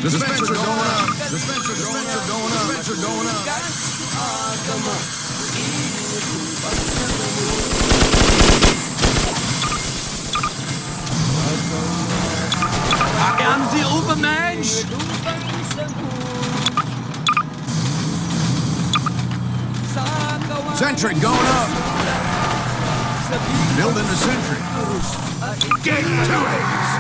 Dispenser going up. Dispenser going up. Dispenser going up. Haben Sie Übermensch? Sentry going up. Building the sentry. Get to it!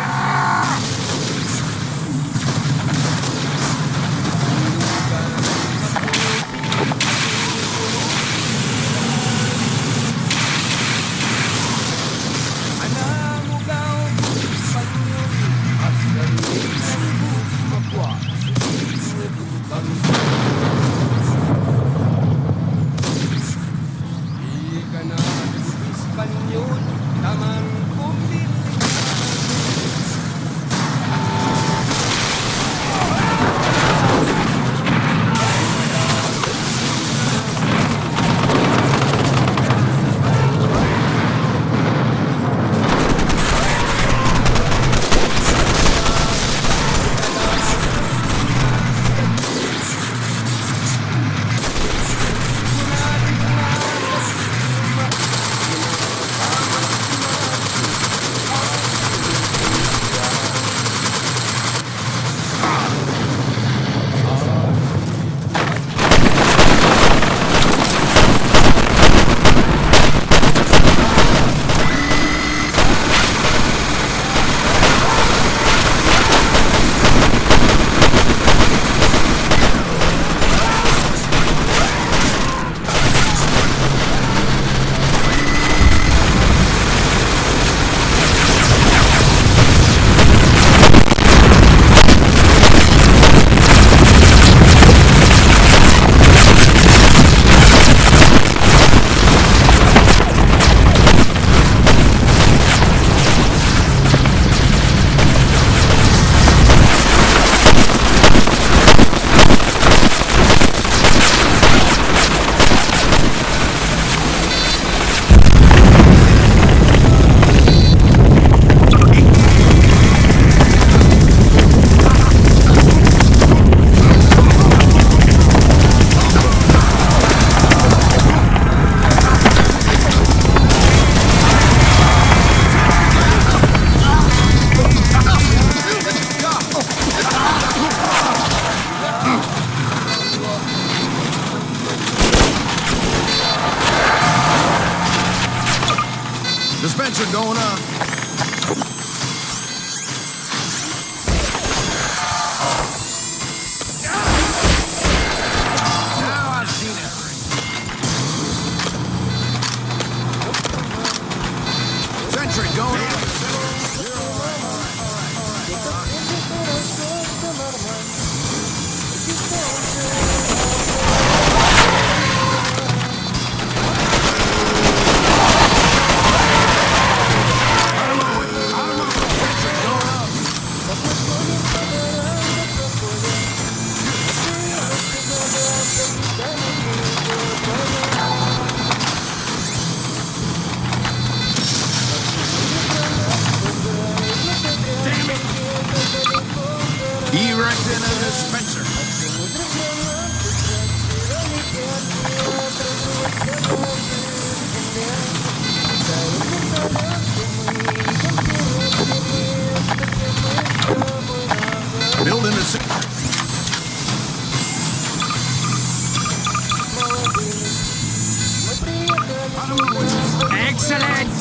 Dispenser going up. Now I've seen it. Sentry going up. Erecting a dispenser. Building a sentry. Excellent!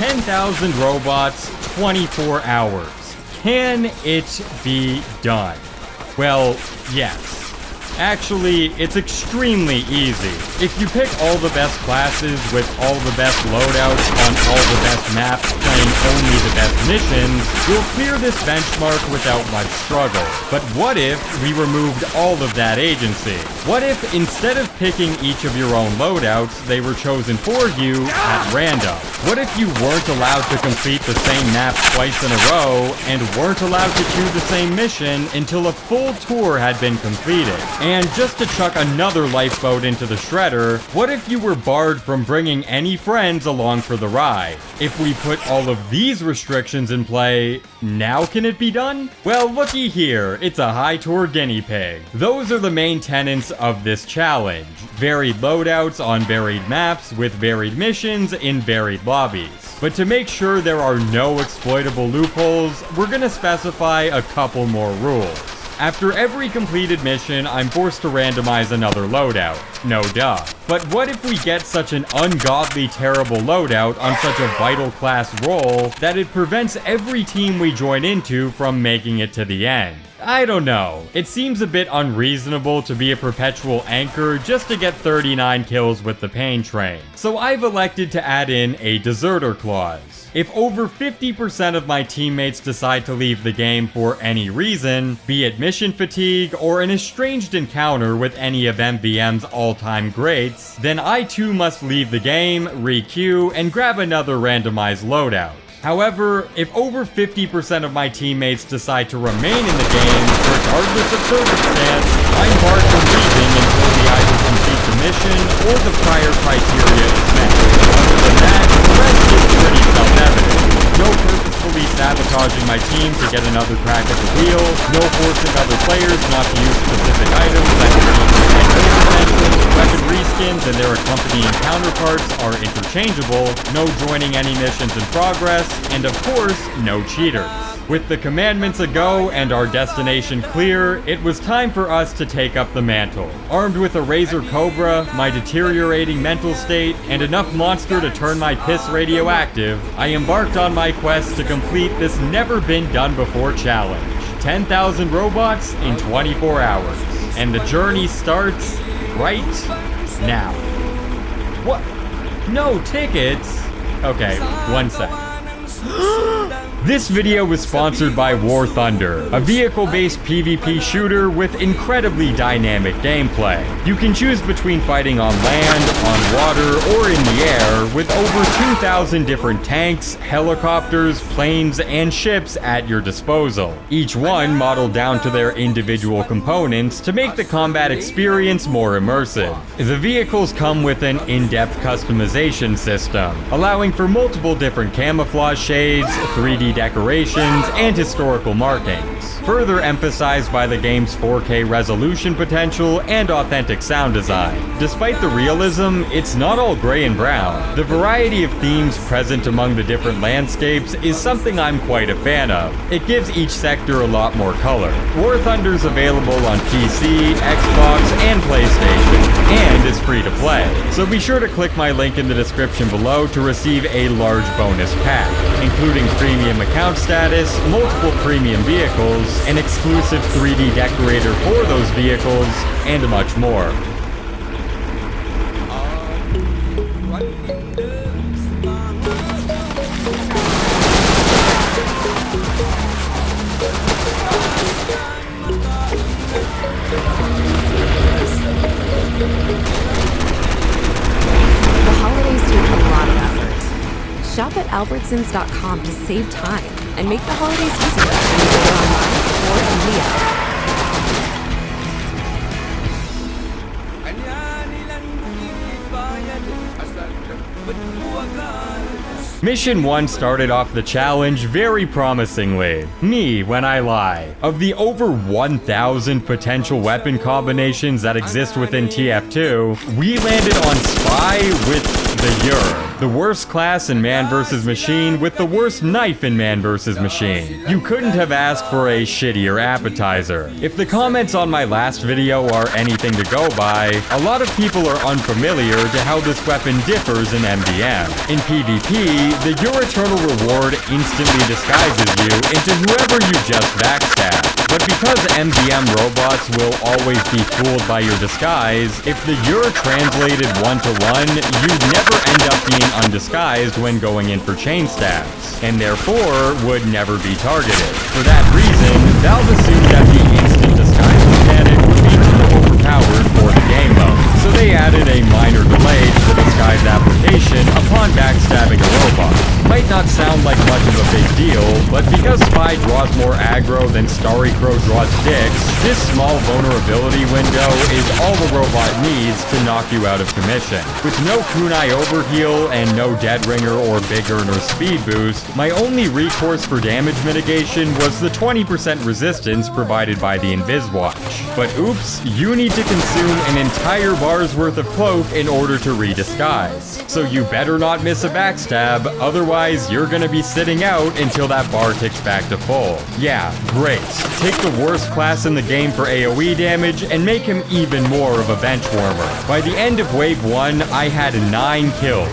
10,000 robots, 24 hours. Can it be done? Well, yes. Actually, it's extremely easy. If you pick all the best classes with all the best loadouts on all the best maps playing only the best missions, you'll clear this benchmark without much struggle. But what if we removed all of that agency? What if instead of picking each of your own loadouts, they were chosen for you at random? What if you weren't allowed to complete the same map twice in a row and weren't allowed to choose the same mission until a full tour had been completed? And just to chuck another lifeboat into the shredder, what if you were barred from bringing any friends along for the ride? If we put all of these restrictions in play, now can it be done? Well, looky here, it's a high tour guinea pig. Those are the main tenets of this challenge. Varied loadouts on varied maps with varied missions in varied lobbies. But to make sure there are no exploitable loopholes, we're gonna specify a couple more rules. After every completed mission, I'm forced to randomize another loadout. No duh. But what if we get such an ungodly terrible loadout on such a vital class role that it prevents every team we join into from making it to the end? I don't know. It seems a bit unreasonable to be a perpetual anchor just to get 39 kills with the pain train. So I've elected to add in a deserter clause. If over 50% of my teammates decide to leave the game for any reason, be it mission fatigue or an estranged encounter with any of MVM's all-time greats, then I too must leave the game, re-queue, and grab another randomized loadout. However, if over 50% of my teammates decide to remain in the game, regardless of circumstance, I'm barred from leaving until we either complete the mission or the prior criteria is met. Other than that, the rest is pretty self-evident. No purposefully sabotaging my team to get another crack at the wheel, no forcing other players not to use specific items that weapon reskins and their accompanying counterparts are interchangeable, no joining any missions in progress, and of course, no cheaters. With the commandments a go and our destination clear, it was time for us to take up the mantle. Armed with a Razor Cobra, my deteriorating mental state, and enough monster to turn my piss radioactive, I embarked on my quest to complete this never-been-done-before challenge. 10,000 robots in 24 hours. And the journey starts right now. What? No tickets? Okay, one sec. This video was sponsored by War Thunder, a vehicle-based PvP shooter with incredibly dynamic gameplay. You can choose between fighting on land, on water, or in the air, with over 2,000 different tanks, helicopters, planes, and ships at your disposal. Each one modeled down to their individual components to make the combat experience more immersive. The vehicles come with an in-depth customization system, allowing for multiple different camouflage shades, 3D decorations, and historical markings, further emphasized by the game's 4K resolution potential and authentic sound design. Despite the realism, it's not all gray and brown. The variety of themes present among the different landscapes is something I'm quite a fan of. It gives each sector a lot more color. War Thunder's available on PC, Xbox, and PlayStation, and is free to play. So be sure to click my link in the description below to receive a large bonus pack, including premium account status, multiple premium vehicles, an exclusive 3D decorator for those vehicles, and much more. The holidays take a lot of effort. Shop at Albertsons.com to save time and make the holidays easier when you order online or in the app. Mission 1 started off the challenge very promisingly. Me when I lie. Of the over 1,000 potential weapon combinations that exist within TF2, we landed on Spy with the Ur, the worst class in Man vs. Machine with the worst knife in Man vs. Machine. You couldn't have asked for a shittier appetizer. If the comments on my last video are anything to go by, a lot of people are unfamiliar to how this weapon differs in MDM. In PvP, the Ur Eternal Reward instantly disguises you into whoever you just backstab. But because MDM robots will always be fooled by your disguise, if the Ur translated 1-to-1, you'd never end up being undisguised when going in for chain stabs, and therefore would never be targeted. For that reason, Valve assumed that the instant disguise mechanic would be too overpowered for the game mode, so they added a minor delay to the disguise application upon backstabbing a robot. Might not sound like much of a big deal, but because Spy draws more aggro than Starry Crow draws dicks, this small vulnerability window is all the robot needs to knock you out of commission. With no kunai overheal and no dead ringer or big earner speed boost, my only recourse for damage mitigation was the 20% resistance provided by the Inviswatch. But oops, you need to consume an entire bar's worth of cloak in order to redisguise. So you better not miss a backstab, otherwise you're gonna be sitting out until that bar ticks back to full. Yeah, great. Take the worst class in the game for AoE damage and make him even more of a bench warmer. By the end of Wave 1, I had 9 kills.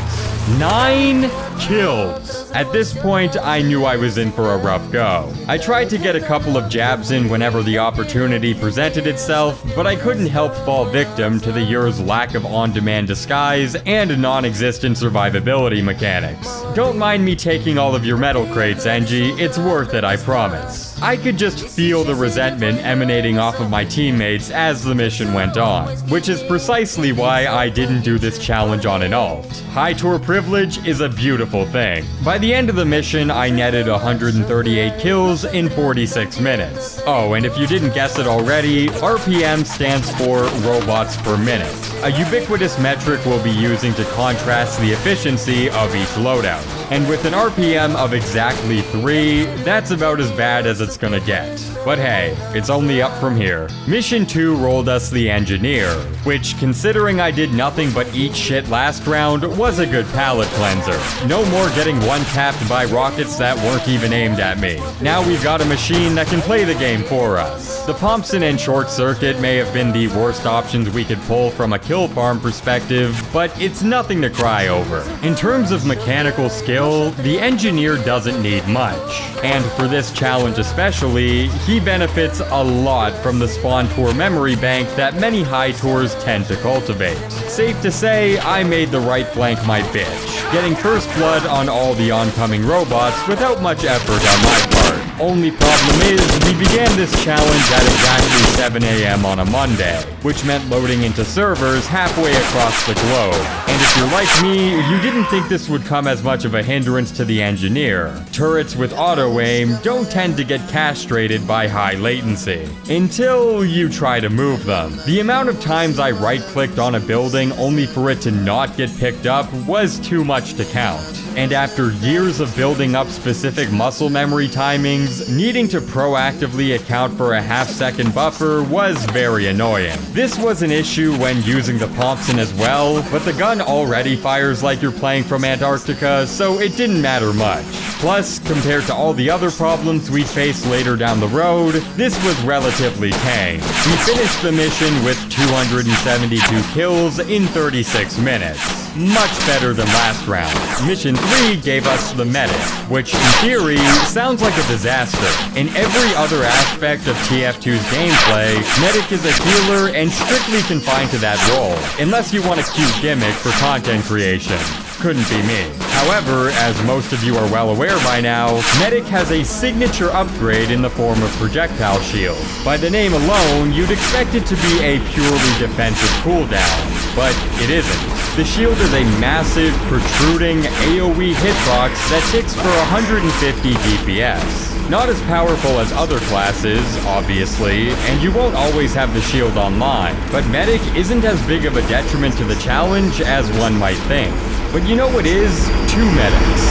9 kills! At this point, I knew I was in for a rough go. I tried to get a couple of jabs in whenever the opportunity presented itself, but I couldn't help fall victim to the Ur's lack of on-demand disguise and non-existent survivability mechanics. Don't mind me taking all of your metal crates, Engie, it's worth it, I promise. I could just feel the resentment emanating off of my teammates as the mission went on, which is precisely why I didn't do this challenge on an alt. High tour privilege is a beautiful thing. By the end of the mission, I netted 138 kills in 46 minutes. Oh, and if you didn't guess it already, RPM stands for robots per minute, a ubiquitous metric we'll be using to contrast the efficiency of each loadout. And with an RPM of exactly 3, that's about as bad as it's gonna get. But hey, it's only up from here. Mission 2 rolled us the Engineer, which, considering I did nothing but eat shit last round, was a good palate cleanser. No more getting one-tapped by rockets that weren't even aimed at me. Now we've got a machine that can play the game for us. The Thompson and Short Circuit may have been the worst options we could pull from a kill farm perspective, but it's nothing to cry over. In terms of mechanical skill, the Engineer doesn't need much. And for this challenge especially, he benefits a lot from the spawn tour memory bank that many high tours tend to cultivate. Safe to say, I made the right flank my bitch, getting first blood on all the oncoming robots without much effort on my part. Only problem is, we began this challenge at exactly 7 AM on a Monday, which meant loading into servers halfway across the globe. And if you're like me, you didn't think this would come as much of a hindrance to the Engineer. Turrets with auto-aim don't tend to get castrated by high latency, until you try to move them. The amount of times I right-clicked on a building only for it to not get picked up was too much to count. And after years of building up specific muscle memory timings, needing to proactively account for a half-second buffer was very annoying. This was an issue when using the Thompson as well, but the gun already fires like you're playing from Antarctica, so it didn't matter much. Plus, compared to all the other problems we'd face later down the road, this was relatively tame. We finished the mission with 272 kills in 36 minutes. Much better than last round. Mission 3 gave us the Medic, which in theory sounds like a disaster. In every other aspect of TF2's gameplay, Medic is a healer and strictly confined to that role, unless you want a cute gimmick for content creation. Couldn't be me. However, as most of you are well aware by now, Medic has a signature upgrade in the form of projectile shield. By the name alone, you'd expect it to be a purely defensive cooldown, but it isn't. The shield is a massive, protruding AoE hitbox that ticks for 150 DPS. Not as powerful as other classes, obviously, and you won't always have the shield online, but Medic isn't as big of a detriment to the challenge as one might think. But you know what is? 2 medics.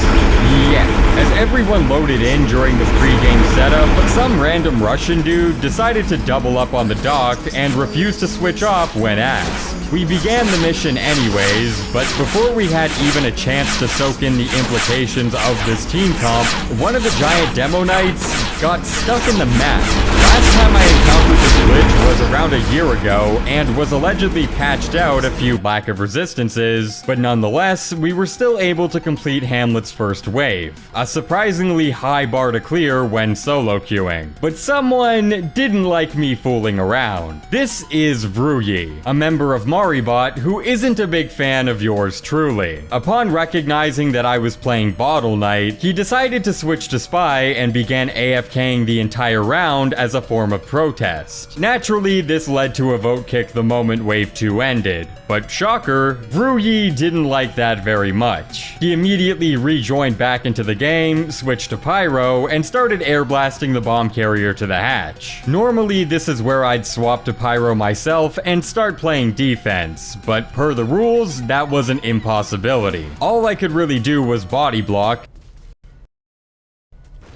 Yeah, as everyone loaded in during the pre-game setup, some random Russian dude decided to double up on the dock and refused to switch off when asked. We began the mission anyways, but before we had even a chance to soak in the implications of this team comp, one of the giant demo knights got stuck in the map. Last time I encountered this glitch was around a year ago, and was allegedly patched out a few lack of resistances, but nonetheless, we were still able to complete Hamlet's first wave, a surprisingly high bar to clear when solo queuing. But someone didn't like me fooling around. This is Vruyi, a member of Maribot who isn't a big fan of yours truly. Upon recognizing that I was playing Bottle Knight, he decided to switch to Spy and began AFKing the entire round as a form of protest. Naturally, this led to a vote kick the moment Wave 2 ended, but shocker, Vruyi didn't like that very much. He immediately rejoined back into the game, switched to Pyro, and started air blasting the bomb carrier to the hatch. Normally, this is where I'd swap to Pyro myself and start playing defense, but per the rules, that was an impossibility. All I could really do was body block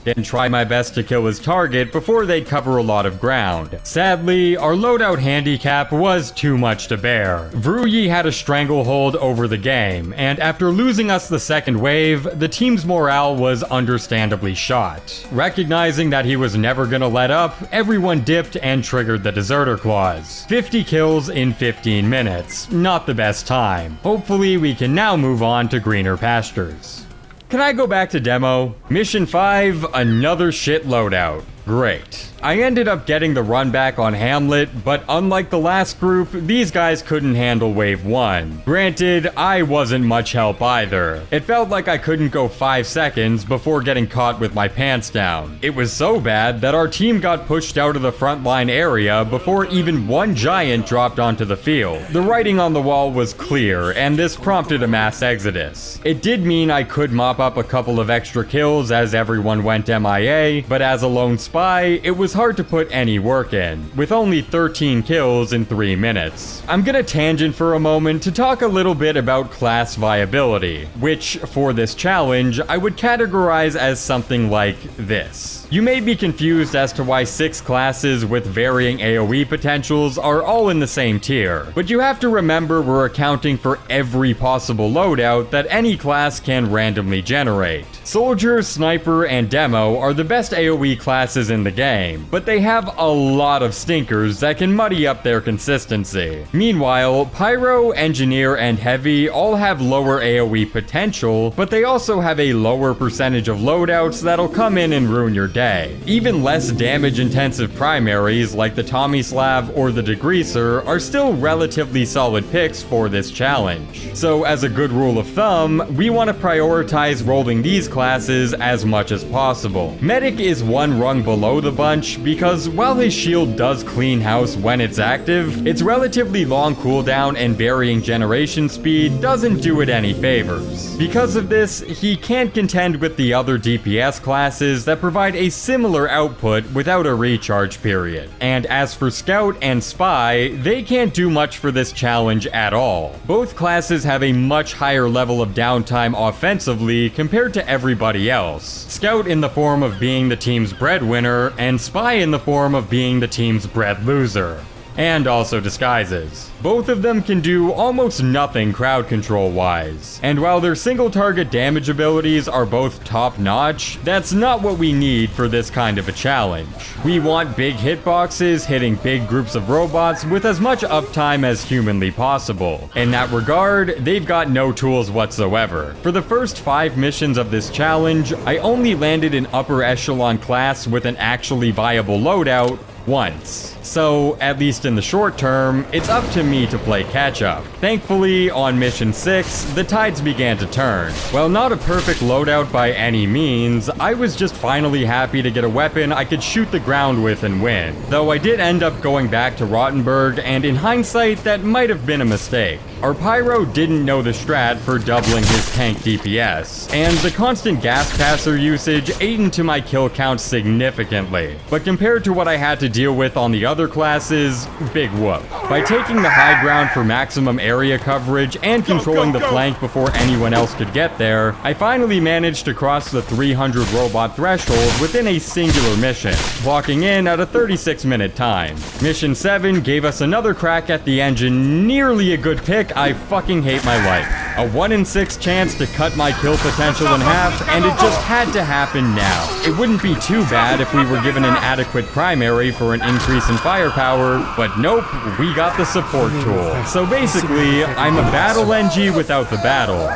and try my best to kill his target before they'd cover a lot of ground. Sadly, our loadout handicap was too much to bear. Vruyi had a stranglehold over the game, and after losing us the second wave, the team's morale was understandably shot. Recognizing that he was never gonna let up, everyone dipped and triggered the deserter clause. 50 kills in 15 minutes. Not the best time. Hopefully we can now move on to greener pastures. Can I go back to demo? Mission 5, another shit loadout. Great. I ended up getting the run back on Hamlet, but unlike the last group, these guys couldn't handle Wave 1. Granted, I wasn't much help either. It felt like I couldn't go 5 seconds before getting caught with my pants down. It was so bad that our team got pushed out of the frontline area before even one giant dropped onto the field. The writing on the wall was clear, and this prompted a mass exodus. It did mean I could mop up a couple of extra kills as everyone went MIA, but as a lone Spy, it was hard to put any work in, with only 13 kills in 3 minutes. I'm gonna tangent for a moment to talk a little bit about class viability, which, for this challenge, I would categorize as something like this. You may be confused as to why 6 classes with varying AoE potentials are all in the same tier, but you have to remember we're accounting for every possible loadout that any class can randomly generate. Soldier, Sniper, and Demo are the best AoE classes in the game, but they have a lot of stinkers that can muddy up their consistency. Meanwhile, Pyro, Engineer, and Heavy all have lower AoE potential, but they also have a lower percentage of loadouts that'll come in and ruin your day. Even less damage-intensive primaries like the Tomislav or the Degreaser are still relatively solid picks for this challenge. So as a good rule of thumb, we want to prioritize rolling these classes as much as possible. Medic is one rung below the bunch because while his shield does clean house when it's active, its relatively long cooldown and varying generation speed doesn't do it any favors. Because of this, he can't contend with the other DPS classes that provide a similar output without a recharge period. And as for Scout and Spy, they can't do much for this challenge at all. Both classes have a much higher level of downtime offensively compared to everybody else. Scout in the form of being the team's breadwinner, and Spy in the form of being the team's bread loser. And also disguises. Both of them can do almost nothing crowd control wise, and while their single target damage abilities are both top notch, that's not what we need for this kind of a challenge. We want big hitboxes hitting big groups of robots with as much uptime as humanly possible. In that regard, they've got no tools whatsoever. For the first 5 missions of this challenge, I only landed an upper echelon class with an actually viable loadout once. So, at least in the short term, it's up to me to play catch up. Thankfully, on mission 6, the tides began to turn. While not a perfect loadout by any means, I was just finally happy to get a weapon I could shoot the ground with and win. Though I did end up going back to Rottenburg, and in hindsight, that might have been a mistake. Our pyro didn't know the strat for doubling his tank DPS, and the constant gas passer usage ate into my kill count significantly. But compared to what I had to deal with on the other classes, big whoop. By taking the high ground for maximum area coverage and controlling the flank before anyone else could get there, I finally managed to cross the 300 robot threshold within a singular mission, clocking in at a 36-minute time. Mission 7 gave us another crack at the engine, nearly a good pick. I fucking hate my life. A 1 in 6 chance to cut my kill potential in half, and it just had to happen now. It wouldn't be too bad if we were given an adequate primary for an increase in firepower, but nope, we got the support tool. So basically, I'm a battle NG without the battle.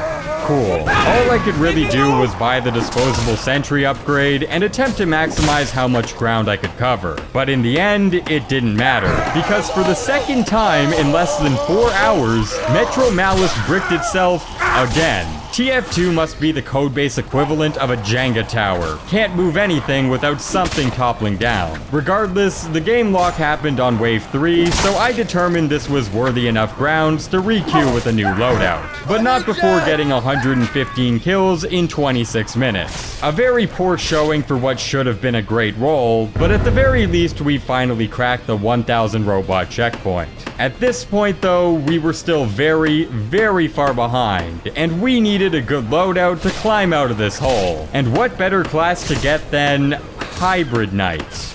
Cool. All I could really do was buy the disposable sentry upgrade and attempt to maximize how much ground I could cover. But in the end, it didn't matter, because for the second time in less than 4 hours, Metro Malice bricked itself again. tf2 must be the codebase equivalent of a Jenga tower. Can't move anything without something toppling down. Regardless, the game lock happened on wave 3, so I determined this was worthy enough grounds to re-queue with a new loadout. But not before getting 115 kills in 26 minutes. A very poor showing for what should have been a great roll, but at the very least we finally cracked the 1000 robot checkpoint. At this point though, we were still very, very far behind, and we needed a good loadout to climb out of this hole. And what better class to get than Hybrid Knight?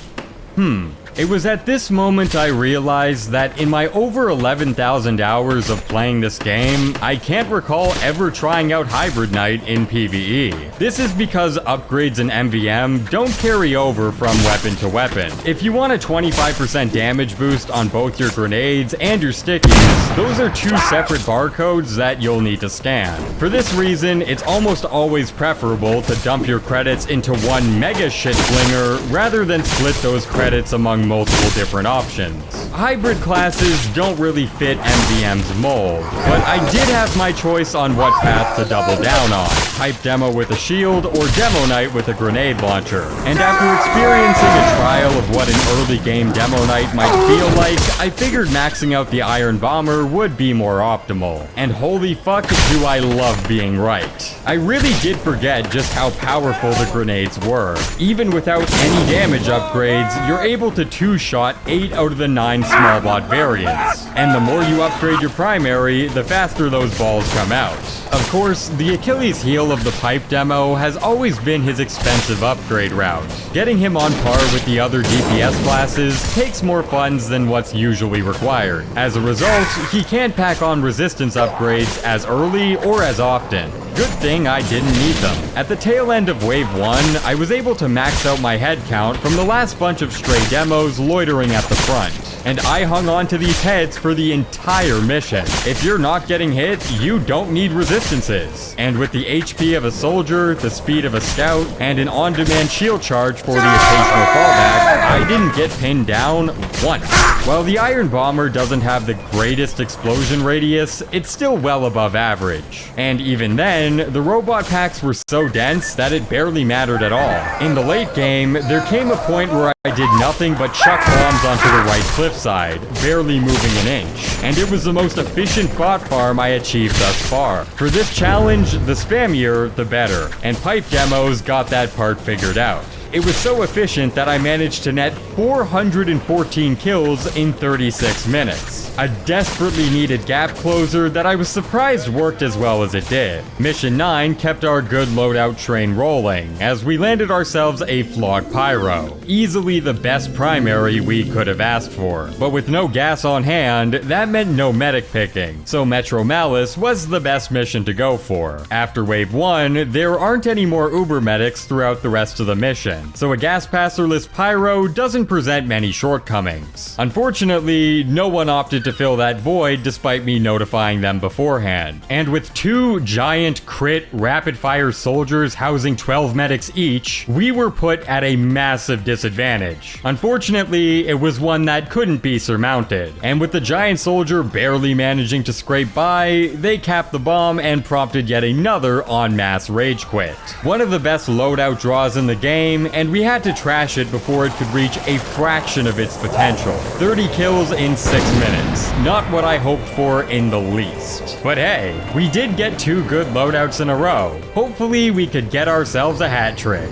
It was at this moment I realized that in my over 11,000 hours of playing this game, I can't recall ever trying out Hybrid Knight in PvE. This is because upgrades in MVM don't carry over from weapon to weapon. If you want a 25% damage boost on both your grenades and your stickies, those are two separate barcodes that you'll need to scan. For this reason, it's almost always preferable to dump your credits into one mega shit flinger rather than split those credits among multiple different options. Hybrid classes don't really fit MVM's mold, but I did have my choice on what path to double down on. Pipe Demo with a shield or Demo Knight with a grenade launcher. And after experiencing a trial of what an early game Demo Knight might feel like, I figured maxing out the Iron Bomber would be more optimal. And holy fuck do I love being right. I really did forget just how powerful the grenades were. Even without any damage upgrades, you're able to two-shot 8 out of the 9 small bot variants. And the more you upgrade your primary, the faster those balls come out. Of course, the Achilles heel of the Pipe Demo has always been his expensive upgrade route. Getting him on par with the other DPS classes takes more funds than what's usually required. As a result, he can't pack on resistance upgrades as early or as often. Good thing I didn't need them. At the tail end of Wave 1, I was able to max out my head count from the last bunch of stray demos loitering at the front. And I hung on to these heads for the entire mission. If you're not getting hit, you don't need resistances. And with the HP of a soldier, the speed of a scout, and an on-demand shield charge for the occasional fallback, I didn't get pinned down once. While the Iron Bomber doesn't have the greatest explosion radius, it's still well above average. And even then, the robot packs were so dense that it barely mattered at all. In the late game, there came a point where I did nothing but chuck bombs onto the right cliffside, barely moving an inch. And it was the most efficient bot farm I achieved thus far. For this challenge, the spammier, the better. And Pipe Demos got that part figured out. It was so efficient that I managed to net 414 kills in 36 minutes. A desperately needed gap closer that I was surprised worked as well as it did. Mission 9 kept our good loadout train rolling, as we landed ourselves a Flog Pyro. Easily the best primary we could have asked for. But with no gas on hand, that meant no medic picking, so Metro Malice was the best mission to go for. After Wave 1, there aren't any more Uber medics throughout the rest of the mission, so a gas passerless Pyro doesn't present many shortcomings. Unfortunately, no one opted to fill that void despite me notifying them beforehand. And with 2 giant crit rapid-fire soldiers housing 12 medics each, we were put at a massive disadvantage. Unfortunately, it was one that couldn't be surmounted, and with the giant soldier barely managing to scrape by, they capped the bomb and prompted yet another en masse rage quit. One of the best loadout draws in the game, and we had to trash it before it could reach a fraction of its potential. 30 kills in 6 minutes. Not what I hoped for in the least. But hey, we did get 2 good loadouts in a row. Hopefully we could get ourselves a hat trick.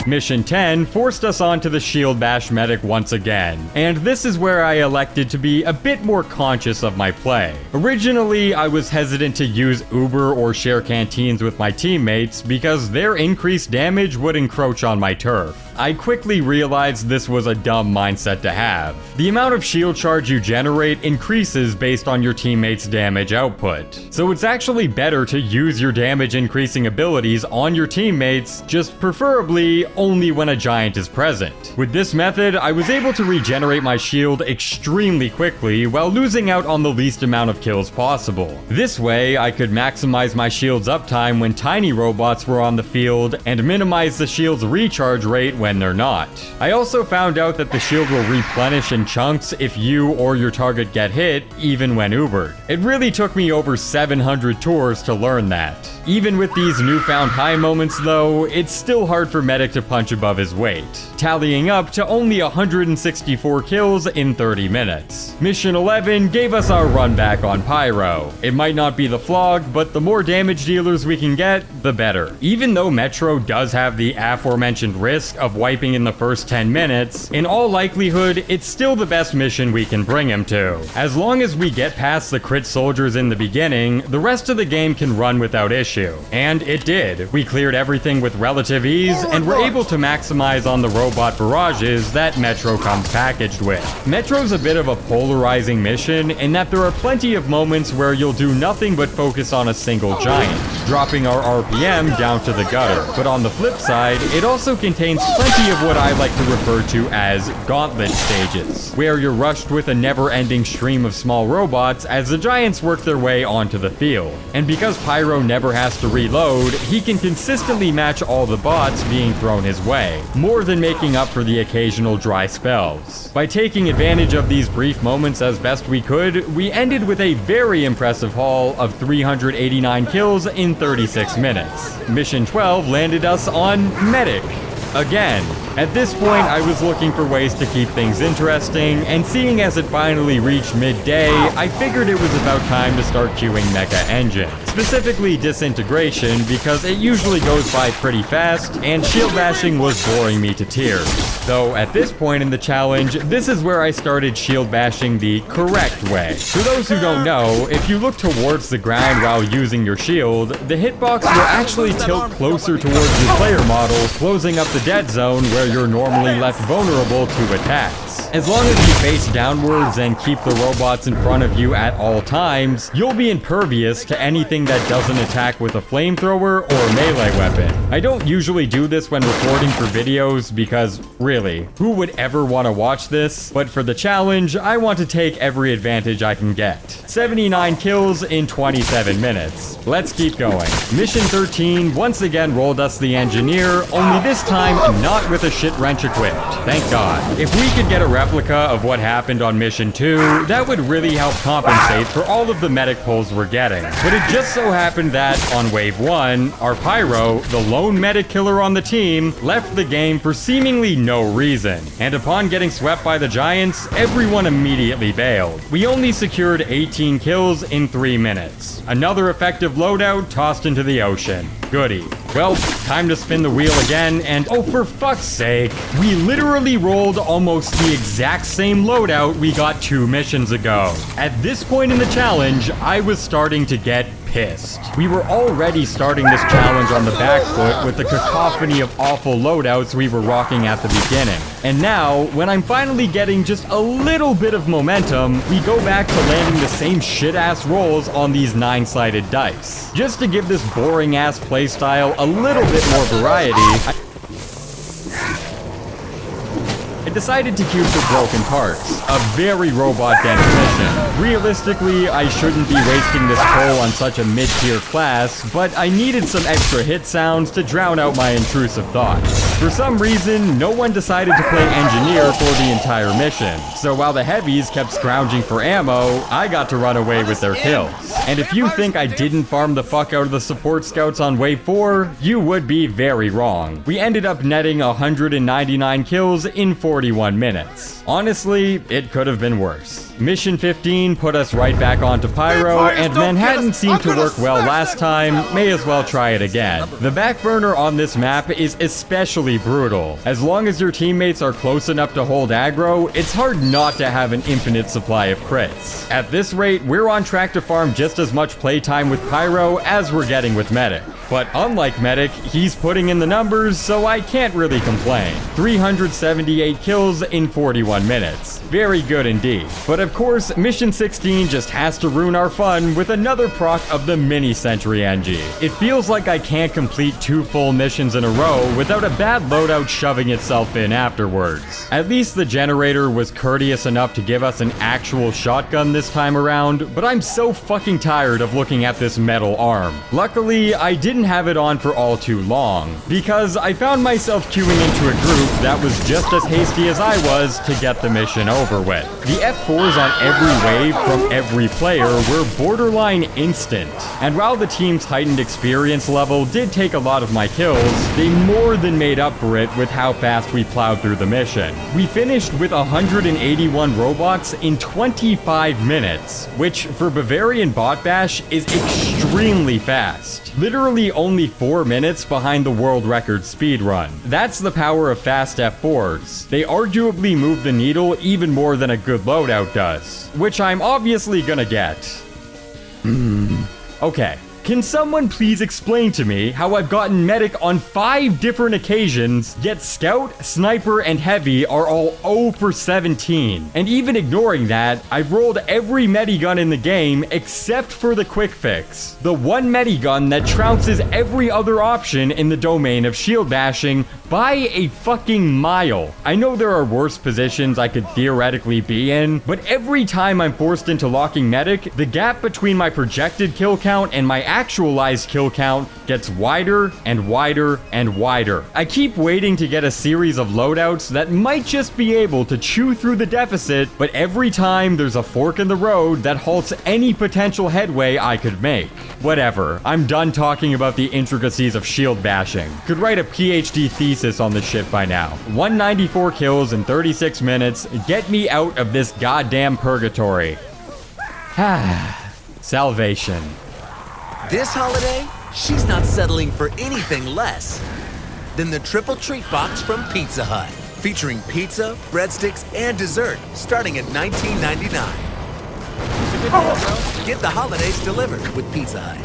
Mission 10 forced us onto the Shield Bash medic once again, and this is where I elected to be a bit more conscious of my play. Originally, I was hesitant to use Uber or share canteens with my teammates because their increased damage would encroach on my turf. I quickly realized this was a dumb mindset to have. The amount of shield charge you generate increases based on your teammates' damage output, so it's actually better to use your damage increasing abilities on your teammates, just preferably only when a giant is present. With this method, I was able to regenerate my shield extremely quickly while losing out on the least amount of kills possible. This way, I could maximize my shield's uptime when tiny robots were on the field and minimize the shield's recharge rate when they're not. I also found out that the shield will replenish in chunks if you or your target get hit, even when Ubered. It really took me over 700 tours to learn that. Even with these newfound high moments though, it's still hard for Medic to punch above his weight, tallying up to only 164 kills in 30 minutes. Mission 11 gave us our run back on Pyro. It might not be the flog, but the more damage dealers we can get, the better. Even though Metro does have the aforementioned risk of wiping in the first 10 minutes, in all likelihood, it's still the best mission we can bring him to. As long as we get past the crit soldiers in the beginning, the rest of the game can run without issue. And it did. We cleared everything with relative ease, and were able to maximize on the robot barrages that Metro comes packaged with. Metro's a bit of a polarizing mission in that there are plenty of moments where you'll do nothing but focus on a single giant, dropping our RPM down to the gutter. But on the flip side, it also contains plenty of what I like to refer to as gauntlet stages, where you're rushed with a never-ending stream of small robots as the giants work their way onto the field. And because Pyro never has to reload, he can consistently match all the bots being thrown his way, more than making up for the occasional dry spells. By taking advantage of these brief moments as best we could, we ended with a very impressive haul of 389 kills in 36 minutes. Mission 12 landed us on Medic. Again. At this point, I was looking for ways to keep things interesting, and seeing as it finally reached midday, I figured it was about time to start queuing Mecha Engine. Specifically Disintegration, because it usually goes by pretty fast, and shield bashing was boring me to tears. Though at this point in the challenge, this is where I started shield bashing the correct way. For those who don't know, if you look towards the ground while using your shield, the hitbox will actually tilt closer towards your player model, closing up the dead zone where you're normally left vulnerable to attacks. As long as you face downwards and keep the robots in front of you at all times, you'll be impervious to anything that doesn't attack with a flamethrower or melee weapon. I don't usually do this when recording for videos because, really, who would ever want to watch this? But for the challenge, I want to take every advantage I can get. 79 kills in 27 minutes. Let's keep going. Mission 13 once again rolled us the engineer, only this time not with a shit wrench equipped. Thank God. If we could get a replica of what happened on Mission 2, that would really help compensate for all of the medic pulls we're getting. But it just so happened that, on Wave 1, our Pyro, the lone medic killer on the team, left the game for seemingly no reason. And upon getting swept by the giants, everyone immediately bailed. We only secured 18 kills in 3 minutes. Another effective loadout tossed into the ocean. Goody. Well, time to spin the wheel again, and oh, for fuck's sake, we literally rolled almost the exact same loadout we got 2 missions ago. At this point in the challenge, I was starting to get pissed. We were already starting this challenge on the back foot with the cacophony of awful loadouts we were rocking at the beginning. And now, when I'm finally getting just a little bit of momentum, we go back to landing the same shit-ass rolls on these 9-sided dice. Just to give this boring-ass playstyle a little bit more variety, I decided to queue for broken parts, a very robot-dense mission. Realistically, I shouldn't be wasting this coal on such a mid-tier class, but I needed some extra hit sounds to drown out my intrusive thoughts. For some reason, no one decided to play engineer for the entire mission, so while the heavies kept scrounging for ammo, I got to run away with their kills. And if you think I didn't farm the fuck out of the support scouts on wave 4, you would be very wrong. We ended up netting 199 kills in 41 minutes. Honestly, it could have been worse. Mission 15 put us right back onto Pyro, and Manhattan seemed to work well last time, may as well try it again. The back burner on this map is especially brutal. As long as your teammates are close enough to hold aggro, it's hard not to have an infinite supply of crits. At this rate, we're on track to farm just as much playtime with Pyro as we're getting with Medic. But unlike Medic, he's putting in the numbers, so I can't really complain. 378 kills in 41 minutes. Very good indeed. But of course, Mission 16 just has to ruin our fun with another proc of the mini-Sentry NG. It feels like I can't complete 2 full missions in a row without a bad loadout shoving itself in afterwards. At least the generator was courteous enough to give us an actual shotgun this time around, but I'm so fucking tired of looking at this metal arm. Luckily, I didn't have it on for all too long, because I found myself queuing into a group that was just as hasty as I was to get the mission over with. The F4s on every wave from every player were borderline instant, and while the team's heightened experience level did take a lot of my kills, they more than made up for it with how fast we plowed through the mission. We finished with 181 robots in 25 minutes, which for Bavarian Bot Bash is extremely fast. Literally only 4 minutes behind the world record speed run. That's the power of fast F4s. They arguably move the needle even more than a good loadout does, which I'm obviously gonna get. Okay. Can someone please explain to me how I've gotten Medic on 5 different occasions, yet Scout, Sniper, and Heavy are all 0 for 17? And even ignoring that, I've rolled every Medigun in the game except for the Quick Fix. The one Medigun that trounces every other option in the domain of shield bashing by a fucking mile. I know there are worse positions I could theoretically be in, but every time I'm forced into locking Medic, the gap between my projected kill count and my actualized kill count gets wider and wider and wider. I keep waiting to get a series of loadouts that might just be able to chew through the deficit, but every time there's a fork in the road that halts any potential headway I could make. Whatever, I'm done talking about the intricacies of shield bashing. Could write a PhD thesis on this shit by now. 194 kills in 36 minutes, get me out of this goddamn purgatory. Salvation. This holiday, she's not settling for anything less than the triple treat box from Pizza Hut, featuring pizza, breadsticks, and dessert, starting at $19.99. Get the holidays delivered with Pizza Hut.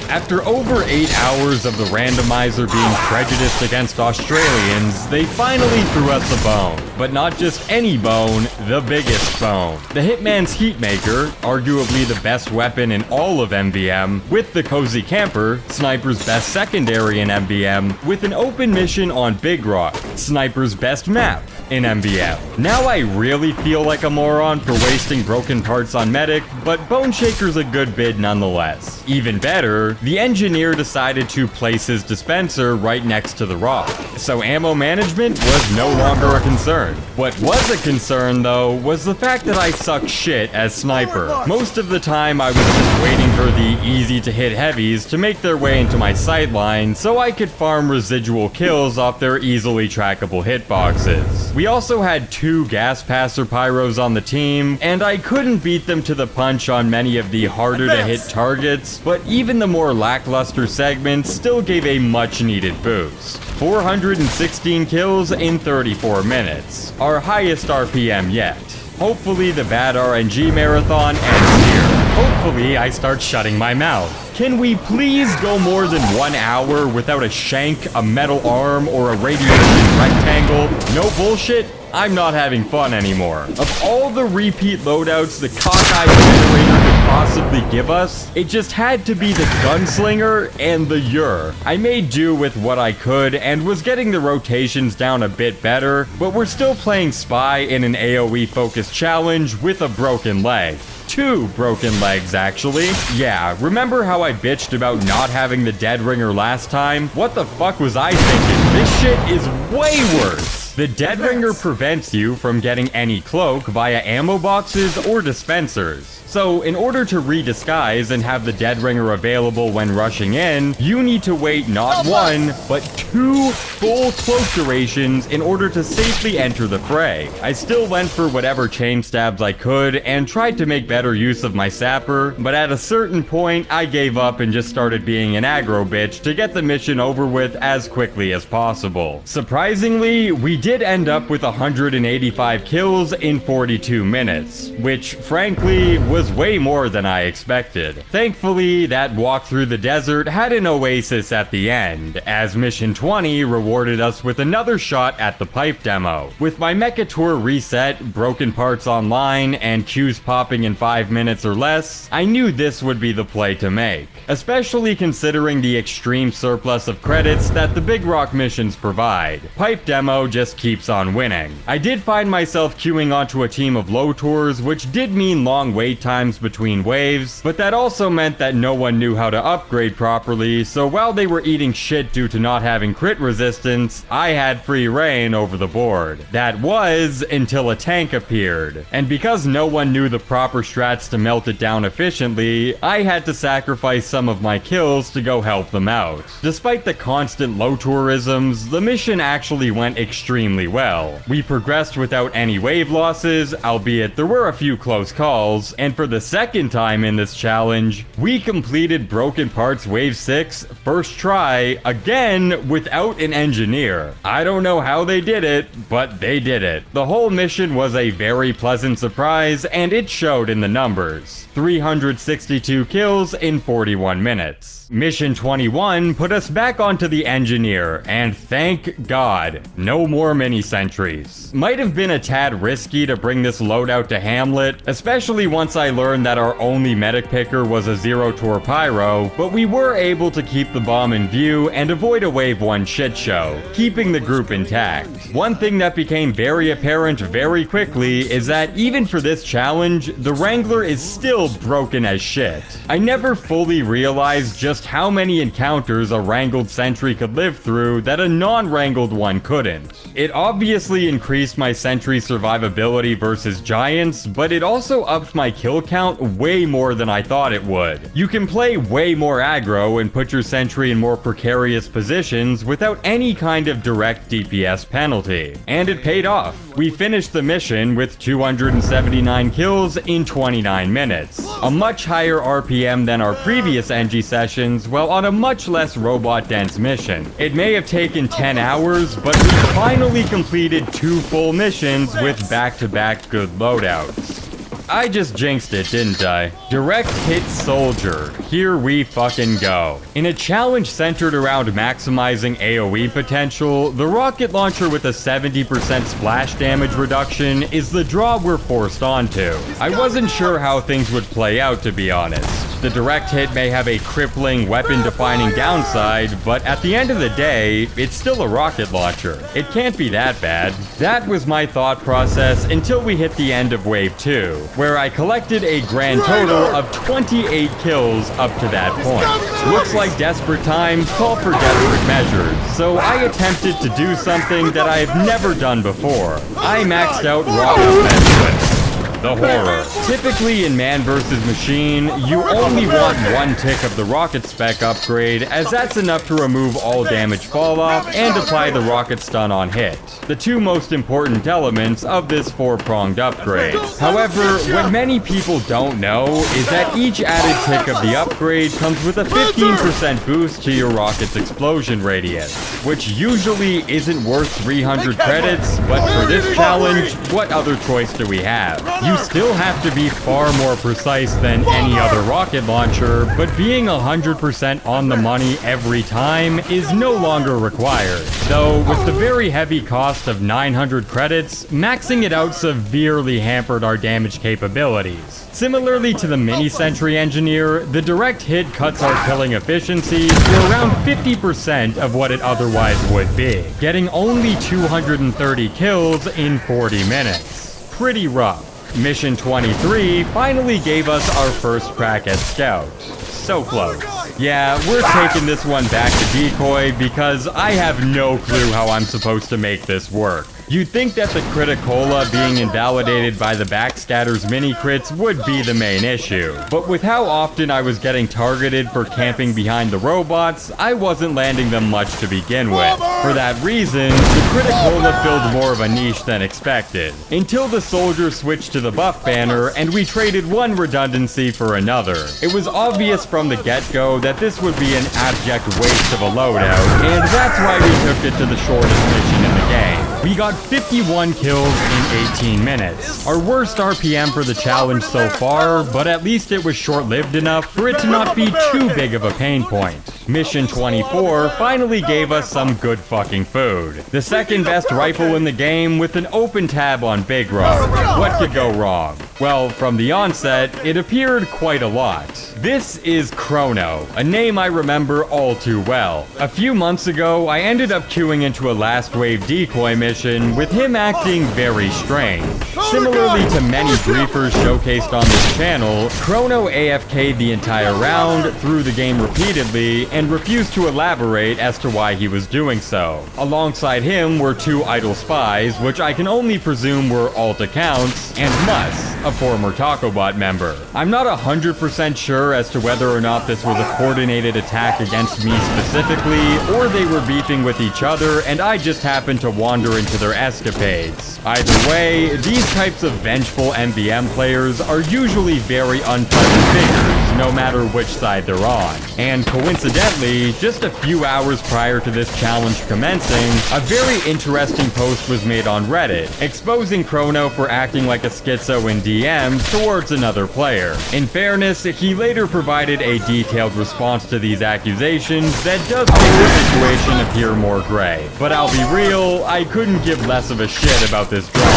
After over 8 hours of the randomizer being prejudiced against Australians, they finally threw us a bone. But not just any bone, the biggest bone. The Hitman's Heatmaker, arguably the best weapon in all of MVM, with the Cozy Camper, Sniper's best secondary in MVM, with an open mission on Big Rock, Sniper's best map in MVM. Now I really feel like a moron for wasting broken parts on Medic, but Bone Shaker's a good bid nonetheless. Even better, the engineer decided to place his dispenser right next to the rock, so ammo management was no longer a concern. What was a concern, though, was the fact that I suck shit as Sniper. Most of the time I was just waiting for the easy-to-hit heavies to make their way into my sightline so I could farm residual kills off their easily trackable hitboxes. We also had 2 gas passer pyros on the team, and I couldn't beat them to the punch on many of the harder-to-hit targets, but even the more lackluster segments still gave a much-needed boost. 416 kills in 34 minutes, our highest RPM yet. Hopefully the bad RNG marathon ends here. Hopefully I start shutting my mouth. Can we please go more than 1 hour without a shank, a metal arm, or a radiation rectangle? No bullshit? I'm not having fun anymore. Of all the repeat loadouts the cockeyed generator could possibly actually give us, it just had to be the gunslinger and the Ur. I made do with what I could and was getting the rotations down a bit better, but we're still playing Spy in an AoE focused challenge with a broken leg. 2 broken legs, actually. Yeah, remember how I bitched about not having the Dead Ringer last time? What the fuck was I thinking? This shit is way worse. The Dead Ringer prevents you from getting any cloak via ammo boxes or dispensers. So, in order to redisguise and have the Dead Ringer available when rushing in, you need to wait not 1, but 2 full cloak durations in order to safely enter the fray. I still went for whatever chain stabs I could and tried to make better use of my sapper, but at a certain point, I gave up and just started being an aggro bitch to get the mission over with as quickly as possible. Surprisingly, we did end up with 185 kills in 42 minutes, which frankly was way more than I expected. Thankfully, that walk through the desert had an oasis at the end, as Mission 20 rewarded us with another shot at the pipe demo. With my Mecha Tour reset, broken parts online, and queues popping in 5 minutes or less, I knew this would be the play to make, especially considering the extreme surplus of credits that the Big Rock missions provide. Pipe demo just keeps on winning. I did find myself queuing onto a team of low tours, which did mean long wait times between waves, but that also meant that no one knew how to upgrade properly, so while they were eating shit due to not having crit resistance, I had free reign over the board. That was until a tank appeared, and because no one knew the proper strats to melt it down efficiently, I had to sacrifice some of my kills to go help them out. Despite the constant low tourisms, the mission actually went extremely well. We progressed without any wave losses, albeit there were a few close calls, and for the second time in this challenge, we completed Broken Parts Wave 6 first try, again without an engineer. I don't know how they did it, but they did it. The whole mission was a very pleasant surprise, and it showed in the numbers. 362 kills in 41 minutes. Mission 21 put us back onto the engineer, and thank God, no more mini-sentries. Might have been a tad risky to bring this loadout to Hamlet, especially once I learned that our only medic picker was a Zero Tour Pyro, but we were able to keep the bomb in view and avoid a Wave 1 shit show, keeping the group intact. One thing that became very apparent very quickly is that even for this challenge, the Wrangler is still broken as shit. I never fully realized just how many encounters a wrangled sentry could live through that a non-wrangled one couldn't. It obviously increased my sentry survivability versus giants, but it also upped my kill count way more than I thought it would. You can play way more aggro and put your sentry in more precarious positions without any kind of direct DPS penalty. And it paid off. We finished the mission with 279 kills in 29 minutes, a much higher RPM than our previous NG sessions, while on a much less robot-dense mission. It may have taken 10 hours, but we finally completed 2 full missions with back-to-back good loadouts. I just jinxed it, didn't I? Direct hit soldier. Here we fucking go. In a challenge centered around maximizing AoE potential, the rocket launcher with a 70% splash damage reduction is the draw we're forced onto. I wasn't sure how things would play out, to be honest. The direct hit may have a crippling, weapon-defining downside, but at the end of the day, it's still a rocket launcher. It can't be that bad. That was my thought process until we hit the end of Wave 2, where I collected a grand total of 28 kills up to that point. Looks like desperate times call for desperate measures, so I attempted to do something that I have never done before. I maxed out rocket offense. The horror. Typically in Man vs. Machine, you only want 1 tick of the rocket spec upgrade, as that's enough to remove all damage fall off and apply the rocket stun on hit, the 2 most important elements of this 4-pronged upgrade. However, what many people don't know is that each added tick of the upgrade comes with a 15% boost to your rocket's explosion radius, which usually isn't worth 300 credits, but for this challenge, what other choice do we have? You still have to be far more precise than any other rocket launcher, but being 100% on the money every time is no longer required. Though, with the very heavy cost of 900 credits, maxing it out severely hampered our damage capabilities. Similarly to the Mini-Sentry Engineer, the direct hit cuts our killing efficiency to around 50% of what it otherwise would be, getting only 230 kills in 40 minutes. Pretty rough. Mission 23 finally gave us our first crack at Scout. So close. Yeah, we're taking this one back to Decoy because I have no clue how I'm supposed to make this work. You'd think that the Criticola being invalidated by the backscatters mini-crits would be the main issue, but with how often I was getting targeted for camping behind the robots, I wasn't landing them much to begin with. For that reason, the Criticola filled more of a niche than expected, until the soldiers switched to the buff banner and we traded one redundancy for another. It was obvious from the get-go that this would be an abject waste of a loadout, and that's why we took it to the shortest mission in the game. We got 51 kills in 18 minutes. Our worst RPM for the challenge so far, but at least it was short-lived enough for it to not be too big of a pain point. Mission 24 finally gave us some good fucking food. The second best rifle in the game with an open tab on Big Road. What could go wrong? Well, from the onset, it appeared quite a lot. This is Chrono, a name I remember all too well. A few months ago, I ended up queuing into a last wave decoy mission with him acting very strange. Similarly to many griefers showcased on this channel, Chrono AFK'd the entire round, through the game repeatedly, and refused to elaborate as to why he was doing so. Alongside him were two idle spies, which I can only presume were alt accounts, and Mus, a former TacoBot member. I'm not 100% sure as to whether or not this was a coordinated attack against me specifically, or they were beefing with each other and I just happened to wander into their escapades. Either way, these types of vengeful MVM players are usually very unpleasant figures, no matter which side they're on. And coincidentally, just a few hours prior to this challenge commencing, a very interesting post was made on Reddit, exposing Chrono for acting like a schizo in DMs towards another player. In fairness, he later provided a detailed response to these accusations that does make the situation appear more gray. But I'll be real, I couldn't give less of a shit about this drama.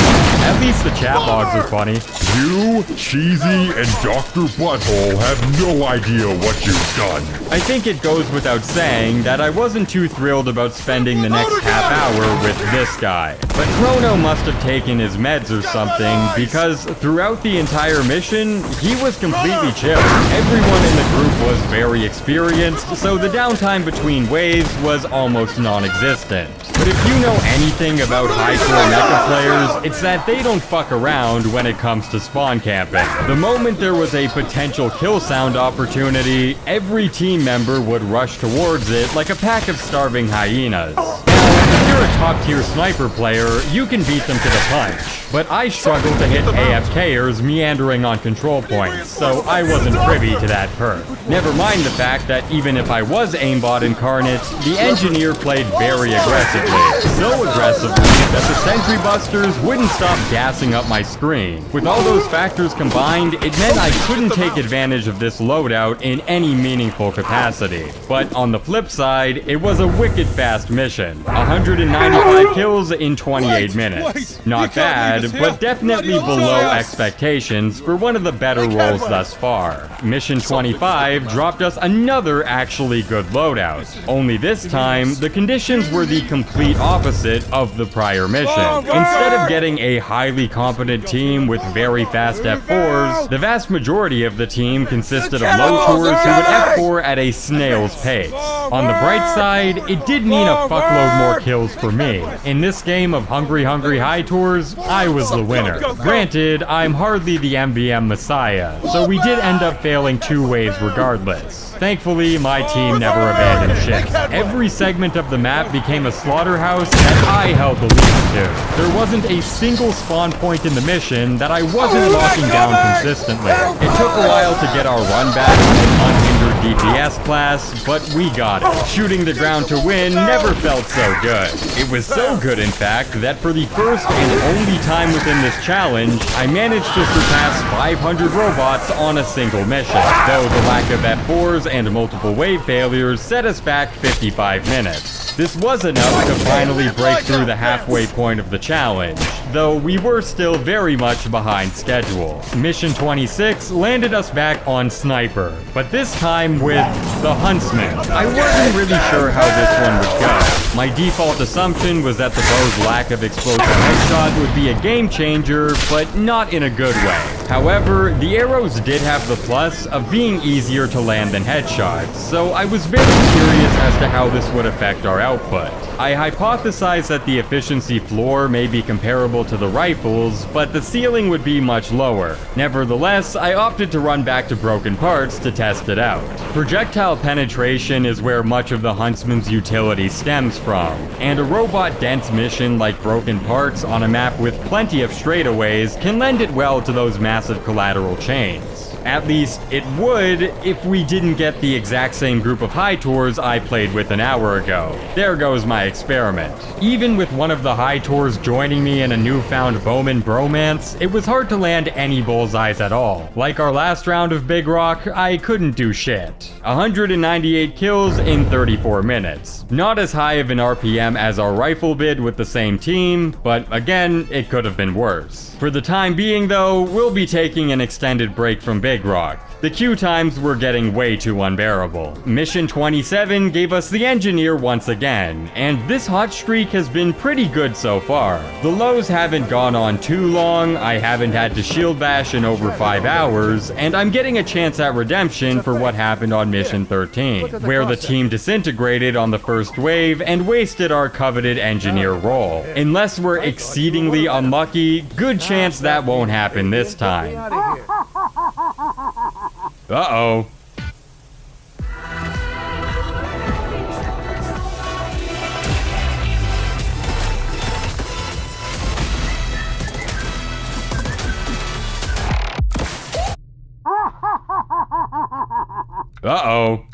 At least the chat logs are funny. You, Cheesy, and Dr. Butthole have no idea what you've done. I think it goes without saying that I wasn't too thrilled about spending the next half hour with this guy. But Chrono must have taken his meds or something, because throughout the entire mission, he was completely chill. Everyone in the group was very experienced, so the downtime between waves was almost non-existent. But if you know anything about high-core mecha players, it's that they don't fuck around when it comes to spawn camping. The moment there was a potential kill sound opportunity, every team member would rush towards it like a pack of starving hyenas. If you're a top-tier sniper player, you can beat them to the punch. But I struggle to hit AFKers meandering on control points, so I wasn't privy to that perk. Never mind the fact that even if I was aimbot incarnate, the engineer played very aggressively. So aggressively that the sentry busters wouldn't stop gassing up my screen. With all those factors combined, it meant I couldn't take advantage of this loadout in any meaningful capacity. But on the flip side, it was a wicked fast mission. 195 kills in 28 minutes. Not bad, but definitely below expectations for one of the better rolls thus far. Mission 25 dropped us another actually good loadout. Only this time, the conditions were the complete opposite of the prior mission. Instead of getting a highly competent team with very fast F4s, the vast majority of the team consisted of low tours who would F4 at a snail's pace. On the bright side, it did mean a fuckload more kills for me. In this game of hungry high tours, I was the winner. Granted, I'm hardly the MVM messiah, so we did end up failing two ways regardless. Thankfully, my team never abandoned ship. Every segment of the map became a slaughterhouse that I held the lead to. There wasn't a single spawn point in the mission that I wasn't locking down consistently. It took a while to get our run back with an unhindered DPS class, but we got it. Shooting the ground to win never felt so good. It was so good, in fact, that for the first and only time within this challenge, I managed to surpass 500 robots on a single mission, though the lack of F4s and multiple wave failures set us back 55 minutes. This was enough to finally break through the halfway point of the challenge, though we were still very much behind schedule. Mission 26 landed us back on Sniper, but this time with the Huntsman. I wasn't really sure how this one would go. My default assumption was that the bow's lack of explosive headshot would be a game changer, but not in a good way. However, the arrows did have the plus of being easier to land than headshots, so I was very curious as to how this would affect our output. I hypothesized that the efficiency floor may be comparable to the rifles, but the ceiling would be much lower. Nevertheless, I opted to run back to broken parts to test it out. Projectile penetration is where much of the Huntsman's utility stems from, and a robot-dense mission like broken parts on a map with plenty of straightaways can lend it well to those massive collateral chains. At least, it would if we didn't get the exact same group of high tours I played with an hour ago. There goes my experiment. Even with one of the high tours joining me in a newfound Bowman bromance, it was hard to land any bullseyes at all. Like our last round of Big Rock, I couldn't do shit. 198 kills in 34 minutes. Not as high of an RPM as our rifle bid with the same team, but again, it could have been worse. For the time being though, we'll be taking an extended break from Big Rock. The queue times were getting way too unbearable. Mission 27 gave us the Engineer once again, and this hot streak has been pretty good so far. The lows haven't gone on too long, I haven't had to shield bash in over 5 hours, and I'm getting a chance at redemption for what happened on Mission 13, where the team disintegrated on the first wave and wasted our coveted Engineer role. Unless we're exceedingly unlucky, good chance that won't happen this time. Uh-oh. Uh-oh.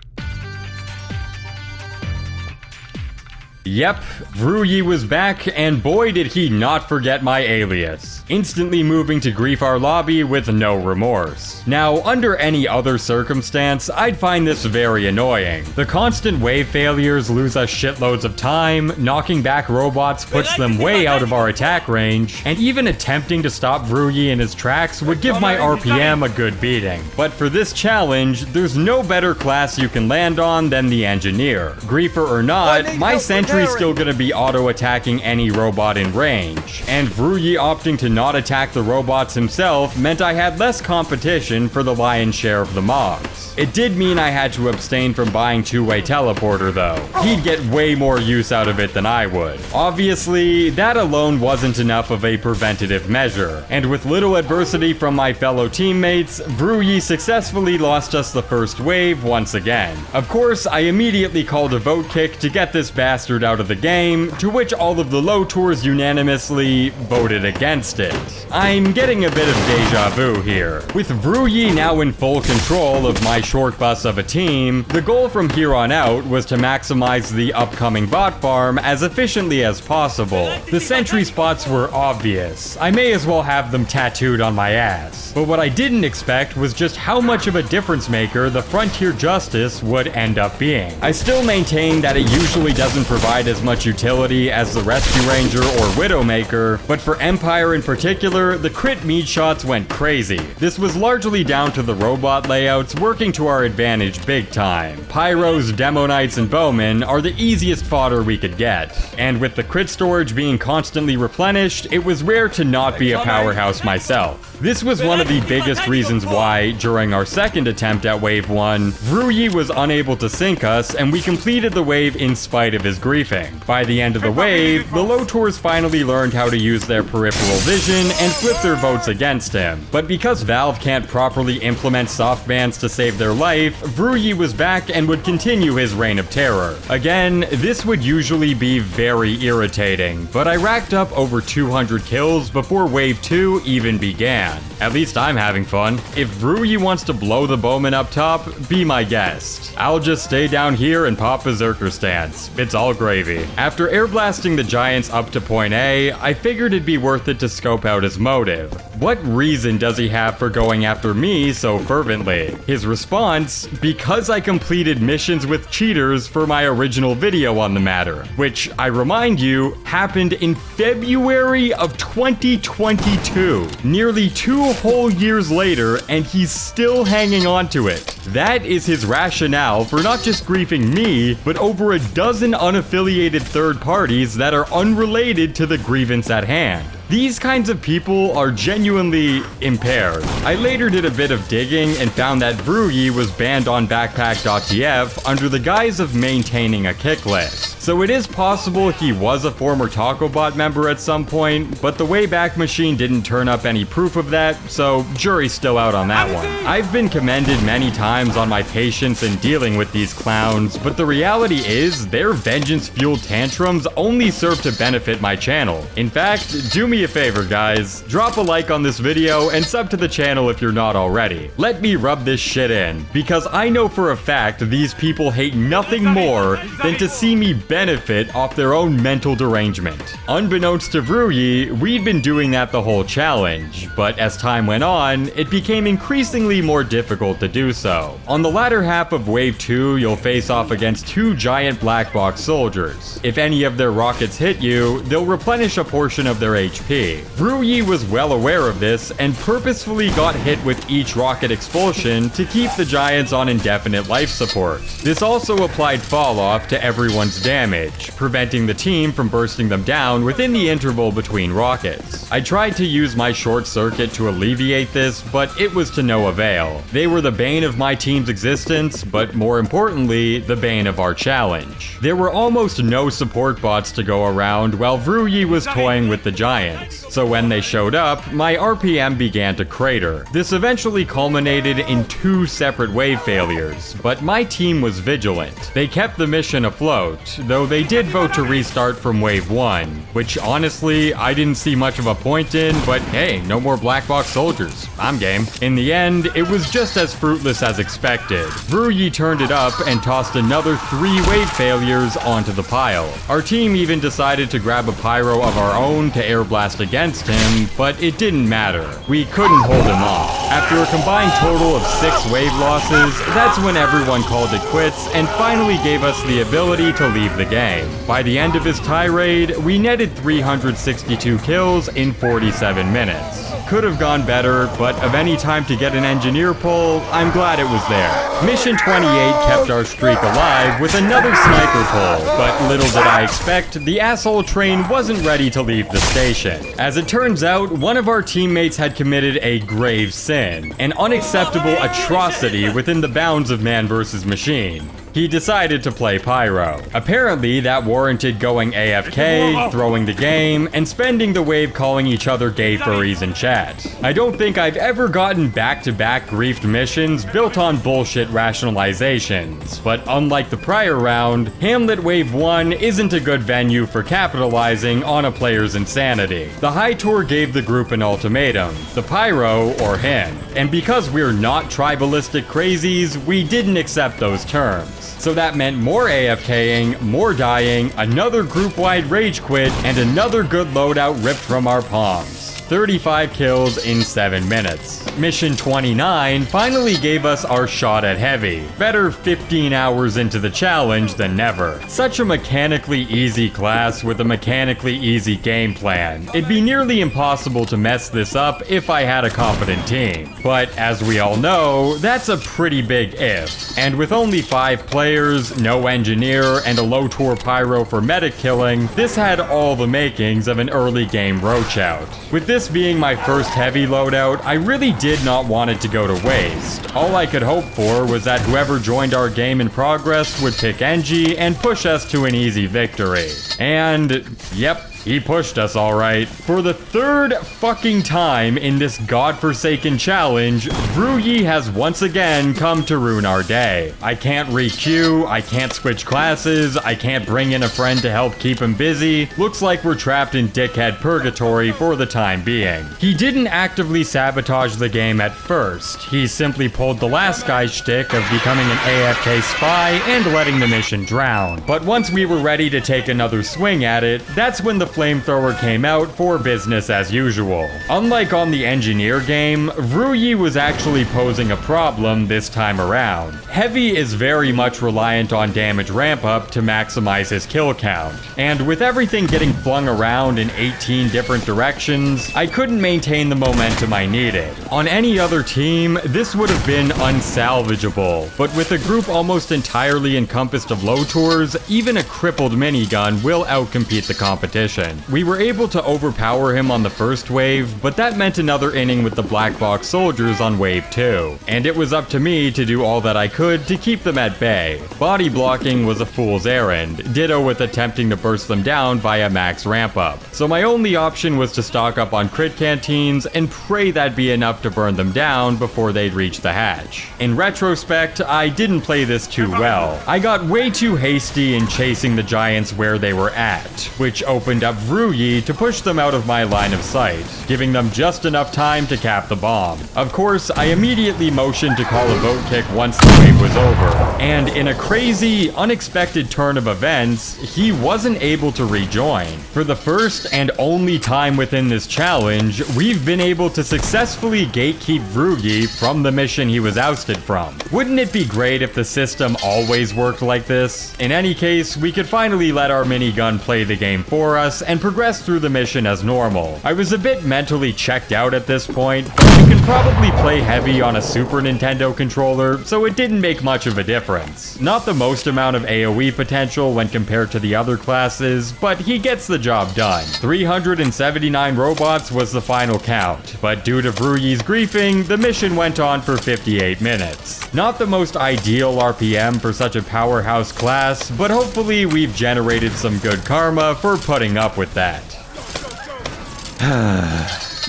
Yep, Vruyi was back, and boy did he not forget my alias, instantly moving to grief our lobby with no remorse. Now, under any other circumstance, I'd find this very annoying. The constant wave failures lose us shitloads of time, knocking back robots puts them way out of our attack range, and even attempting to stop Vruyi in his tracks would give my RPM a good beating. But for this challenge, there's no better class you can land on than the Engineer. Griefer or not, my sentry's still gonna be auto-attacking any robot in range, and Vruyi opting to not attack the robots himself meant I had less competition for the lion's share of the mobs. It did mean I had to abstain from buying two-way teleporter though. He'd get way more use out of it than I would. Obviously, that alone wasn't enough of a preventative measure, and with little adversity from my fellow teammates, Vruyi successfully lost us the first wave once again. Of course, I immediately called a vote kick to get this bastard out of the game, to which all of the low tours unanimously voted against it. I'm getting a bit of deja vu here. With Vruyi now in full control of my short bus of a team, the goal from here on out was to maximize the upcoming bot farm as efficiently as possible. The sentry spots were obvious. I may as well have them tattooed on my ass. But what I didn't expect was just how much of a difference maker the Frontier Justice would end up being. I still maintain that it usually doesn't provide as much utility as the Rescue Ranger or Widowmaker, but for Empire in particular, the crit meat shots went crazy. This was largely down to the robot layouts working to our advantage big time. Pyros, Demo Knights, and Bowmen are the easiest fodder we could get, and with the crit storage being constantly replenished, it was rare to not be a powerhouse myself. This was one of the biggest reasons why, during our second attempt at Wave 1, Vruyi was unable to sync us, and we completed the wave in spite of his griefing. By the end of the wave, the low tours finally learned how to use their peripheral vision and flip their votes against him. But because Valve can't properly implement soft bans to save saved their life, Vruyi was back and would continue his reign of terror. Again, this would usually be very irritating, but I racked up over 200 kills before Wave 2 even began. At least I'm having fun. If Vruyi wants to blow the bowman up top, be my guest. I'll just stay down here and pop berserker stance. It's all gravy. After air blasting the giants up to point A, I figured it'd be worth it to scope out his motive. What reason does he have for going after me so fervently? His response, because I completed missions with cheaters for my original video on the matter, which, I remind you, happened in February of 2022. Nearly 2 whole years later, and he's still hanging on to it. That is his rationale for not just griefing me, but over a dozen unaffiliated third parties that are unrelated to the grievance at hand. These kinds of people are genuinely impaired. I later did a bit of digging and found that Vruyi was banned on backpack.tf under the guise of maintaining a kick list. So it is possible he was a former TacoBot member at some point, but the Wayback Machine didn't turn up any proof of that, so jury's still out on that one. I've been commended many times on my patience in dealing with these clowns, but the reality is their vengeance-fueled tantrums only serve to benefit my channel. In fact, do me a favor, guys. Drop a like on this video and sub to the channel if you're not already. Let me rub this shit in, because I know for a fact these people hate nothing more than to see me benefit off their own mental derangement. Unbeknownst to Vruyi, we'd been doing that the whole challenge, but as time went on, it became increasingly more difficult to do so. On the latter half of Wave 2, you'll face off against 2 giant black box soldiers. If any of their rockets hit you, they'll replenish a portion of their HP. Vruyi was well aware of this and purposefully got hit with each rocket expulsion to keep the giants on indefinite life support. This also applied fall off to everyone's damage, preventing the team from bursting them down within the interval between rockets. I tried to use my short circuit to alleviate this, but it was to no avail. They were the bane of my team's existence, but more importantly, the bane of our challenge. There were almost no support bots to go around while Vruyi was toying with the giants. So when they showed up, my RPM began to crater. This eventually culminated in 2 separate wave failures, but my team was vigilant. They kept the mission afloat, though they did vote to restart from Wave 1, which honestly, I didn't see much of a point in, but hey, no more black box soldiers. I'm game. In the end, it was just as fruitless as expected. Vruyi turned it up and tossed another 3 wave failures onto the pile. Our team even decided to grab a pyro of our own to air blast against him, but it didn't matter. We couldn't hold him off. After a combined total of 6 wave losses, that's when everyone called it quits and finally gave us the ability to leave the game. By the end of his tirade, we netted 362 kills in 47 minutes. Could have gone better, but of any time to get an engineer pull, I'm glad it was there. Mission 28 kept our streak alive with another sniper pull, but little did I expect, the asshole train wasn't ready to leave the station. As it turns out, one of our teammates had committed a grave sin, an unacceptable atrocity within the bounds of man versus machine. He decided to play Pyro. Apparently, that warranted going AFK, throwing the game, and spending the wave calling each other gay furries in chat. I don't think I've ever gotten back-to-back griefed missions built on bullshit rationalizations, but unlike the prior round, Hamlet Wave 1 isn't a good venue for capitalizing on a player's insanity. The High Tour gave the group an ultimatum, the Pyro or him, and because we're not tribalistic crazies, we didn't accept those terms. So that meant more AFKing, more dying, another group-wide rage quit, and another good loadout ripped from our palms. 35 kills in 7 minutes. Mission 29 finally gave us our shot at heavy. Better 15 hours into the challenge than never. Such a mechanically easy class with a mechanically easy game plan. It'd be nearly impossible to mess this up if I had a competent team. But as we all know, that's a pretty big if. And with only 5 players, no engineer, and a low tour pyro for medic killing, this had all the makings of an early game roach out. With this being my first heavy loadout, I really did not want it to go to waste. All I could hope for was that whoever joined our game in progress would pick Engie and push us to an easy victory. And, yep, He pushed us all right. For the third fucking time in this godforsaken challenge, Vruyi has once again come to ruin our day. I can't re-queue, I can't switch classes, I can't bring in a friend to help keep him busy. Looks like we're trapped in dickhead purgatory for the time being. He didn't actively sabotage the game at first. He simply pulled the last guy's shtick of becoming an AFK spy and letting the mission drown. But once we were ready to take another swing at it, that's when the flamethrower came out for business as usual. Unlike on the engineer game, Vruyi was actually posing a problem this time around. Heavy is very much reliant on damage ramp up to maximize his kill count, and with everything getting flung around in 18 different directions, I couldn't maintain the momentum I needed. On any other team, this would have been unsalvageable, but with a group almost entirely encompassed of low tours, even a crippled minigun will outcompete the competition. We were able to overpower him on the first wave, but that meant another inning with the black box soldiers on wave 2, and it was up to me to do all that I could to keep them at bay. Body blocking was a fool's errand, ditto with attempting to burst them down via max ramp up. So my only option was to stock up on crit canteens and pray that'd be enough to burn them down before they'd reach the hatch. In retrospect, I didn't play this too well. I got way too hasty in chasing the giants where they were at, which opened up Vruyi to push them out of my line of sight, giving them just enough time to cap the bomb. Of course, I immediately motioned to call a vote kick once the wave was over, and in a crazy, unexpected turn of events, he wasn't able to rejoin. For the first and only time within this challenge, we've been able to successfully gatekeep Vruyi from the mission he was ousted from. Wouldn't it be great if the system always worked like this? In any case, we could finally let our minigun play the game for us and progress through the mission as normal. I was a bit mentally checked out at this point, but you can probably play heavy on a Super Nintendo controller, so it didn't make much of a difference. Not the most amount of AoE potential when compared to the other classes, but he gets the job done. 379 robots was the final count, but due to Vruyi's griefing, the mission went on for 58 minutes. Not the most ideal RPM for such a powerhouse class, but hopefully we've generated some good karma for putting up with that.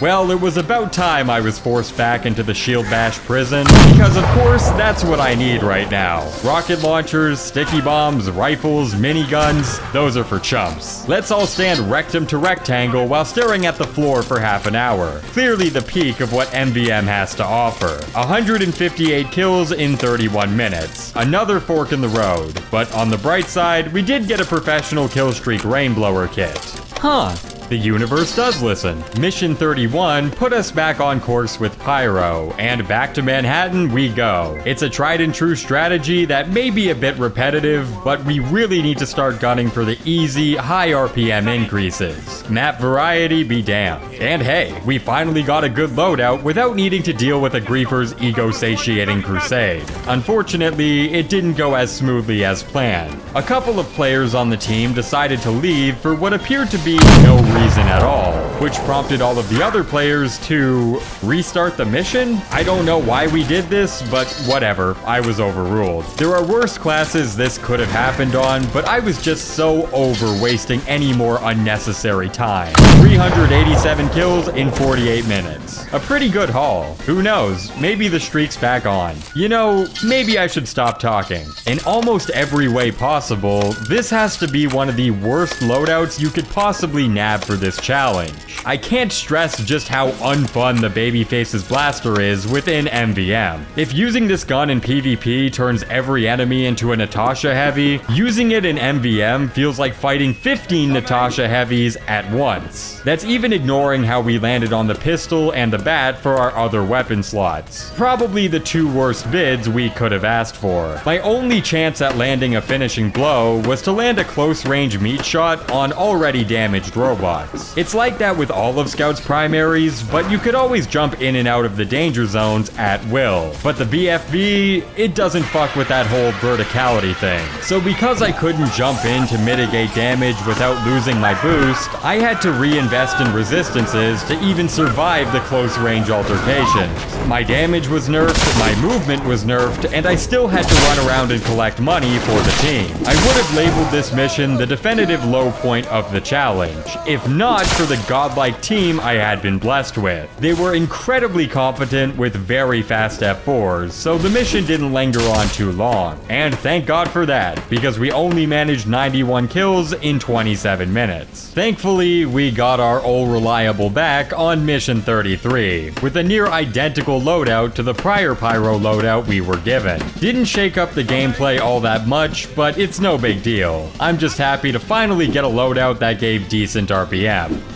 Well, it was about time I was forced back into the Shield Bash prison, because of course that's what I need right now. Rocket launchers, sticky bombs, rifles, miniguns, those are for chumps. Let's all stand rectum to rectangle while staring at the floor for half an hour. Clearly the peak of what MVM has to offer. 158 kills in 31 minutes. Another fork in the road. But on the bright side, we did get a professional killstreak rainblower kit. Huh. The universe does listen. Mission 31 put us back on course with Pyro, and back to Manhattan we go. It's a tried and true strategy that may be a bit repetitive, but we really need to start gunning for the easy, high RPM increases. Map variety be damned. And hey, we finally got a good loadout without needing to deal with a griefer's ego-satiating crusade. Unfortunately, it didn't go as smoothly as planned. A couple of players on the team decided to leave for what appeared to be no reason at all, which prompted all of the other players to restart the mission? I don't know why we did this, but whatever, I was overruled. There are worse classes this could have happened on, but I was just so over wasting any more unnecessary time. 387 kills in 48 minutes. A pretty good haul. Who knows, maybe the streak's back on. You know, maybe I should stop talking. In almost every way possible, this has to be one of the worst loadouts you could possibly nab for this challenge. I can't stress just how unfun the Babyface's blaster is within MVM. If using this gun in PvP turns every enemy into a Natasha heavy, using it in MVM feels like fighting 15 Natasha heavies at once. That's even ignoring how we landed on the pistol and the bat for our other weapon slots. Probably the two worst bids we could have asked for. My only chance at landing a finishing blow was to land a close range meat shot on already damaged robots. It's like that with all of Scout's primaries, but you could always jump in and out of the danger zones at will. But the BFB, it doesn't fuck with that whole verticality thing. So because I couldn't jump in to mitigate damage without losing my boost, I had to reinvest in resistances to even survive the close range altercations. My damage was nerfed, my movement was nerfed, and I still had to run around and collect money for the team. I would have labeled this mission the definitive low point of the challenge, if if not for the godlike team I had been blessed with. They were incredibly competent with very fast F4s, so the mission didn't linger on too long. And thank God for that, because we only managed 91 kills in 27 minutes. Thankfully, we got our old reliable back on mission 33, with a near identical loadout to the prior pyro loadout we were given. Didn't shake up the gameplay all that much, but it's no big deal. I'm just happy to finally get a loadout that gave decent RPM,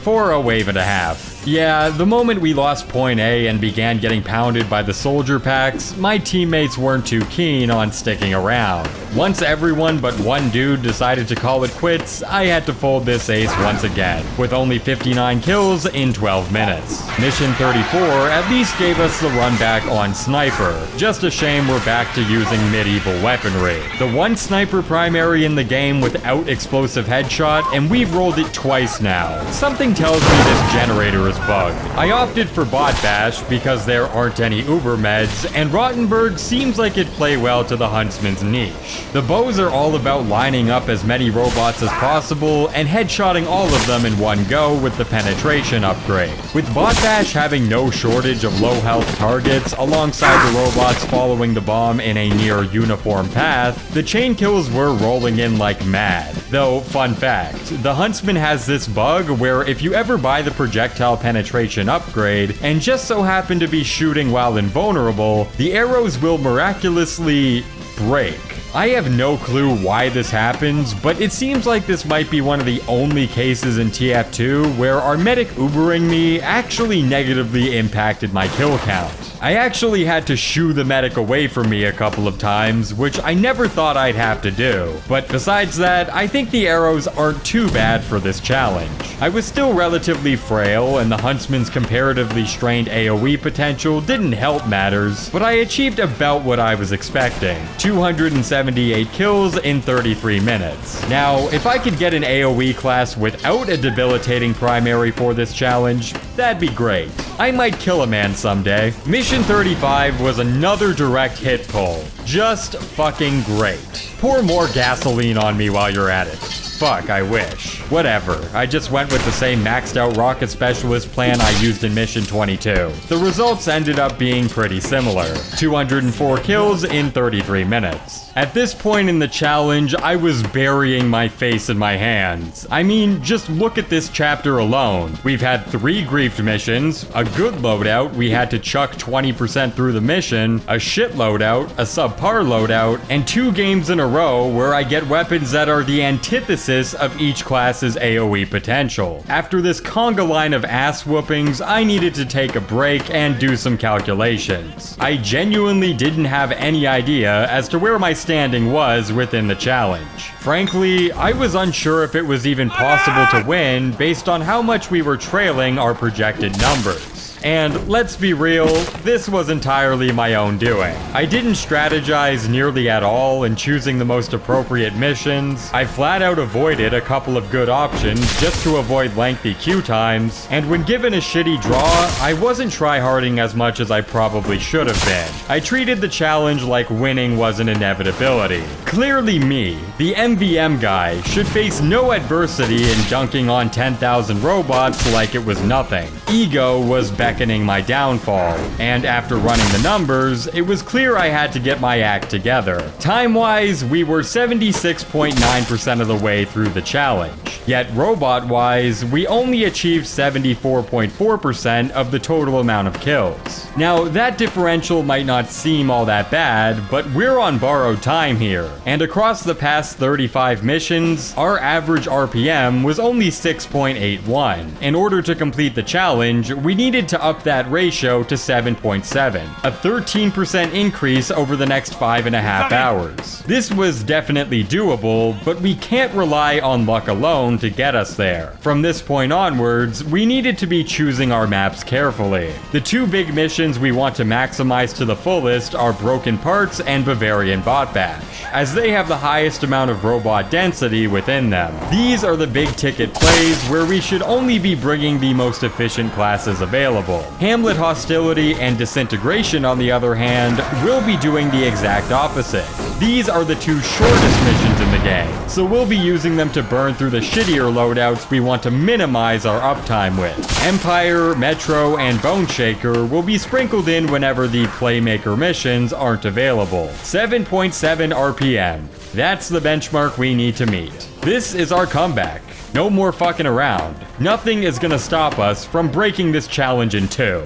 for a wave and a half. Yeah, the moment we lost point A and began getting pounded by the soldier packs, my teammates weren't too keen on sticking around. Once everyone but one dude decided to call it quits, I had to fold this ace once again, with only 59 kills in 12 minutes. Mission 34 at least gave us the run back on sniper. Just a shame we're back to using medieval weaponry. The one sniper primary in the game without explosive headshot, and we've rolled it twice now. Something tells me this generator is bugged. I opted for bot bash because there aren't any uber meds, and Rottenberg seems like it'd play well to the huntsman's niche. The bows are all about lining up as many robots as possible and headshotting all of them in one go with the penetration upgrade. With bot bash having no shortage of low health targets alongside the robots following the bomb in a near uniform path, the chain kills were rolling in like mad. Though, fun fact, the huntsman has this bug where if you ever buy the projectile penetration upgrade and just so happen to be shooting while invulnerable, the arrows will miraculously break. I have no clue why this happens, but it seems like this might be one of the only cases in TF2 where our medic Ubering me actually negatively impacted my kill count. I actually had to shoo the medic away from me a couple of times, which I never thought I'd have to do. But besides that, I think the arrows aren't too bad for this challenge. I was still relatively frail, and the huntsman's comparatively strained AoE potential didn't help matters, but I achieved about what I was expecting: 278 kills in 33 minutes. Now, if I could get an AoE class without a debilitating primary for this challenge, that'd be great. I might kill a man someday. Mission 35 was another direct hit pull. Just fucking great. Pour more gasoline on me while you're at it. Fuck, I wish. Whatever, I just went with the same maxed out rocket specialist plan I used in Mission 22. The results ended up being pretty similar. 204 kills in 33 minutes. At this point in the challenge, I was burying my face in my hands. I mean, just look at this chapter alone. We've had 3 griefed missions, a good loadout we had to chuck 20% through the mission, a shit loadout, a subpar loadout, and 2 games in a row where I get weapons that are the antithesis of each class's AoE potential. After this conga line of ass whoopings, I needed to take a break and do some calculations. I genuinely didn't have any idea as to where my standing was within the challenge. Frankly, I was unsure if it was even possible to win based on how much we were trailing our projected numbers. And let's be real, this was entirely my own doing. I didn't strategize nearly at all in choosing the most appropriate missions. I flat out avoided a couple of good options just to avoid lengthy queue times, and when given a shitty draw, I wasn't tryharding as much as I probably should have been. I treated the challenge like winning was an inevitability. Clearly me, the MVM guy, should face no adversity in dunking on 10,000 robots like it was nothing. Ego was beckoning my downfall, and after running the numbers, it was clear I had to get my act together. Time-wise, we were 76.9% of the way through the challenge. Yet robot-wise, we only achieved 74.4% of the total amount of kills. Now, that differential might not seem all that bad, but we're on borrowed time here, and across the past 35 missions, our average RPM was only 6.81. In order to complete the challenge, we needed to up that ratio to 7.7, a 13% increase over the next 5.5 hours. This was definitely doable, but we can't rely on luck alone to get us there. From this point onwards, we needed to be choosing our maps carefully. The 2 big missions we want to maximize to the fullest are Broken Parts and Bavarian Bot Bash. as they have the highest amount of robot density within them. These are the big ticket plays where we should only be bringing the most efficient classes available. Hamlet Hostility and Disintegration, on the other hand, will be doing the exact opposite. These are the two shortest missions in the game, so we'll be using them to burn through the shittier loadouts we want to minimize our uptime with. Empire, Metro, and Bone Shaker will be sprinkled in whenever the Playmaker missions aren't available. 7.7 RPM. That's the benchmark we need to meet. This is our comeback. No more fucking around. Nothing is gonna stop us from breaking this challenge in two.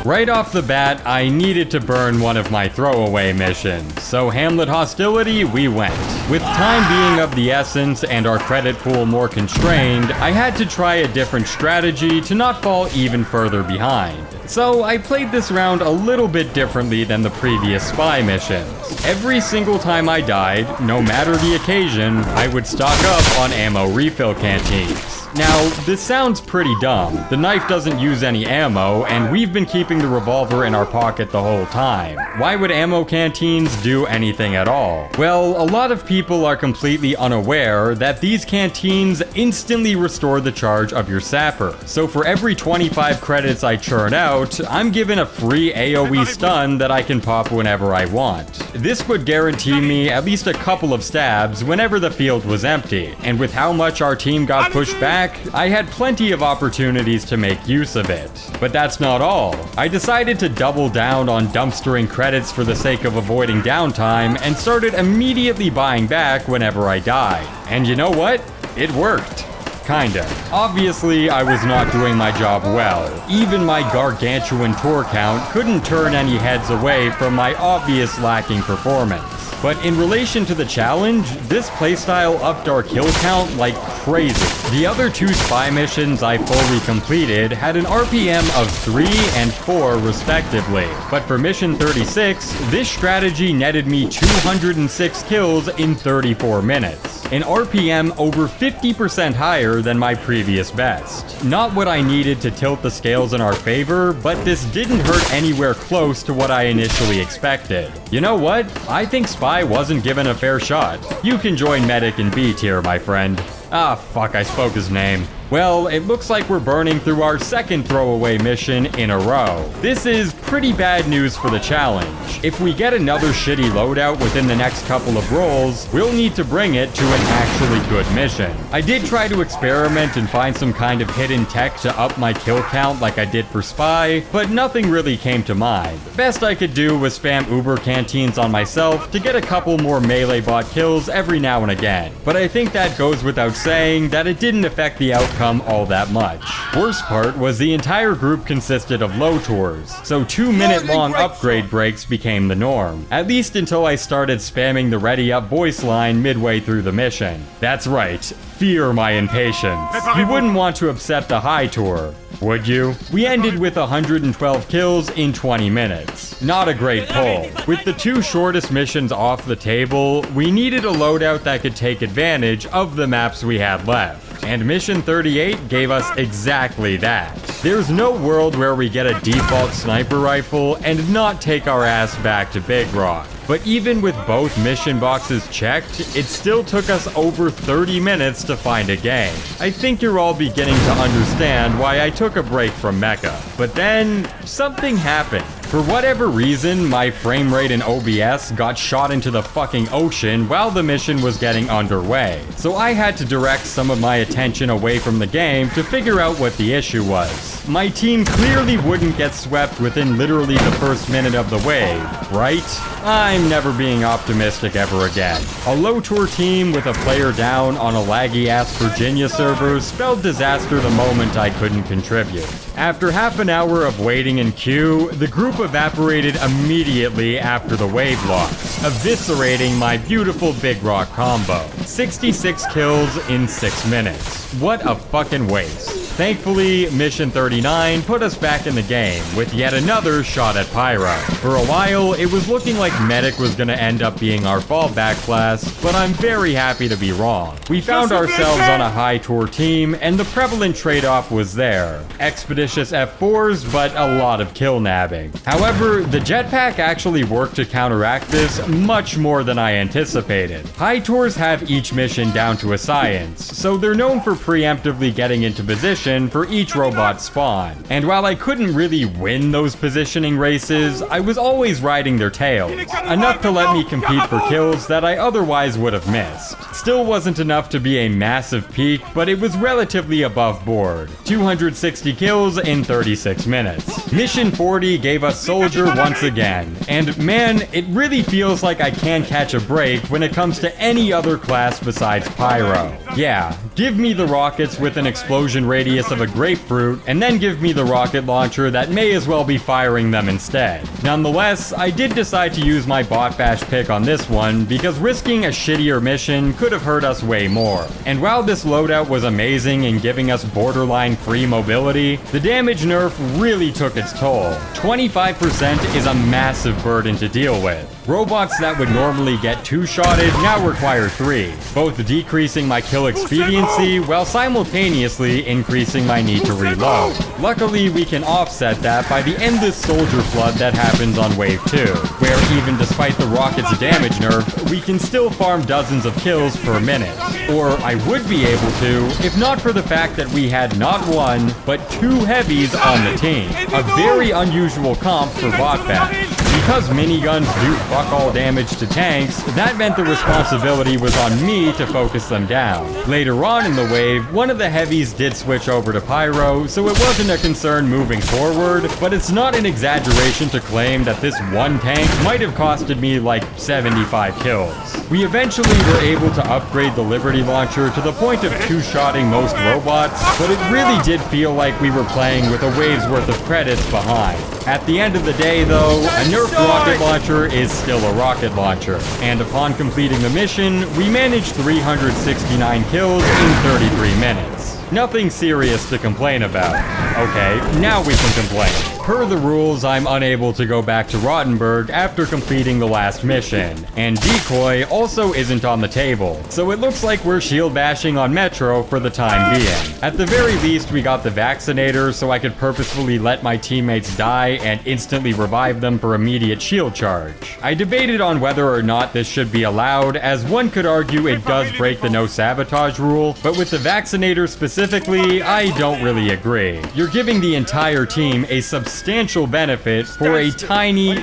Right off the bat, I needed to burn one of my throwaway missions, so Hamlet Hostility, we went. With time being of the essence and our credit pool more constrained, I had to try a different strategy to not fall even further behind. So I played this round a little bit differently than the previous spy missions. Every single time I died, no matter the occasion, I would stock up on ammo refill canteens. Now, this sounds pretty dumb. The knife doesn't use any ammo, and we've been keeping the revolver in our pocket the whole time. Why would ammo canteens do anything at all? Well, a lot of people are completely unaware that these canteens instantly restore the charge of your sapper. So for every 25 credits I churn out, I'm given a free AoE stun that I can pop whenever I want. This would guarantee me at least a couple of stabs whenever the field was empty, and with how much our team got pushed back, I had plenty of opportunities to make use of it. But that's not all. I decided to double down on dumpstering credits for the sake of avoiding downtime and started immediately buying back whenever I died. And you know what? It worked. Kinda. Obviously, I was not doing my job well. Even my gargantuan tour count couldn't turn any heads away from my obvious lacking performance. But in relation to the challenge, this playstyle upped our kill count like crazy. The other two spy missions I fully completed had an RPM of 3 and 4 respectively. But for mission 36, this strategy netted me 206 kills in 34 minutes. An RPM over 50% higher than my previous best. Not what I needed to tilt the scales in our favor, but this didn't hurt anywhere close to what I initially expected. You know what? I think Spy wasn't given a fair shot. You can join Medic in B tier, my friend. Ah, fuck, I spoke his name. Well, it looks like we're burning through our second throwaway mission in a row. This is pretty bad news for the challenge. If we get another shitty loadout within the next couple of rolls, we'll need to bring it to an actually good mission. I did try to experiment and find some kind of hidden tech to up my kill count like I did for Spy, but nothing really came to mind. Best I could do was spam Uber canteens on myself to get a couple more melee bot kills every now and again. But I think that goes without saying that it didn't affect the outcome all that much. Worst part was the entire group consisted of low tours, so 2-minute long upgrade breaks became the norm. At least until I started spamming the ready up voice line midway through the mission. That's right, fear my impatience. You wouldn't want to upset the high tour, would you? We ended with 112 kills in 20 minutes. Not a great pull. With the two shortest missions off the table, we needed a loadout that could take advantage of the maps we had left. And mission 38 gave us exactly that. There's no world where we get a default sniper rifle and not take our ass back to Big Rock. But even with both mission boxes checked, it still took us over 30 minutes to find a game. I think you're all beginning to understand why I took a break from Mecha. But then, something happened. For whatever reason, my frame rate in OBS got shot into the fucking ocean while the mission was getting underway. So I had to direct some of my attention away from the game to figure out what the issue was. My team clearly wouldn't get swept within literally the first minute of the wave, right? I'm never being optimistic ever again. A low tour team with a player down on a laggy-ass Virginia server spelled disaster the moment I couldn't contribute. After half an hour of waiting in queue, the group evaporated immediately after the wave loss, eviscerating my beautiful Big Rock combo. 66 kills in 6 minutes. What a fucking waste. Thankfully, Mission 39 put us back in the game with yet another shot at Pyro. For a while, it was looking like Medic was gonna end up being our fallback class, but I'm very happy to be wrong. We found ourselves on a high tour team, and the prevalent trade-off was there. Expeditious F4s, but a lot of kill nabbing. However, the jetpack actually worked to counteract this much more than I anticipated. High tours have each mission down to a science, so they're known for preemptively getting into position for each robot spawn. And while I couldn't really win those positioning races, I was always riding their tails, enough to let me compete for kills that I otherwise would have missed. Still wasn't enough to be a massive peak, but it was relatively above board. 260 kills in 36 minutes. Mission 40 gave us Soldier once again, and man, it really feels like I can't catch a break when it comes to any other class besides Pyro. Yeah, give me the rockets with an explosion radius of a grapefruit, and then give me the rocket launcher that may as well be firing them instead. Nonetheless, I did decide to use my bot bash pick on this one because risking a shittier mission could have hurt us way more. And while this loadout was amazing in giving us borderline free mobility, the damage nerf really took its toll. 25% is a massive burden to deal with. Robots that would normally get 2-shotted now require 3, both decreasing my kill expediency while simultaneously increasing my need to reload. Luckily, we can offset that by the endless soldier flood that happens on Wave 2, where even despite the rocket's damage nerf, we can still farm dozens of kills per minute. Or I would be able to, if not for the fact that we had not 1, but 2 heavies on the team. A very unusual comp for bot bash. Because miniguns do fuck all damage to tanks, that meant the responsibility was on me to focus them down. Later on in the wave, one of the heavies did switch over to Pyro, so it wasn't a concern moving forward, but it's not an exaggeration to claim that this one tank might have costed me like 75 kills. We eventually were able to upgrade the Liberty Launcher to the point of 2-shotting most robots, but it really did feel like we were playing with a wave's worth of credits behind. At the end of the day though, a nerfed rocket launcher is still a rocket launcher, and upon completing the mission, we managed 369 kills in 33 minutes. Nothing serious to complain about. Okay, now we can complain. Per the rules, I'm unable to go back to Rottenburg after completing the last mission, and Decoy also isn't on the table, so it looks like we're shield bashing on Metro for the time being. At the very least, we got the vaccinator so I could purposefully let my teammates die and instantly revive them for immediate shield charge. I debated on whether or not this should be allowed, as one could argue it does break the no sabotage rule, but with the vaccinator specifically, I don't really agree. You're giving the entire team a substantial benefit for a tiny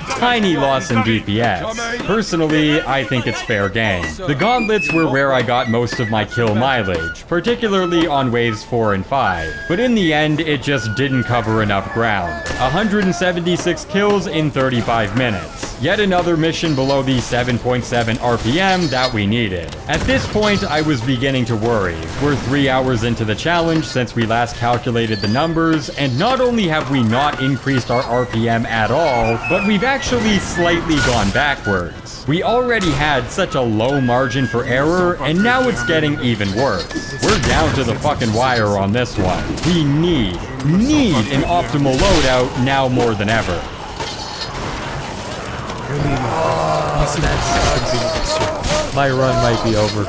loss in DPS. Personally, I think it's fair game. The gauntlets were where I got most of my kill mileage, particularly on waves 4 and 5, but in the end, it just didn't cover enough ground. 176 kills in 35 minutes. Yet another mission below the 7.7 RPM that we needed. At this point, I was beginning to worry. We're 3 hours into the challenge since we last calculated the numbers, and not only have we not increased our RPM at all, but we've actually slightly gone backwards. We already had such a low margin for error, and now it's getting even worse. We're down to the fucking wire on this one. We need an optimal loadout now more than ever. My run might be over.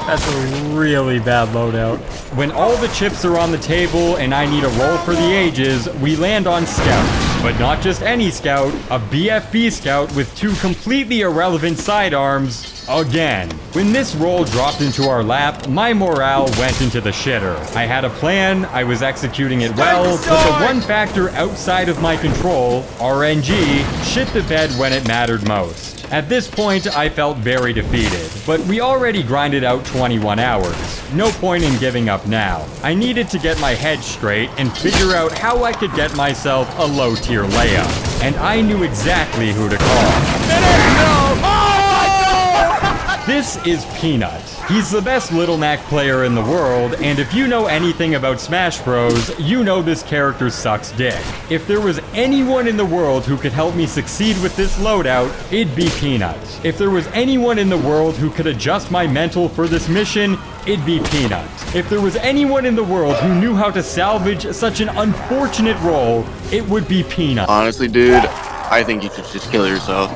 That's a really bad loadout. When all the chips are on the table and I need a roll for the ages, we land on Scout. But not just any Scout, a BFB Scout with 2 completely irrelevant sidearms. Again. When this roll dropped into our lap, my morale went into the shitter. I had a plan, I was executing it well, but the one factor outside of my control, RNG, shit the bed when it mattered most. At this point, I felt very defeated, but we already grinded out 21 hours. No point in giving up now. I needed to get my head straight and figure out how I could get myself a low-tier layup. And I knew exactly who to call. This is Peanut. He's the best Little Mac player in the world, and if you know anything about Smash Bros, you know this character sucks dick. If there was anyone in the world who could help me succeed with this loadout, it'd be Peanut. If there was anyone in the world who could adjust my mental for this mission, it'd be Peanut. If there was anyone in the world who knew how to salvage such an unfortunate role, it would be Peanut. Honestly, dude, I think you should just kill yourself.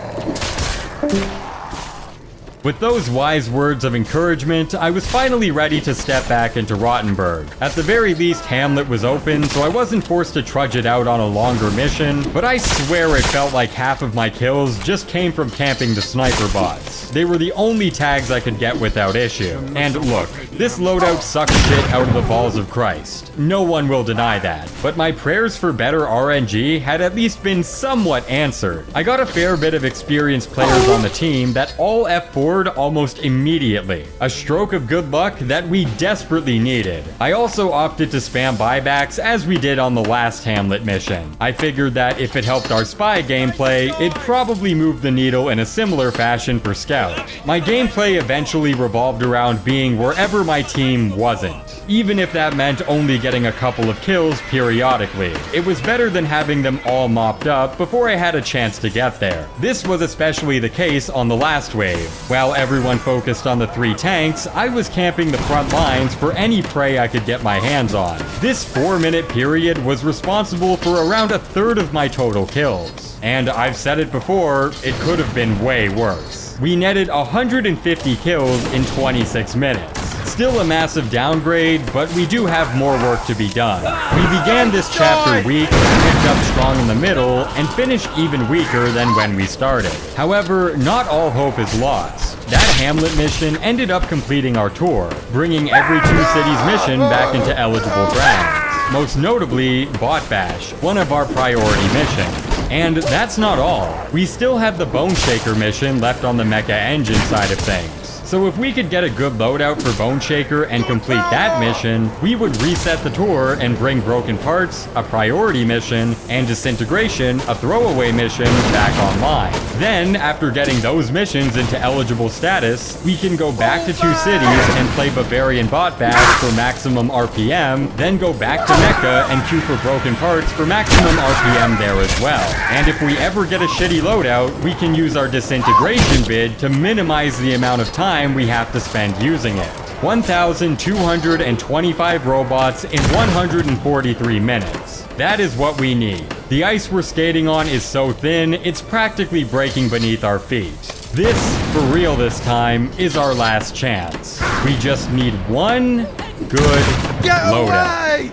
With those wise words of encouragement, I was finally ready to step back into Rottenburg. At the very least, Hamlet was open, so I wasn't forced to trudge it out on a longer mission, but I swear it felt like half of my kills just came from camping the sniper bots. They were the only tags I could get without issue. And look, this loadout sucks shit out of the balls of Christ. No one will deny that. But my prayers for better RNG had at least been somewhat answered. I got a fair bit of experienced players on the team that all F4'd almost immediately. A stroke of good luck that we desperately needed. I also opted to spam buybacks as we did on the last Hamlet mission. I figured that if it helped our spy gameplay, it'd probably move the needle in a similar fashion for Scout. My gameplay eventually revolved around being wherever my team wasn't, even if that meant only getting a couple of kills periodically. It was better than having them all mopped up before I had a chance to get there. This was especially the case on the last wave. While everyone focused on the 3 tanks, I was camping the front lines for any prey I could get my hands on. This 4-minute period was responsible for around a third of my total kills. And I've said it before, it could have been way worse. We netted 150 kills in 26 minutes. Still a massive downgrade, but we do have more work to be done. We began this chapter weak, picked up strong in the middle, and finished even weaker than when we started. However, not all hope is lost. That Hamlet mission ended up completing our tour, bringing every 2 cities mission back into eligible grounds. Most notably, Bot Bash, one of our priority missions. And that's not all. We still have the Bone Shaker mission left on the Mecha Engine side of things. So if we could get a good loadout for Bone Shaker and complete that mission, we would reset the tour and bring Broken Parts, a priority mission, and Disintegration, a throwaway mission, back online. Then, after getting those missions into eligible status, we can go back to 2 cities and play Bavarian Bot Bash for maximum RPM, then go back to Mecha and queue for Broken Parts for maximum RPM there as well. And if we ever get a shitty loadout, we can use our Disintegration bid to minimize the amount of time we have to spend using it. 1,225 robots in 143 minutes. That is what we need. The ice we're skating on is so thin, it's practically breaking beneath our feet. This, for real this time, is our last chance. We just need one good loadout.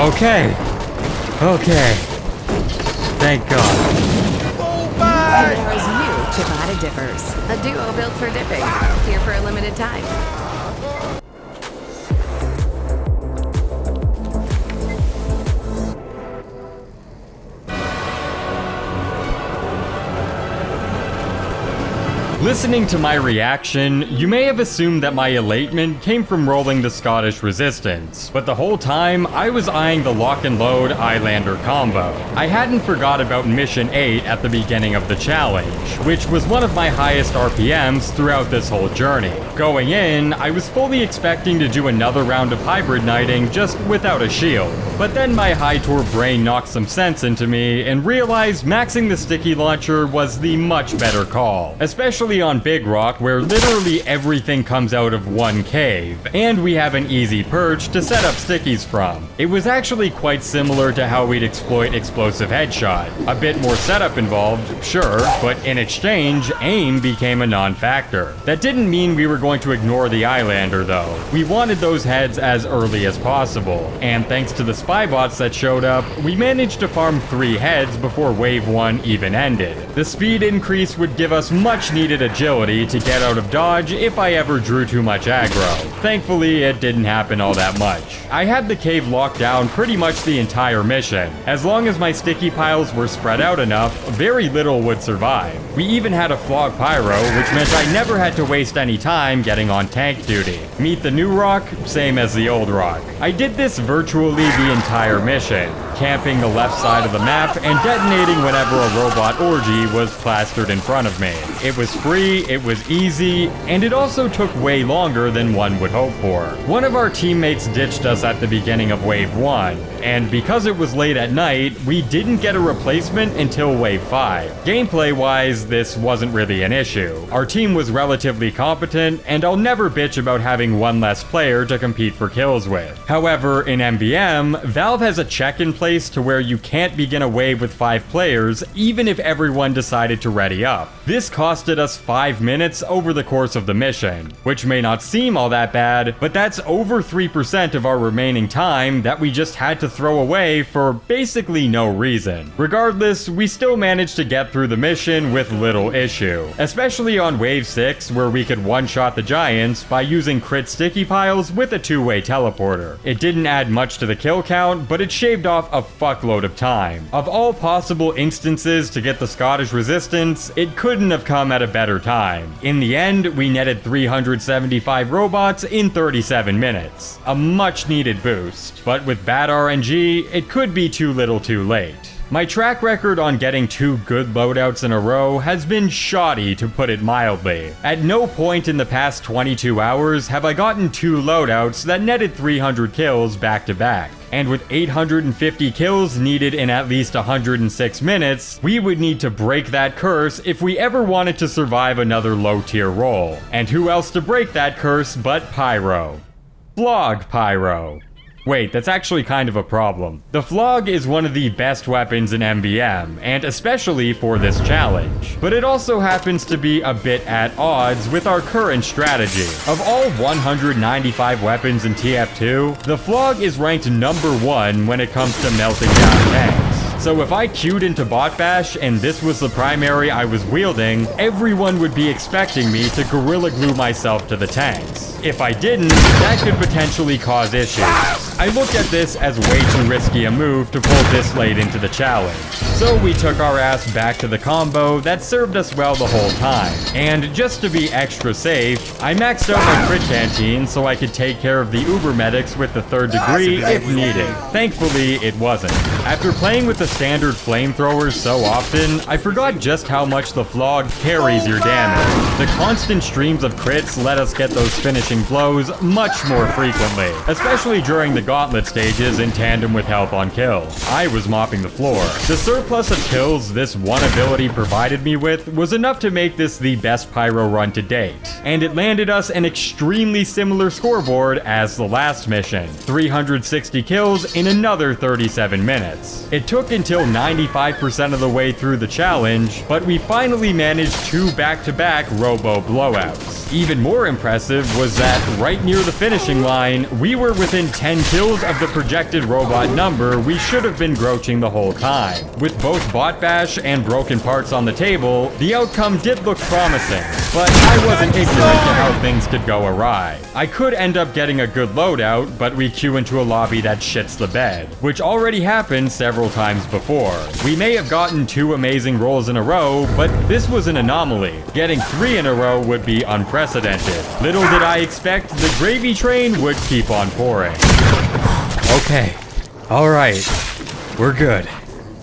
Okay. Thank God. There's new Ciabatta Dippers, a duo built for dipping, here for a limited time. Listening to my reaction, you may have assumed that my elatement came from rolling the Scottish Resistance, but the whole time I was eyeing the lock and load Islander combo. I hadn't forgot about Mission 8 at the beginning of the challenge, which was one of my highest RPMs throughout this whole journey. Going in, I was fully expecting to do another round of hybrid knighting just without a shield, but then my high tour brain knocked some sense into me and realized maxing the sticky launcher was the much better call, especially on Big Rock, where literally everything comes out of one cave, and we have an easy perch to set up stickies from. It was actually quite similar to how we'd exploit Explosive Headshot. A bit more setup involved, sure, but in exchange, aim became a non-factor. That didn't mean we were going to ignore the Islander though. We wanted those heads as early as possible, and thanks to the spy bots that showed up, we managed to farm 3 heads before Wave 1 even ended. The speed increase would give us much needed agility to get out of dodge if I ever drew too much aggro. Thankfully, it didn't happen all that much. I had the cave locked down pretty much the entire mission. As long as my sticky piles were spread out enough, very little would survive. We even had a Flog Pyro, which meant I never had to waste any time getting on tank duty. Meet the new rock, same as the old rock. I did this virtually the entire mission. camping the left side of the map and detonating whenever a robot orgy was plastered in front of me. It was free, it was easy, and it also took way longer than one would hope for. One of our teammates ditched us at the beginning of Wave 1, and because it was late at night, we didn't get a replacement until Wave 5. Gameplay-wise, this wasn't really an issue. Our team was relatively competent, and I'll never bitch about having one less player to compete for kills with. However, in MVM, Valve has a check in place to where you can't begin a wave with 5 players, even if everyone decided to ready up. This costed us 5 minutes over the course of the mission, which may not seem all that bad, but that's over 3% of our remaining time that we just had to throw away for basically no reason. Regardless, we still managed to get through the mission with little issue, especially on Wave 6 where we could one-shot the giants by using crit sticky piles with a 2-way teleporter. It didn't add much to the kill count, but it shaved off a fuckload of time. Of all possible instances to get the Scottish resistance, it couldn't have come at a better time. In the end, we netted 375 robots in 37 minutes. A much needed boost, but with bad RNG, it could be too little too late. My track record on getting 2 good loadouts in a row has been shoddy, to put it mildly. At no point in the past 22 hours have I gotten 2 loadouts that netted 300 kills back to back. And with 850 kills needed in at least 106 minutes, we would need to break that curse if we ever wanted to survive another low-tier roll. And who else to break that curse but Pyro? Flog Pyro. Wait, that's actually kind of a problem. The Flog is one of the best weapons in MVM, and especially for this challenge. But it also happens to be a bit at odds with our current strategy. Of all 195 weapons in TF2, the Flog is ranked number 1 when it comes to melting down tanks. So if I queued into Bot Bash and this was the primary I was wielding, everyone would be expecting me to Gorilla Glue myself to the tanks. If I didn't, that could potentially cause issues. I looked at this as way too risky a move to pull this late into the challenge. So we took our ass back to the combo that served us well the whole time. And just to be extra safe, I maxed out my crit canteen so I could take care of the Uber medics with the 3rd degree if needed. Thankfully, it wasn't. After playing with the standard flamethrowers so often, I forgot just how much the Flog carries your damage. The constant streams of crits let us get those finishing blows much more frequently, especially during the gauntlet stages in tandem with help on kill. I was mopping the floor. The surplus of kills this one ability provided me with was enough to make this the best Pyro run to date, and it landed us an extremely similar scoreboard as the last mission, 360 kills in another 37 minutes. It took until 95% of the way through the challenge, but we finally managed 2 back-to-back robo blowouts. Even more impressive was that right near the finishing line, we were within 10 kills of the projected robot number we should have been broaching the whole time. With both Bot Bash and broken parts on the table, the outcome did look promising, but I wasn't ignorant to how things could go awry. I could end up getting a good loadout, but we queue into a lobby that shits the bed, which already happened several times before. We may have gotten 2 amazing rolls in a row, but this was an anomaly. Getting 3 in a row would be unprecedented. Little did I expect the gravy train would keep on pouring. Okay. Alright. We're good.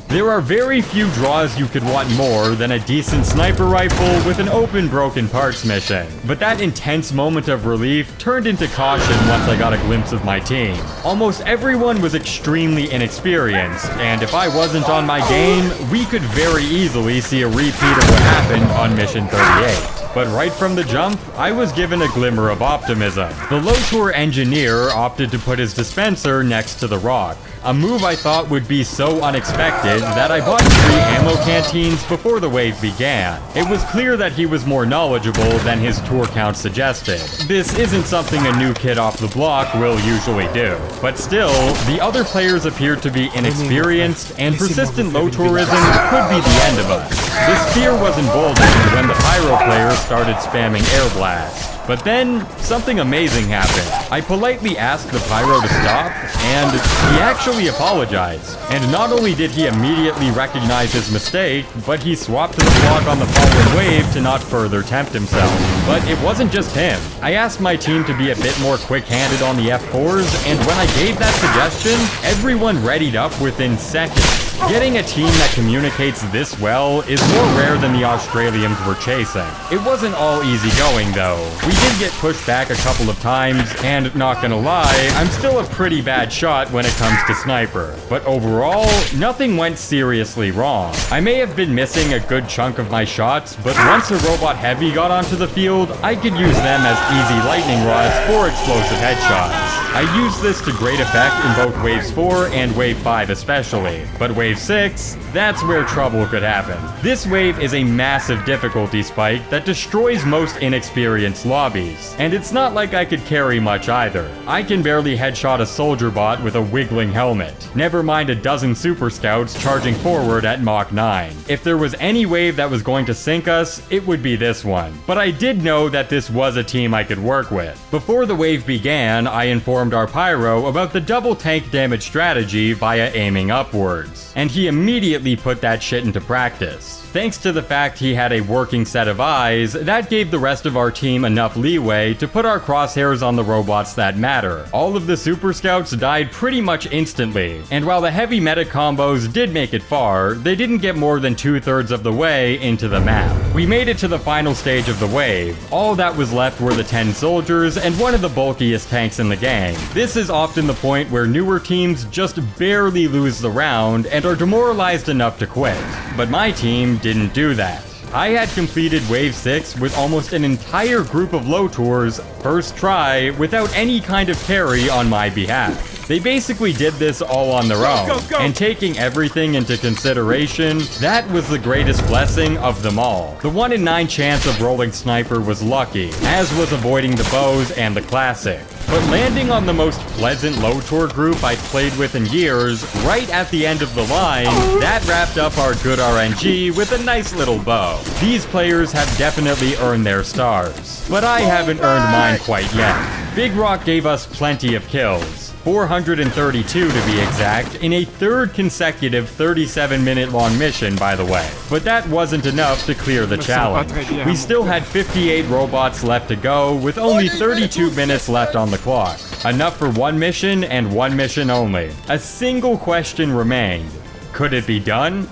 There are very few draws you could want more than a decent sniper rifle with an open broken parts mission. But that intense moment of relief turned into caution once I got a glimpse of my team. Almost everyone was extremely inexperienced, and if I wasn't on my game, we could very easily see a repeat of what happened on Mission 38. But right from the jump, I was given a glimmer of optimism. The low-tour engineer opted to put his dispenser next to the rock, a move I thought would be so unexpected that I bought 3 ammo canteens before the wave began. It was clear that he was more knowledgeable than his tour count suggested. This isn't something a new kid off the block will usually do. But still, the other players appeared to be inexperienced, and persistent low tourism could be the end of us. This fear was emboldened when the pyro players started spamming air blast. But then, something amazing happened. I politely asked the pyro to stop, and he actually apologized. And not only did he immediately recognize his mistake, but he swapped to the block on the following wave to not further tempt himself. But it wasn't just him. I asked my team to be a bit more quick-handed on the F4s, and when I gave that suggestion, everyone readied up within seconds. Getting a team that communicates this well is more rare than the Australians were chasing. It wasn't all easy going though. We did get pushed back a couple of times, and not gonna lie, I'm still a pretty bad shot when it comes to sniper. But overall, nothing went seriously wrong. I may have been missing a good chunk of my shots, but once a robot heavy got onto the field, I could use them as easy lightning rods for explosive headshots. I used this to great effect in both Waves 4 and Wave 5 especially, but Wave 6, that's where trouble could happen. This wave is a massive difficulty spike that destroys most inexperienced lobbies, and it's not like I could carry much either. I can barely headshot a soldier bot with a wiggling helmet, never mind a dozen super scouts charging forward at Mach 9. If there was any wave that was going to sink us, it would be this one, but I did know that this was a team I could work with. Before the wave began, I informed our pyro about the double tank damage strategy via aiming upwards, and he immediately put that shit into practice. Thanks to the fact he had a working set of eyes, that gave the rest of our team enough leeway to put our crosshairs on the robots that matter. All of the super scouts died pretty much instantly, and while the heavy meta combos did make it far, they didn't get more than 2/3 of the way into the map. We made it to the final stage of the wave. All that was left were the 10 soldiers and one of the bulkiest tanks in the gang. This is often the point where newer teams just barely lose the round and are demoralized enough to quit. But my team didn't do that. I had completed Wave 6 with almost an entire group of low tours first try without any kind of carry on my behalf. They basically did this all on their own, and taking everything into consideration, that was the greatest blessing of them all. The 1 in 9 chance of rolling sniper was lucky, as was avoiding the bows and the classic. But landing on the most pleasant low tour group I'd played with in years, right at the end of the line, that wrapped up our good RNG with a nice little bow. These players have definitely earned their stars, but I haven't earned mine quite yet. Big Rock gave us plenty of kills. 432 to be exact, in a third consecutive 37-minute long mission, by the way. But that wasn't enough to clear the challenge. We still had 58 robots left to go, with only 32 minutes left on the clock. Enough for one mission and one mission only. A single question remained. Could it be done?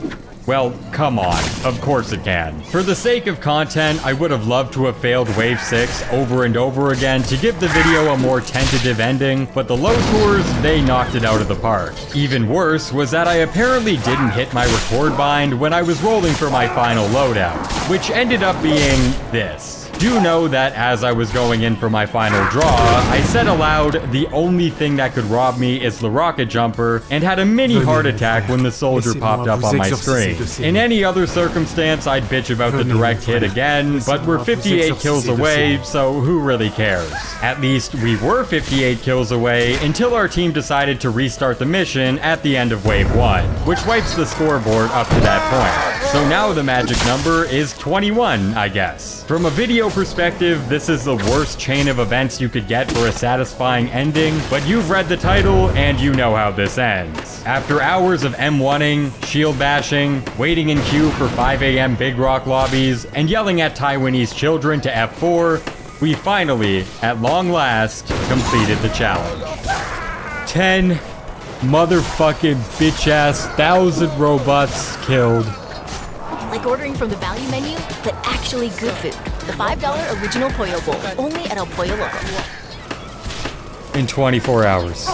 Well, come on. Of course it can. For the sake of content, I would have loved to have failed Wave 6 over and over again to give the video a more tentative ending, but the low tours, they knocked it out of the park. Even worse was that I apparently didn't hit my record bind when I was rolling for my final loadout, which ended up being this. Do know that as I was going in for my final draw, I said aloud, the only thing that could rob me is the rocket jumper, and had a mini heart attack when the soldier popped up on my screen. In any other circumstance, I'd bitch about the direct hit again, but we're 58 kills away, so who really cares? At least we were 58 kills away until our team decided to restart the mission at the end of Wave 1, which wipes the scoreboard up to that point. So now the magic number is 21, I guess. From a video perspective, this is the worst chain of events you could get for a satisfying ending, but you've read the title and you know how this ends. After hours of M1ing, shield bashing, waiting in queue for 5 AM Big Rock lobbies, and yelling at Taiwanese children to F4, we finally, at long last, completed the challenge. 10 motherfucking bitch-ass 1,000 robots killed. Like ordering from the value menu, but actually good food. The $5 original Pollo Bowl, only at El Pollo Loco. In 24 hours.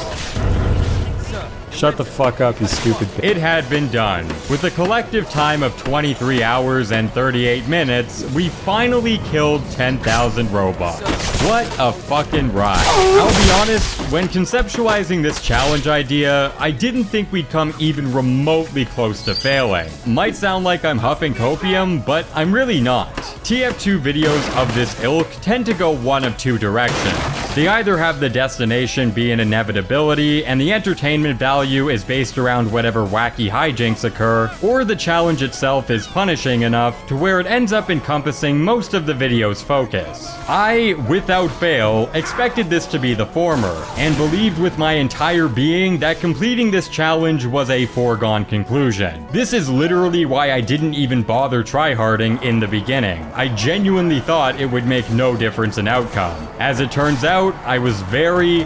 Shut the fuck up, you stupid bitch. It had been done. With a collective time of 23 hours and 38 minutes, we finally killed 10,000 robots. What a fucking ride. I'll be honest, when conceptualizing this challenge idea, I didn't think we'd come even remotely close to failing. Might sound like I'm huffing copium, but I'm really not. TF2 videos of this ilk tend to go one of two directions. They either have the destination be an inevitability and the entertainment value is based around whatever wacky hijinks occur, or the challenge itself is punishing enough to where it ends up encompassing most of the video's focus. I, without fail, expected this to be the former, and believed with my entire being that completing this challenge was a foregone conclusion. This is literally why I didn't even bother tryharding in the beginning. I genuinely thought it would make no difference in outcome. As it turns out, I was very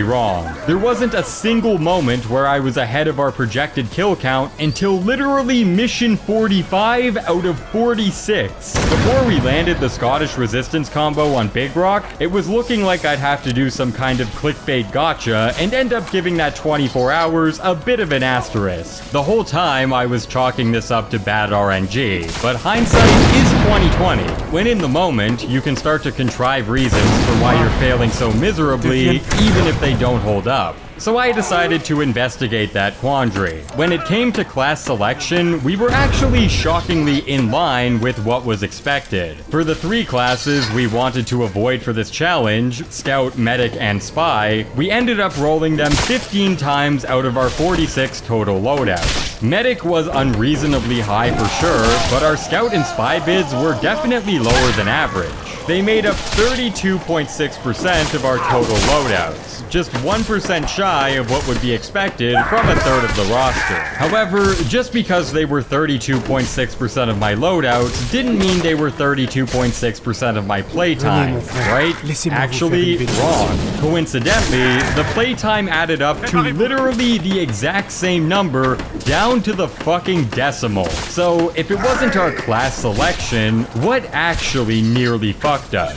wrong. There wasn't a single moment where I was ahead of our projected kill count until literally mission 45 out of 46. Before we landed the Scottish resistance combo on Big Rock, it was looking like I'd have to do some kind of clickbait gotcha and end up giving that 24 hours a bit of an asterisk. The whole time I was chalking this up to bad RNG, but hindsight is 2020. When in the moment, you can start to contrive reasons for why you're failing so miserably, even if they don't hold up. So I decided to investigate that quandary. When it came to class selection, we were actually shockingly in line with what was expected. For the 3 classes we wanted to avoid for this challenge, Scout, Medic, and Spy, we ended up rolling them 15 times out of our 46 total loadouts. Medic was unreasonably high for sure, but our Scout and Spy bids were definitely lower than average. They made up 32.6% of our total loadouts, just 1% shy of what would be expected from a third of the roster. However, just because they were 32.6% of my loadouts didn't mean they were 32.6% of my playtime, right? Actually, wrong. Coincidentally, the playtime added up to literally the exact same number down to the fucking decimal. So if it wasn't our class selection, what actually nearly fucked us?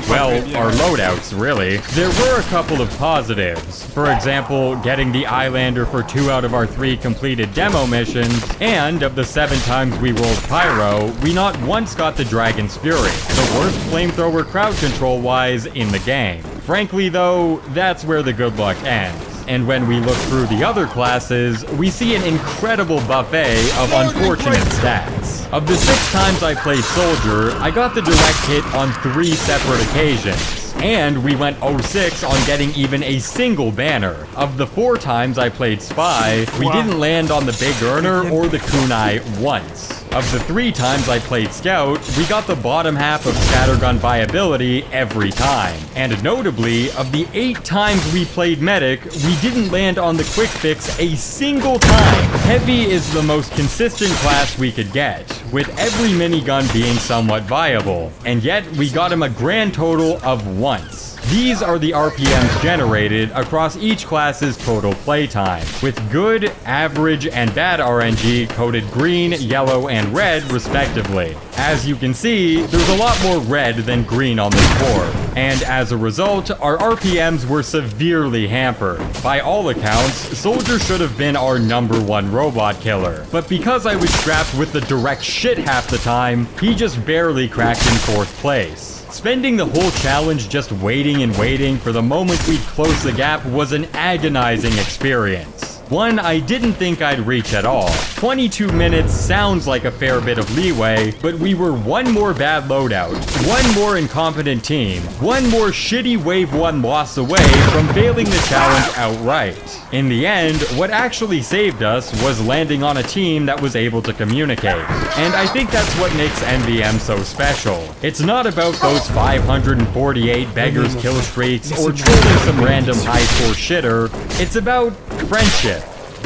Well, our loadouts, really. There were a couple of positives. For example, getting the Islander for 2 out of our 3 completed demo missions, and of the 7 times we rolled Pyro, we not once got the Dragon's Fury, the worst flamethrower crowd control-wise in the game. Frankly though, that's where the good luck ends. And when we look through the other classes, we see an incredible buffet of unfortunate stats. Of the 6 times I played Soldier, I got the direct hit on 3 separate occasions. And we went 0-6 on getting even a single banner. Of the 4 times I played Spy, we didn't land on the Big Earner or the Kunai once. Of the 3 times I played Scout, we got the bottom half of Scattergun viability every time. And notably, of the 8 times we played Medic, we didn't land on the Quick Fix a single time. Heavy is the most consistent class we could get, with every minigun being somewhat viable. And yet, we got him a grand total of once. These are the RPMs generated across each class's total playtime, with good, average, and bad RNG coded green, yellow, and red respectively. As you can see, there's a lot more red than green on this board, and as a result, our RPMs were severely hampered. By all accounts, Soldier should have been our #1 robot killer, but because I was strapped with the direct shit half the time, he just barely cracked in 4th place. Spending the whole challenge just waiting and waiting for the moment we'd close the gap was an agonizing experience. One I didn't think I'd reach at all. 22 minutes sounds like a fair bit of leeway, but we were 1 more bad loadout, 1 more incompetent team, 1 more shitty Wave 1 loss away from failing the challenge outright. In the end, what actually saved us was landing on a team that was able to communicate. And I think that's what makes NVM so special. It's not about those 548 beggars kill streaks or trolling some random high score shitter. It's about friendship,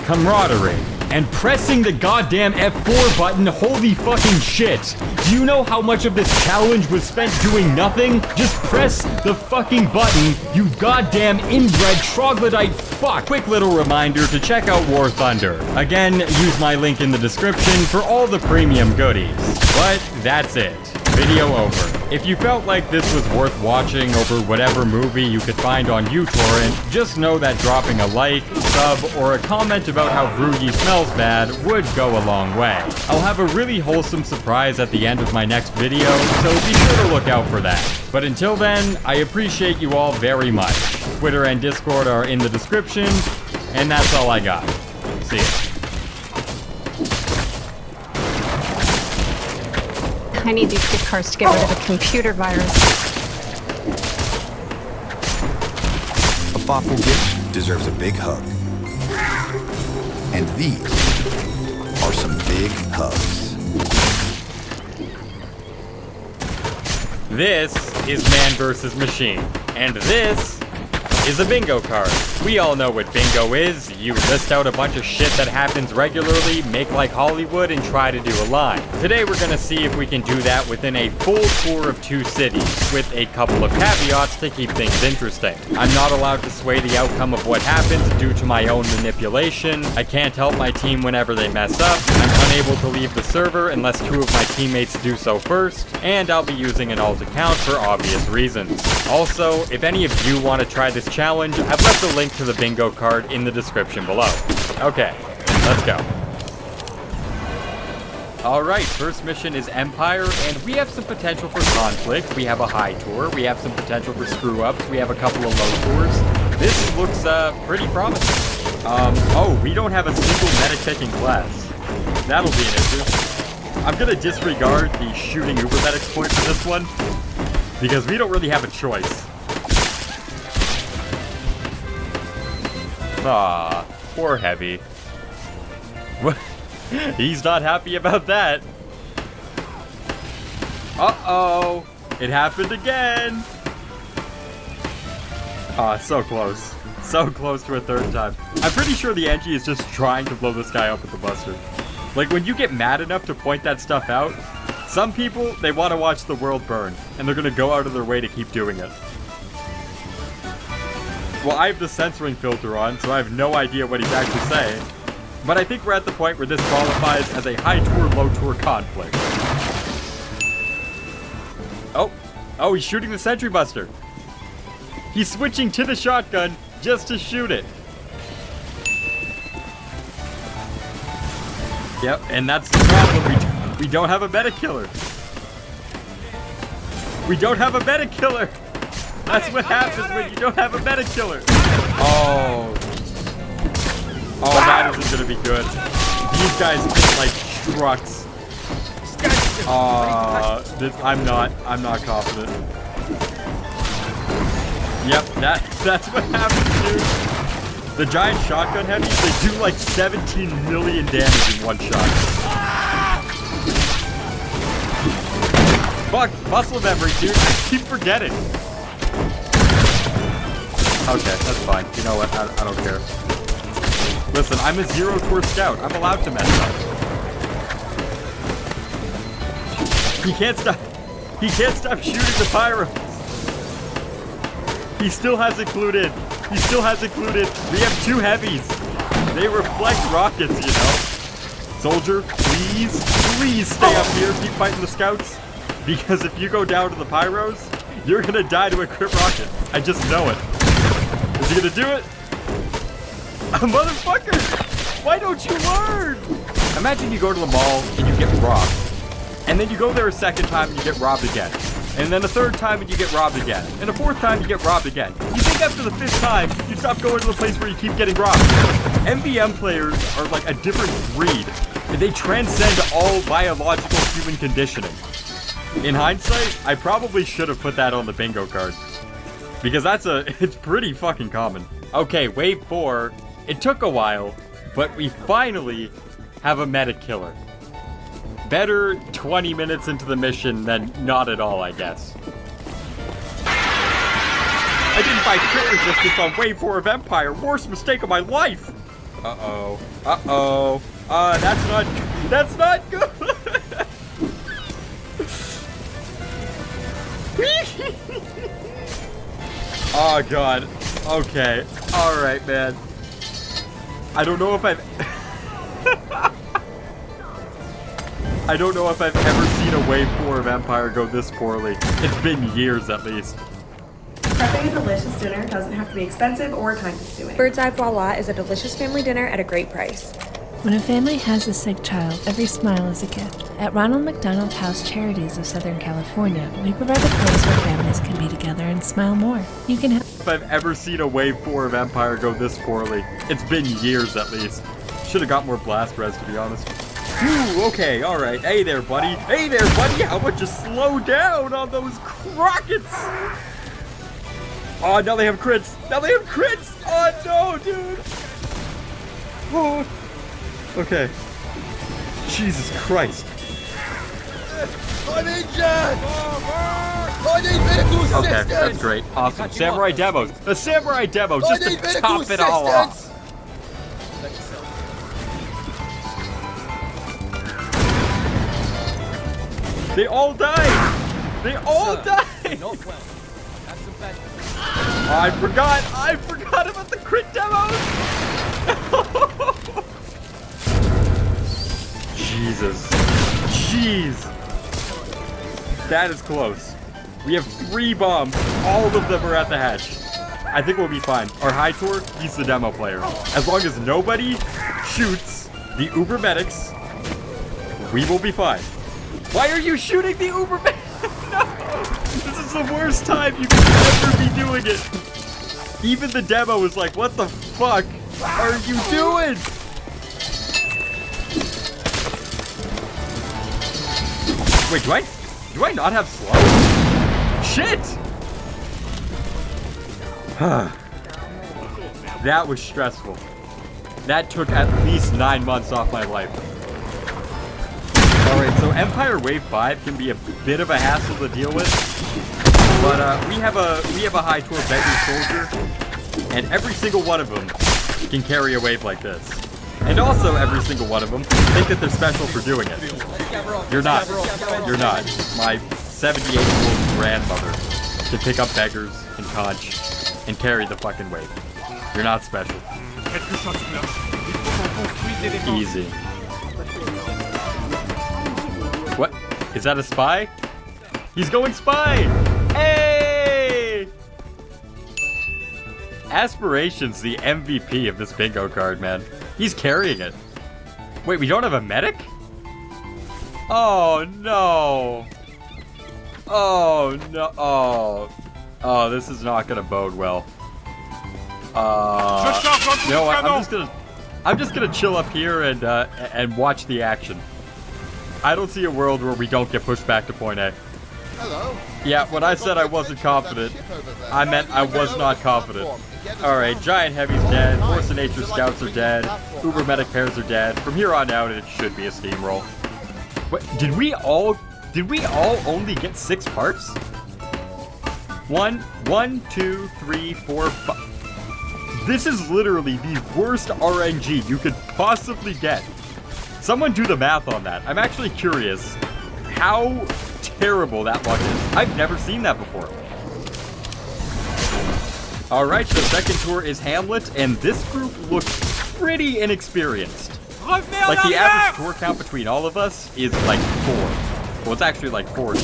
camaraderie, and pressing the goddamn F4 button. Holy fucking shit. Do you know how much of this challenge was spent doing nothing? Just press the fucking button, you goddamn inbred troglodyte fuck. Quick little reminder to check out War Thunder. Again, use my link in the description for all the premium goodies. But that's it. Video over. If you felt like this was worth watching over whatever movie you could find on uTorrent, just know that dropping a like, sub, or a comment about how Vroogie smells bad would go a long way. I'll have a really wholesome surprise at the end of my next video, so be sure to look out for that. But until then, I appreciate you all very much. Twitter and Discord are in the description, and that's all I got. See ya. I need these gift cards to get rid of a computer virus. thoughtful gift deserves a big hug. And these are some big hugs. This is Man vs. Machine, and this is a bingo card. We all know what bingo is. You list out a bunch of shit that happens regularly, make like Hollywood, and try to do a line. Today we're gonna see if we can do that within a full tour of 2 cities, with a couple of caveats to keep things interesting. I'm not allowed to sway the outcome of what happens due to my own manipulation. I can't help my team whenever they mess up. I'm unable to leave the server unless 2 of my teammates do so first, and I'll be using an alt account for obvious reasons. Also, if any of you want to try this challenge, I've left a link to the bingo card in the description below. Okay, let's go. Alright, first mission is Empire, and we have some potential for conflict. We have a high tour, we have some potential for screw-ups, we have a couple of low tours. This looks pretty promising. Oh, we don't have a single medic-taking class. That'll be an issue. I'm gonna disregard the shooting Uber medics point for this one, because we don't really have a choice. Ah, poor Heavy. What? He's not happy about that. Uh-oh. It happened again. Ah, so close. So close to a 3rd time. I'm pretty sure the NG is just trying to blow this guy up with the buster. Like, when you get mad enough to point that stuff out, some people, they want to watch the world burn, and they're going to go out of their way to keep doing it. Well, I have the censoring filter on, so I have no idea what he's actually saying. But I think we're at the point where this qualifies as a high tour, low tour conflict. Oh, he's shooting the sentry buster. He's switching to the shotgun just to shoot it. Yep, and that's the problem. We don't have a meta killer. We don't have a meta killer. That's what happens when you don't have a meta killer. Oh, that isn't gonna be good. These guys get like trucks. I'm not confident. Yep, that's what happens, dude. The giant shotgun heavies, they do like 17 million damage in one shot. Fuck, muscle memory, dude. I keep forgetting. Okay, that's fine. You know what? I don't care. Listen, I'm a 0 tour scout. I'm allowed to mess up. He can't stop shooting the pyros. He still hasn't clued in. We have 2 heavies. They reflect rockets, you know. Soldier, please stay up here. Keep fighting the scouts. Because if you go down to the pyros, you're gonna die to a crit rocket. I just know it. Is he gonna do it? Motherfucker! Why don't you learn? Imagine you go to the mall and you get robbed. And then you go there a 2nd time and you get robbed again. And then a 3rd time and you get robbed again. And a 4th time you get robbed again. You think after the 5th time, you stop going to the place where you keep getting robbed. MVM players are like a different breed. They transcend all biological human conditioning. In hindsight, I probably should have put that on the bingo card. Because it's pretty fucking common. Okay, wave 4. It took a while, but we finally have a meta killer. Better 20 minutes into the mission than not at all, I guess. I didn't find crit resistance on wave 4 of Empire. Worst mistake of my life. Uh-oh. That's not good. Oh, God. Okay. Alright, man. I don't know if I've ever seen a wave 4 of Empire go this poorly. It's been years at least. Prepping a delicious dinner doesn't have to be expensive or time-consuming. Bird's Eye Voila is a delicious family dinner at a great price. When a family has a sick child, every smile is a gift. At Ronald McDonald House Charities of Southern California, we provide a place where families can be together and smile more. You can have... If I've ever seen a wave 4 of Empire go this poorly, it's been years at least. Should have got more blast res, to be honest. Phew, okay, alright. Hey there, buddy. How about you slow down on those rockets? Oh, now they have crits. Now they have crits. Oh, no, dude. Oh. Okay. Jesus Christ. I'm injured! I need medical assistance! Okay, that's great. Awesome. Samurai demos. The samurai demo just to top it all off. They all died! They all died! Not well. That's a bad. Oh, I forgot about the crit demos! Jesus. Jeez. That is close. We have 3 bombs. All of them are at the hatch. I think we'll be fine. Our high tour, he's the demo player. As long as nobody shoots the Uber medics, we will be fine. Why are you shooting the Uber medics? No! This is the worst time you could ever be doing it. Even the demo was like, what the fuck are you doing? Wait, do I not have slow? Shit! That was stressful. That took at least 9 months off my life. Alright, so Empire Wave 5 can be a bit of a hassle to deal with. But we have a high tour beggar soldier, and every single one of them can carry a wave like this. And also every single one of them think that they're special for doing it. You're not. You're not. My 78-year-old grandmother can pick up beggars and conch and carry the fucking wave. You're not special. Easy. What? Is that a spy? He's going spy! Hey! Aspiration's the MVP of this bingo card, man. He's carrying it. Wait, we don't have a medic? Oh, no. Oh, no. Oh, this is not gonna bode well. You know what? I'm just gonna chill up here and watch the action. I don't see a world where we don't get pushed back to point A. Hello. Yeah, when I said I wasn't confident, I meant I was not confident. Alright, Giant Heavy's dead, Force of Nature Scouts are dead, Uber Medic pairs are dead. From here on out, it should be a steamroll. What, did we all only get 6 parts? 1, 2, 3, 4, 5. This is literally the worst RNG you could possibly get. Someone do the math on that. I'm actually curious how terrible that luck is. I've never seen that before. Alright, the second tour is Hamlet, and this group looks pretty inexperienced. Like, the average tour count between all of us is like 4. Well, it's actually like 40,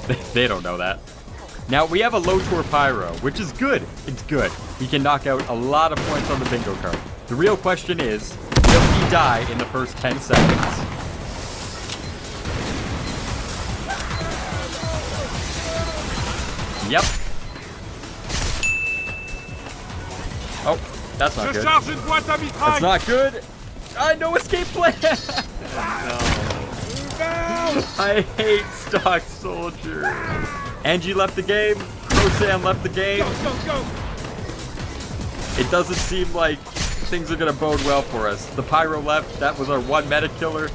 but they don't know that. Now, we have a low tour Pyro, which is good. It's good. He can knock out a lot of points on the bingo card. The real question is, will he die in the first 10 seconds? Yep. Oh, that's not good. That's not good. No escape plan. No. I hate stock soldier. Angie left the game. Crosan left the game. Go. It doesn't seem like things are gonna bode well for us. The Pyro left. That was our one meta killer.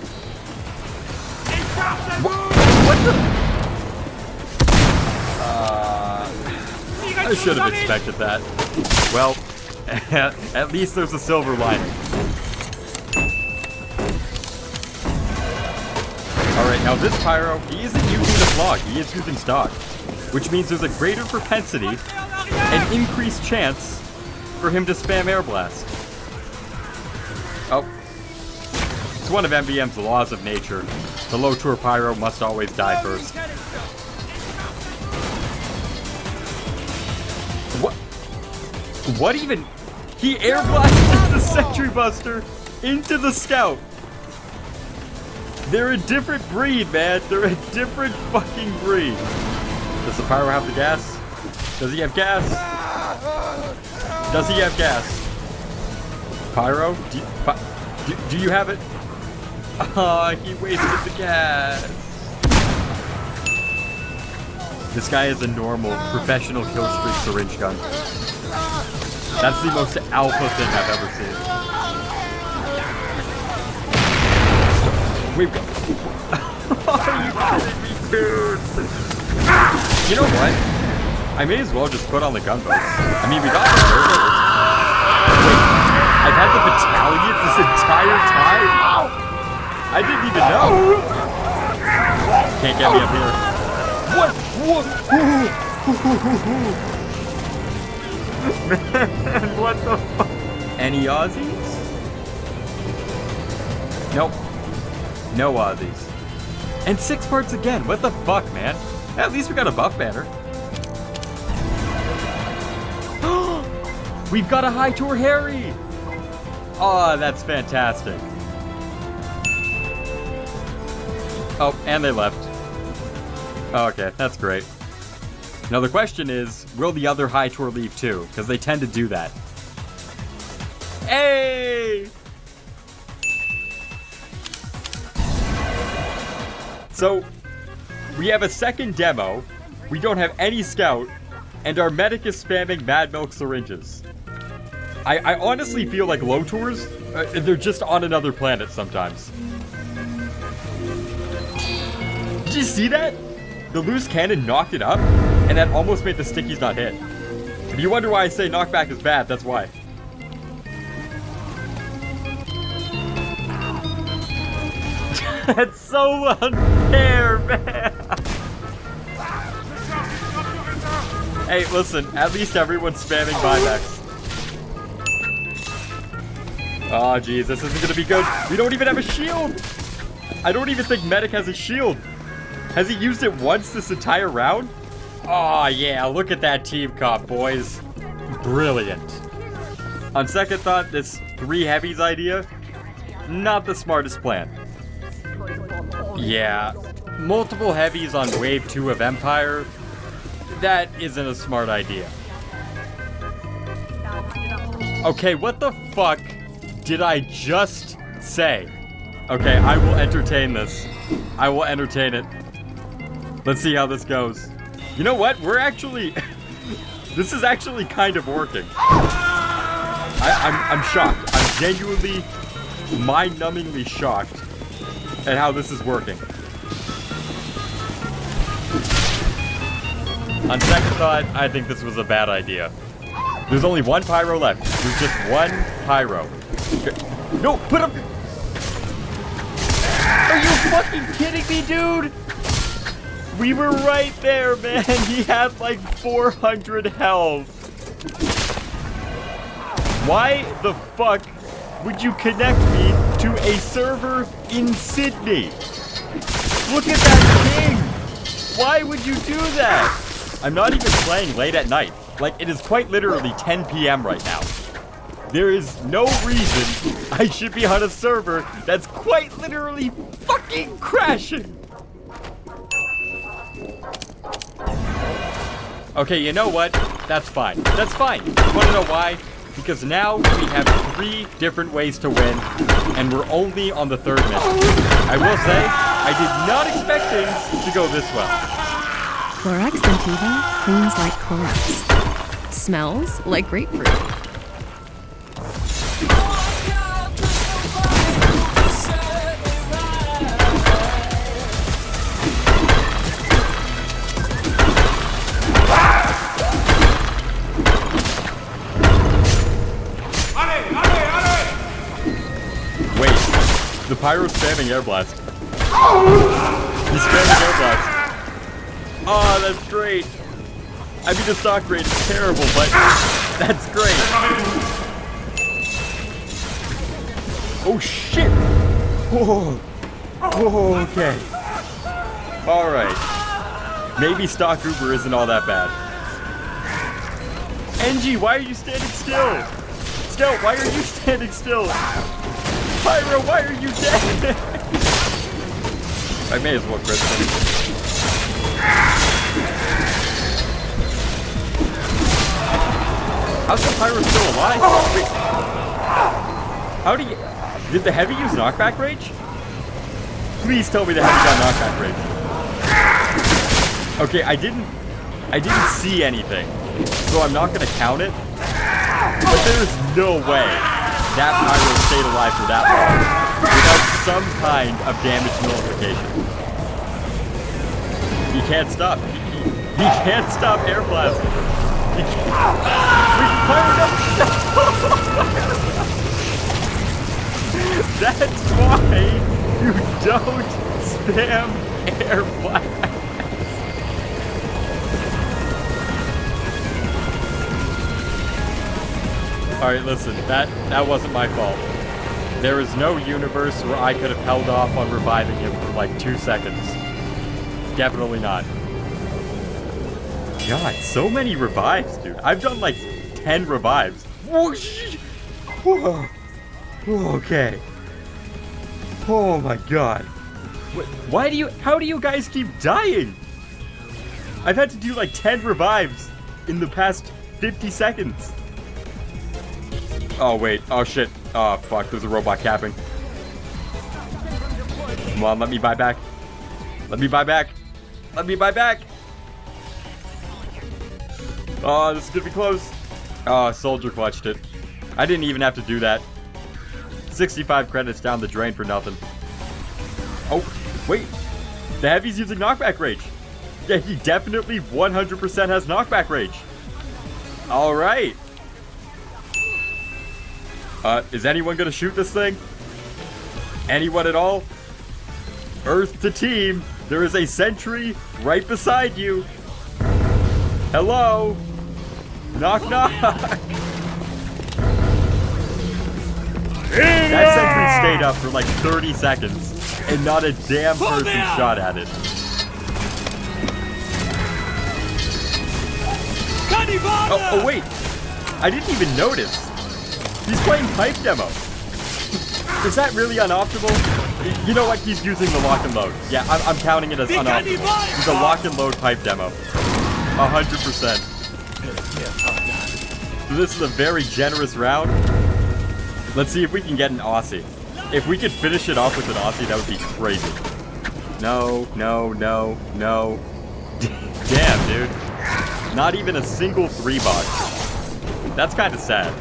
What the? I should have expected that. Well, at least there's a silver lining. Alright, now this Pyro, he isn't using the flog, he is using stock. Which means there's a greater propensity and increased chance for him to spam Air Blast. Oh. It's one of MVM's laws of nature. The low tour Pyro must always die first. What even? He air blasted the Sentry Buster into the Scout. They're a different breed, man. They're a different fucking breed. Does the Pyro have the gas? Does he have gas? Does he have gas? Pyro? Do you have it? Ah, he wasted the gas. This guy is a normal, professional kill streak syringe gun. That's the most alpha thing I've ever seen. Wait, are you kidding me, dude? You know what? I may as well just put on the gunboats. I mean, we got the turtles. Wait, I've had the battalions this entire time? I didn't even know. Can't get me up here. What? Man, what the fuck? Any Aussies? Nope. No Aussies. And 6 parts again. What the fuck, man? At least we got a buff banner. We've got a high tour Harry. Oh, that's fantastic. Oh, and they left. Okay, that's great. Now the question is, will the other high tour leave too? Because they tend to do that. Hey! So, we have a second demo, we don't have any scout, and our medic is spamming Mad Milk syringes. I honestly feel like low tours, they're just on another planet sometimes. Did you see that? The loose cannon knocked it up, and that almost made the stickies not hit. If you wonder why I say knockback is bad, that's why. That's so unfair, man. Hey, listen, at least everyone's spamming buybacks. Oh, jeez, this isn't gonna be good. We don't even have a shield. I don't even think Medic has a shield. Has he used it once this entire round? Oh, yeah, look at that team comp, boys. Brilliant. On second thought, this 3 heavies idea, not the smartest plan. Yeah, multiple heavies on wave 2 of Empire, that isn't a smart idea. Okay, what the fuck did I just say? Okay, I will entertain this. I will entertain it. Let's see how this goes. You know what? We're actually... this is actually kind of working. I'm shocked. I'm genuinely, mind-numbingly shocked at how this is working. On second thought, I think this was a bad idea. There's only 1 pyro left. There's just 1 pyro. Okay. No, put him... Are you fucking kidding me, dude? We were right there, man. He had like 400 health. Why the fuck would you connect me to a server in Sydney? Look at that ping. Why would you do that? I'm not even playing late at night. Like, it is quite literally 10 p.m. right now. There is no reason I should be on a server that's quite literally fucking crashing. Okay, you know what? That's fine. That's fine. You want to know why? Because now we have 3 different ways to win, and we're only on the 3rd mission. I will say, I did not expect things to go this well. Clorox Sentiva cleans like Clorox. Smells like grapefruit. Wait, the pyro's spamming air blast. He's spamming air blast. Oh, that's great. I mean, the stock rate is terrible, but that's great. Oh, shit. Oh, okay. All right. Maybe stock Uber isn't all that bad. NG, why are you standing still? Scout, why are you standing still? Pyro, why are you dead? I may as well crit him. How's the pyro still alive? Wait. How do you... Did the heavy use knockback rage? Please tell me the heavy got knockback rage. Okay, I didn't I didn't see anything, so I'm not gonna count it. But there's no way that pyro stayed alive for that long without some kind of damage nullification. He can't stop. He can't stop air blast. He can't. We fired up. That's why you don't spam air blast. Alright, listen, that wasn't my fault. There is no universe where I could have held off on reviving him for like 2 seconds. Definitely not. God, so many revives, dude. I've done like 10 revives. Whoosh! Whoa. Okay. Oh my god. How do you guys keep dying? I've had to do like 10 revives in the past 50 seconds. Oh wait, oh shit. Oh fuck, there's a robot capping. Come on, let me buy back. Let me buy back. Let me buy back. Oh, this is gonna be close. Oh, soldier clutched it. I didn't even have to do that. 65 credits down the drain for nothing. Oh, wait. The heavy's using knockback rage. Yeah, he definitely 100% has knockback rage. Alright. Is anyone gonna shoot this thing? Anyone at all? Earth to team. There is a sentry right beside you. Hello? Knock knock. That sentry stayed up for like 30 seconds and not a damn person shot at it. Oh wait. I didn't even notice. He's playing pipe demo. Is that really unoptimal? You know what? He's using the lock and load. Yeah, I'm counting it as unoptimal. He's a lock and load pipe demo. 100%. So this is a very generous round. Let's see if we can get an Aussie. If we could finish it off with an Aussie, that would be crazy. No, no, no, no. Damn, dude. Not even a single 3-box. That's kind of sad.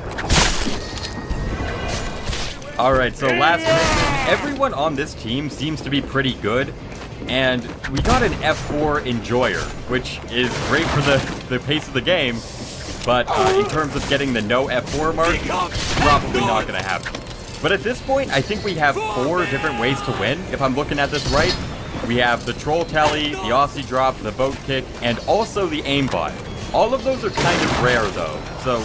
Alright, so last minute, everyone on this team seems to be pretty good, and we got an F4 Enjoyer, which is great for the pace of the game, but in terms of getting the no F4 mark, probably not going to happen. But at this point, I think we have 4 different ways to win, if I'm looking at this right. We have the Troll Telly, the Aussie Drop, the Boat Kick, and also the Aimbot. All of those are kind of rare, though, so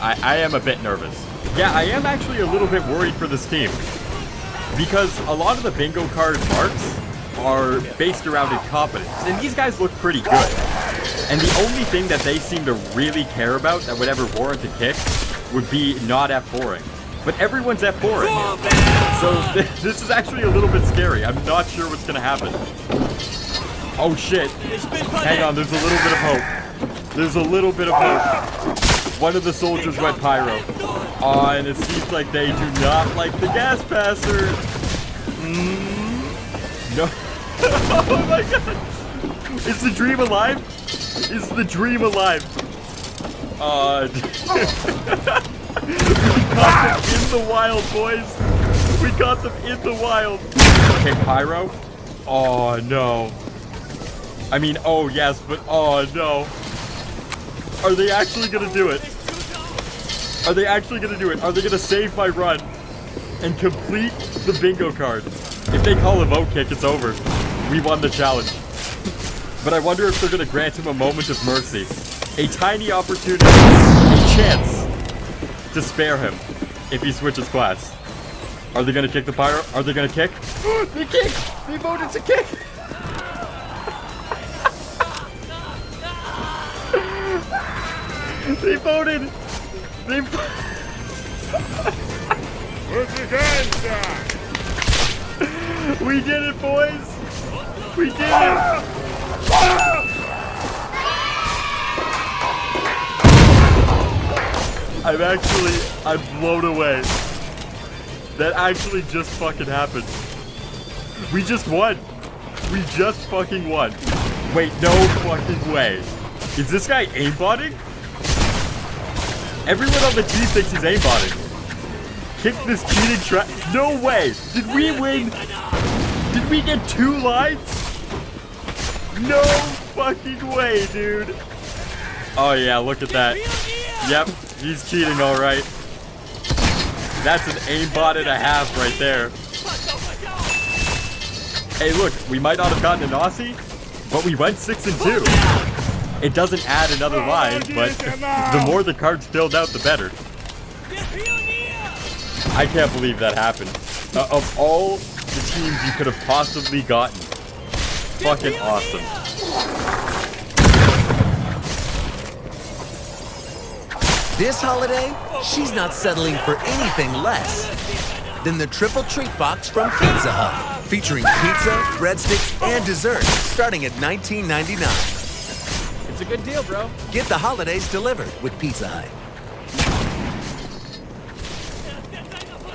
I am a bit nervous. Yeah, I am actually a little bit worried for this team, because a lot of the bingo card marks are based around incompetence, and these guys look pretty good. And the only thing that they seem to really care about that would ever warrant a kick would be not F4ing. But everyone's F4ing. So this is actually a little bit scary. I'm not sure what's going to happen. Oh shit. Hang on, there's a little bit of hope. There's a little bit of hope. One of the soldiers went pyro. Oh, and it seems like they do not like the gas passer. No. Oh my god. Is the dream alive? Is the dream alive? We got them in the wild, boys. We got them in the wild. Okay, pyro. Oh no. I mean, oh yes, but oh no. Are they actually gonna do it? Are they actually gonna do it? Are they gonna save my run and complete the bingo card? If they call a vote kick, it's over. We won the challenge. But I wonder if they're gonna grant him a moment of mercy. A tiny opportunity, a chance to spare him if he switches class. Are they gonna kick the pyro? Are they gonna kick? They kicked! They voted to kick! They voted! They Put your hands down! We did it, boys! We did it! I'm blown away. That actually just fucking happened. We just won. We just fucking won. Wait, no fucking way. Is this guy aimbotting? Everyone on the team thinks he's aimbotting. Kick this cheating trap. No way! Did we win? Did we get 2 lives? No fucking way, dude. Oh yeah, look at that. Yep, he's cheating alright. That's an aimbot and a half right there. Hey look, we might not have gotten an Aussie, but we went 6 and 2. It doesn't add another line, but the more the cards filled out, the better. I can't believe that happened. Of all the teams you could have possibly gotten, fucking awesome. This holiday, she's not settling for anything less than the triple treat box from Pizza Hut, featuring pizza, breadsticks, and desserts starting at $19.99. It's a good deal, bro. Get the holidays delivered with Pizza Hut.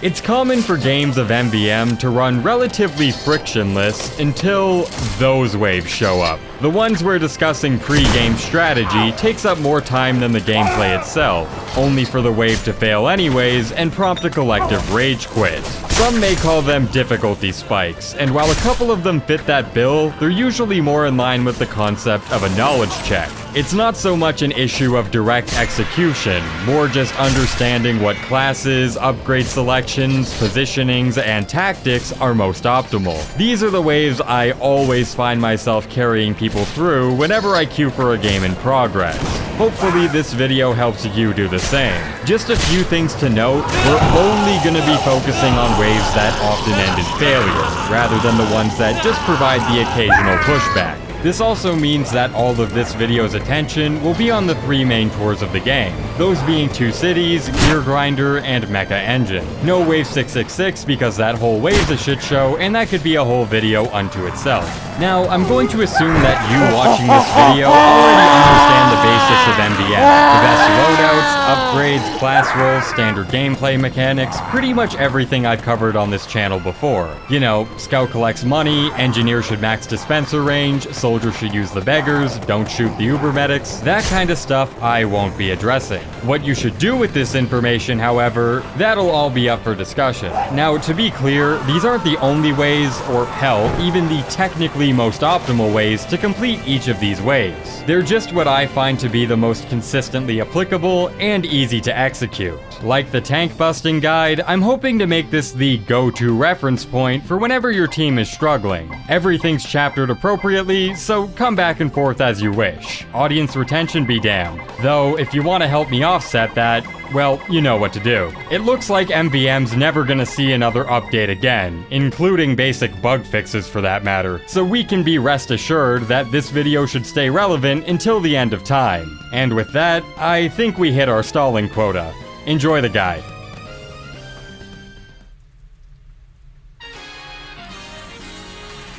It's common for games of MVM to run relatively frictionless until those waves show up. The ones we're discussing pre-game strategy takes up more time than the gameplay itself, only for the wave to fail anyways and prompt a collective rage quit. Some may call them difficulty spikes, and while a couple of them fit that bill, they're usually more in line with the concept of a knowledge check. It's not so much an issue of direct execution, more just understanding what classes, upgrade selections, positionings, and tactics are most optimal. These are the waves I always find myself carrying people through whenever I queue for a game in progress. Hopefully this video helps you do the same. Just a few things to note, we're only going to be focusing on waves that often end in failure, rather than the ones that just provide the occasional pushback. This also means that all of this video's attention will be on the 3 main tours of the game, those being 2 Cities, Gear Grinder, and Mecha Engine. No Wave 666 because that whole wave's a shit show, and that could be a whole video unto itself. Now, I'm going to assume that you watching this video already understand the basics of MVM. The best loadouts, upgrades, class roles, standard gameplay mechanics, pretty much everything I've covered on this channel before. You know, Scout collects money, Engineer should max dispenser range, Soldier should use the beggars, don't shoot the Uber medics, that kind of stuff I won't be addressing. What you should do with this information, however, that'll all be up for discussion. Now, to be clear, these aren't the only ways, or hell, even the technically most optimal ways to complete each of these waves. They're just what I find to be the most consistently applicable and easy to execute. Like the tank busting guide, I'm hoping to make this the go-to reference point for whenever your team is struggling. Everything's chaptered appropriately, so come back and forth as you wish. Audience retention be damned. Though, if you want to help me offset that, well, you know what to do. It looks like MVM's never gonna see another update again, including basic bug fixes for that matter, so we can be rest assured that this video should stay relevant until the end of time. And with that, I think we hit our stalling quota. Enjoy the guide.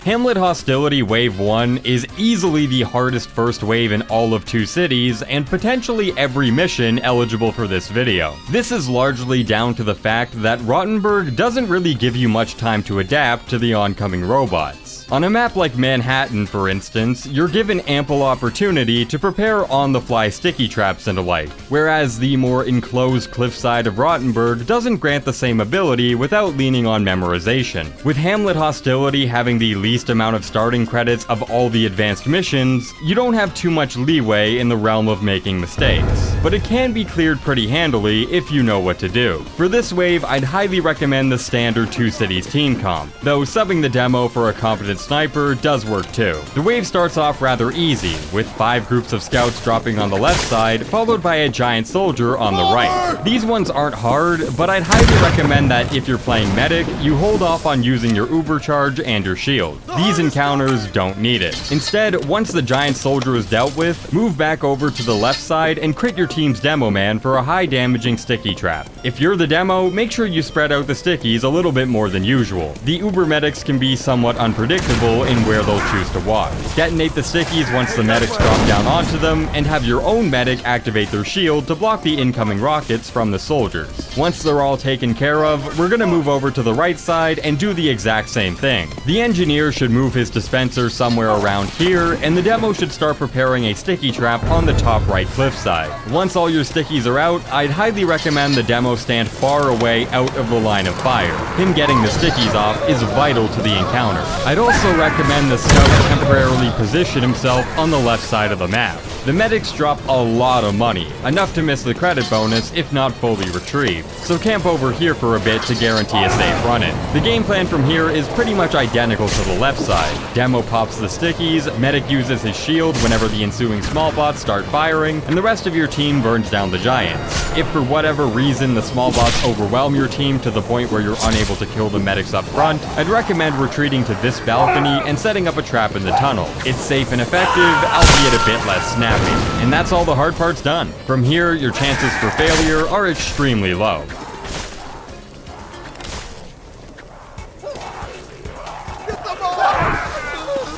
Hamlet Hostility Wave 1 is easily the hardest first wave in all of 2 Cities, and potentially every mission eligible for this video. This is largely down to the fact that Rottenburg doesn't really give you much time to adapt to the oncoming robots. On a map like Manhattan, for instance, you're given ample opportunity to prepare on-the-fly sticky traps and alike, whereas the more enclosed cliffside of Rottenburg doesn't grant the same ability without leaning on memorization. With Hamlet Hostility having the least amount of starting credits of all the advanced missions, you don't have too much leeway in the realm of making mistakes, but it can be cleared pretty handily if you know what to do. For this wave, I'd highly recommend the standard 2 Cities team comp, though subbing the demo for a competent sniper does work too. The wave starts off rather easy, with 5 groups of scouts dropping on the left side, followed by a giant soldier on the right. These ones aren't hard, but I'd highly recommend that if you're playing medic, you hold off on using your uber charge and your shield. These encounters don't need it. Instead, once the giant soldier is dealt with, move back over to the left side and crit your team's demo man for a high damaging sticky trap. If you're the demo, make sure you spread out the stickies a little bit more than usual. The uber medics can be somewhat unpredictable in where they'll choose to walk. Detonate the stickies once the medics drop down onto them, and have your own medic activate their shield to block the incoming rockets from the soldiers. Once they're all taken care of, we're gonna move over to the right side and do the exact same thing. The engineer player should move his dispenser somewhere around here, and the demo should start preparing a sticky trap on the top right cliffside. Once all your stickies are out, I'd highly recommend the demo stand far away out of the line of fire. Him getting the stickies off is vital to the encounter. I'd also recommend the scout temporarily position himself on the left side of the map. The medics drop a lot of money, enough to miss the credit bonus if not fully retrieved, so camp over here for a bit to guarantee a safe run-in. The game plan from here is pretty much identical to the left side. Demo pops the stickies, medic uses his shield whenever the ensuing small bots start firing, and the rest of your team burns down the giants. If for whatever reason the small bots overwhelm your team to the point where you're unable to kill the medics up front, I'd recommend retreating to this balcony and setting up a trap in the tunnel. It's safe and effective, albeit a bit less snappy. And that's all the hard part's done. From here, your chances for failure are extremely low.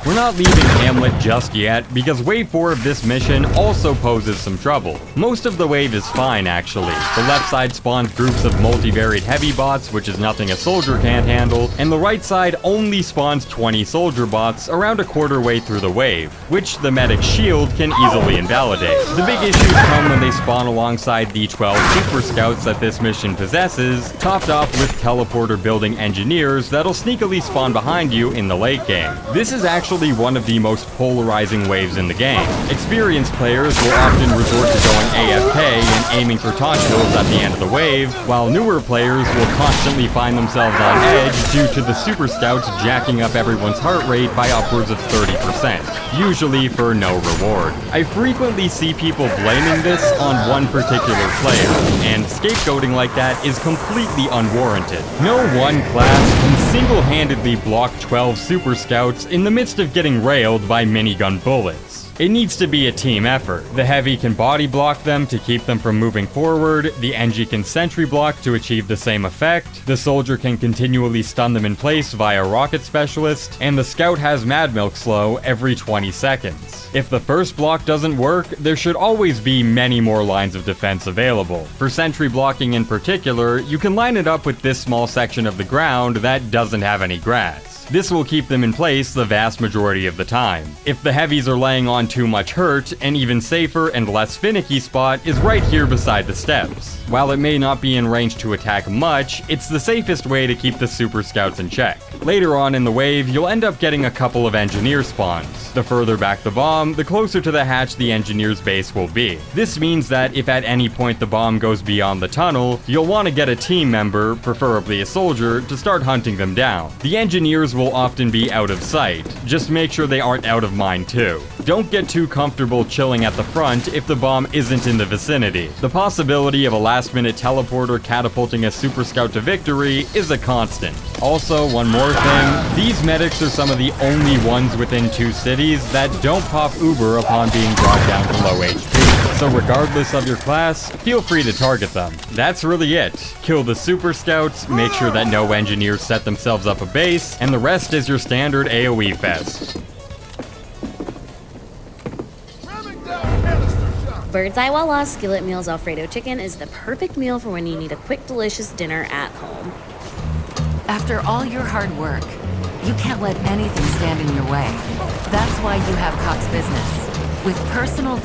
We're not leaving Hamlet just yet, because Wave 4 of this mission also poses some trouble. Most of the wave is fine, actually. The left side spawns groups of multivariate heavy bots, which is nothing a soldier can't handle, and the right side only spawns 20 soldier bots around a quarter way through the wave, which the medic's shield can easily invalidate. The big issues come when they spawn alongside the 12 super scouts that this mission possesses, topped off with teleporter building engineers that'll sneakily spawn behind you in the late game. This is actually one of the most polarizing waves in the game. Experienced players will often resort to going AFK and aiming for taunt kills at the end of the wave, while newer players will constantly find themselves on edge due to the super scouts jacking up everyone's heart rate by upwards of 30%, usually for no reward. I frequently see people blaming this on one particular player, and scapegoating like that is completely unwarranted. No one class can single-handedly block 12 super scouts in the midst of getting railed by minigun bullets. It needs to be a team effort. The heavy can body block them to keep them from moving forward, the NG can sentry block to achieve the same effect, the soldier can continually stun them in place via rocket specialist, and the scout has Mad Milk slow every 20 seconds. If the first block doesn't work, there should always be many more lines of defense available. For sentry blocking in particular, you can line it up with this small section of the ground that doesn't have any grass. This will keep them in place the vast majority of the time. If the heavies are laying on too much hurt, an even safer and less finicky spot is right here beside the steps. While it may not be in range to attack much, it's the safest way to keep the super scouts in check. Later on in the wave, you'll end up getting a couple of engineer spawns. The further back the bomb, the closer to the hatch the engineer's base will be. This means that if at any point the bomb goes beyond the tunnel, you'll want to get a team member, preferably a soldier, to start hunting them down. The engineers will often be out of sight. Just make sure they aren't out of mind too. Don't get too comfortable chilling at the front if the bomb isn't in the vicinity. The possibility of a last-minute teleporter catapulting a super scout to victory is a constant. Also, one more thing, these medics are some of the only ones within 2 cities that don't pop Uber upon being brought down to low HP. So regardless of your class, feel free to target them. That's really it. Kill the super scouts, make sure that no engineers set themselves up a base, and the rest is your standard AoE fest. Bird's Eye Voila Skillet Meals Alfredo Chicken is the perfect meal for when you need a quick, delicious dinner at home. After all your hard work, you can't let anything stand in your way. That's why you have Cox Business. With personal...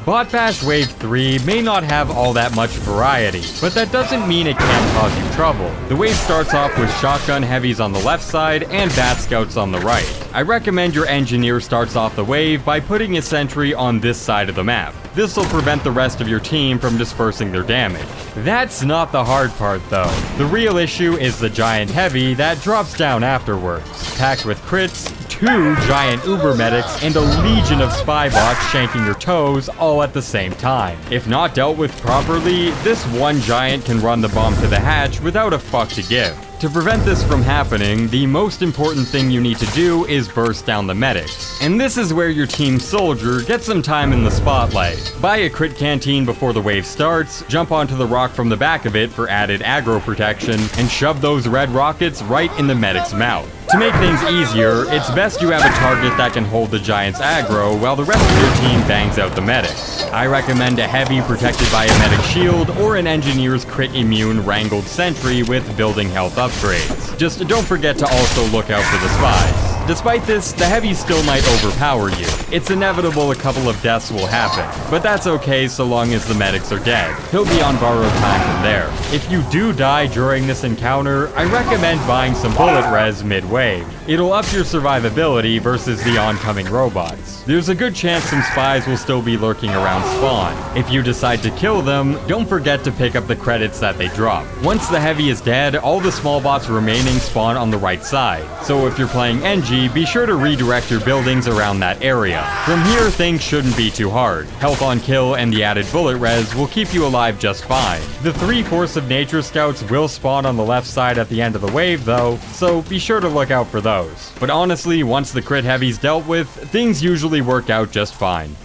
Bot Bash Wave 3 may not have all that much variety, but that doesn't mean it can't cause you trouble. The wave starts off with shotgun heavies on the left side and bat scouts on the right. I recommend your engineer starts off the wave by putting a sentry on this side of the map. This will prevent the rest of your team from dispersing their damage. That's not the hard part though. The real issue is the giant heavy that drops down afterwards, packed with crits, 2 giant Uber medics, and a legion of spy bots shanking your toes all at the same time. If not dealt with properly, this one giant can run the bomb to the hatch without a fuck to give. To prevent this from happening, the most important thing you need to do is burst down the medics. And this is where your team soldier gets some time in the spotlight. Buy a crit canteen before the wave starts, jump onto the rock from the back of it for added aggro protection, and shove those red rockets right in the medic's mouth. To make things easier, it's best you have a target that can hold the giant's aggro while the rest of your team bangs out the medics. I recommend a heavy protected by a medic shield or an engineer's crit immune wrangled sentry with building health upgrades. Just don't forget to also look out for the spies. Despite this, the heavies still might overpower you. It's inevitable a couple of deaths will happen, but that's okay so long as the medics are dead. He'll be on borrowed time from there. If you do die during this encounter, I recommend buying some bullet res mid-wave. It'll up your survivability versus the oncoming robots. There's a good chance some spies will still be lurking around spawn. If you decide to kill them, don't forget to pick up the credits that they drop. Once the heavy is dead, all the small bots remaining spawn on the right side. So if you're playing NG, be sure to redirect your buildings around that area. From here, things shouldn't be too hard. Health on kill and the added bullet res will keep you alive just fine. The 3 Force of Nature scouts will spawn on the left side at the end of the wave though, so be sure to look out for those. But honestly, once the crit heavy's dealt with, things usually work out just fine.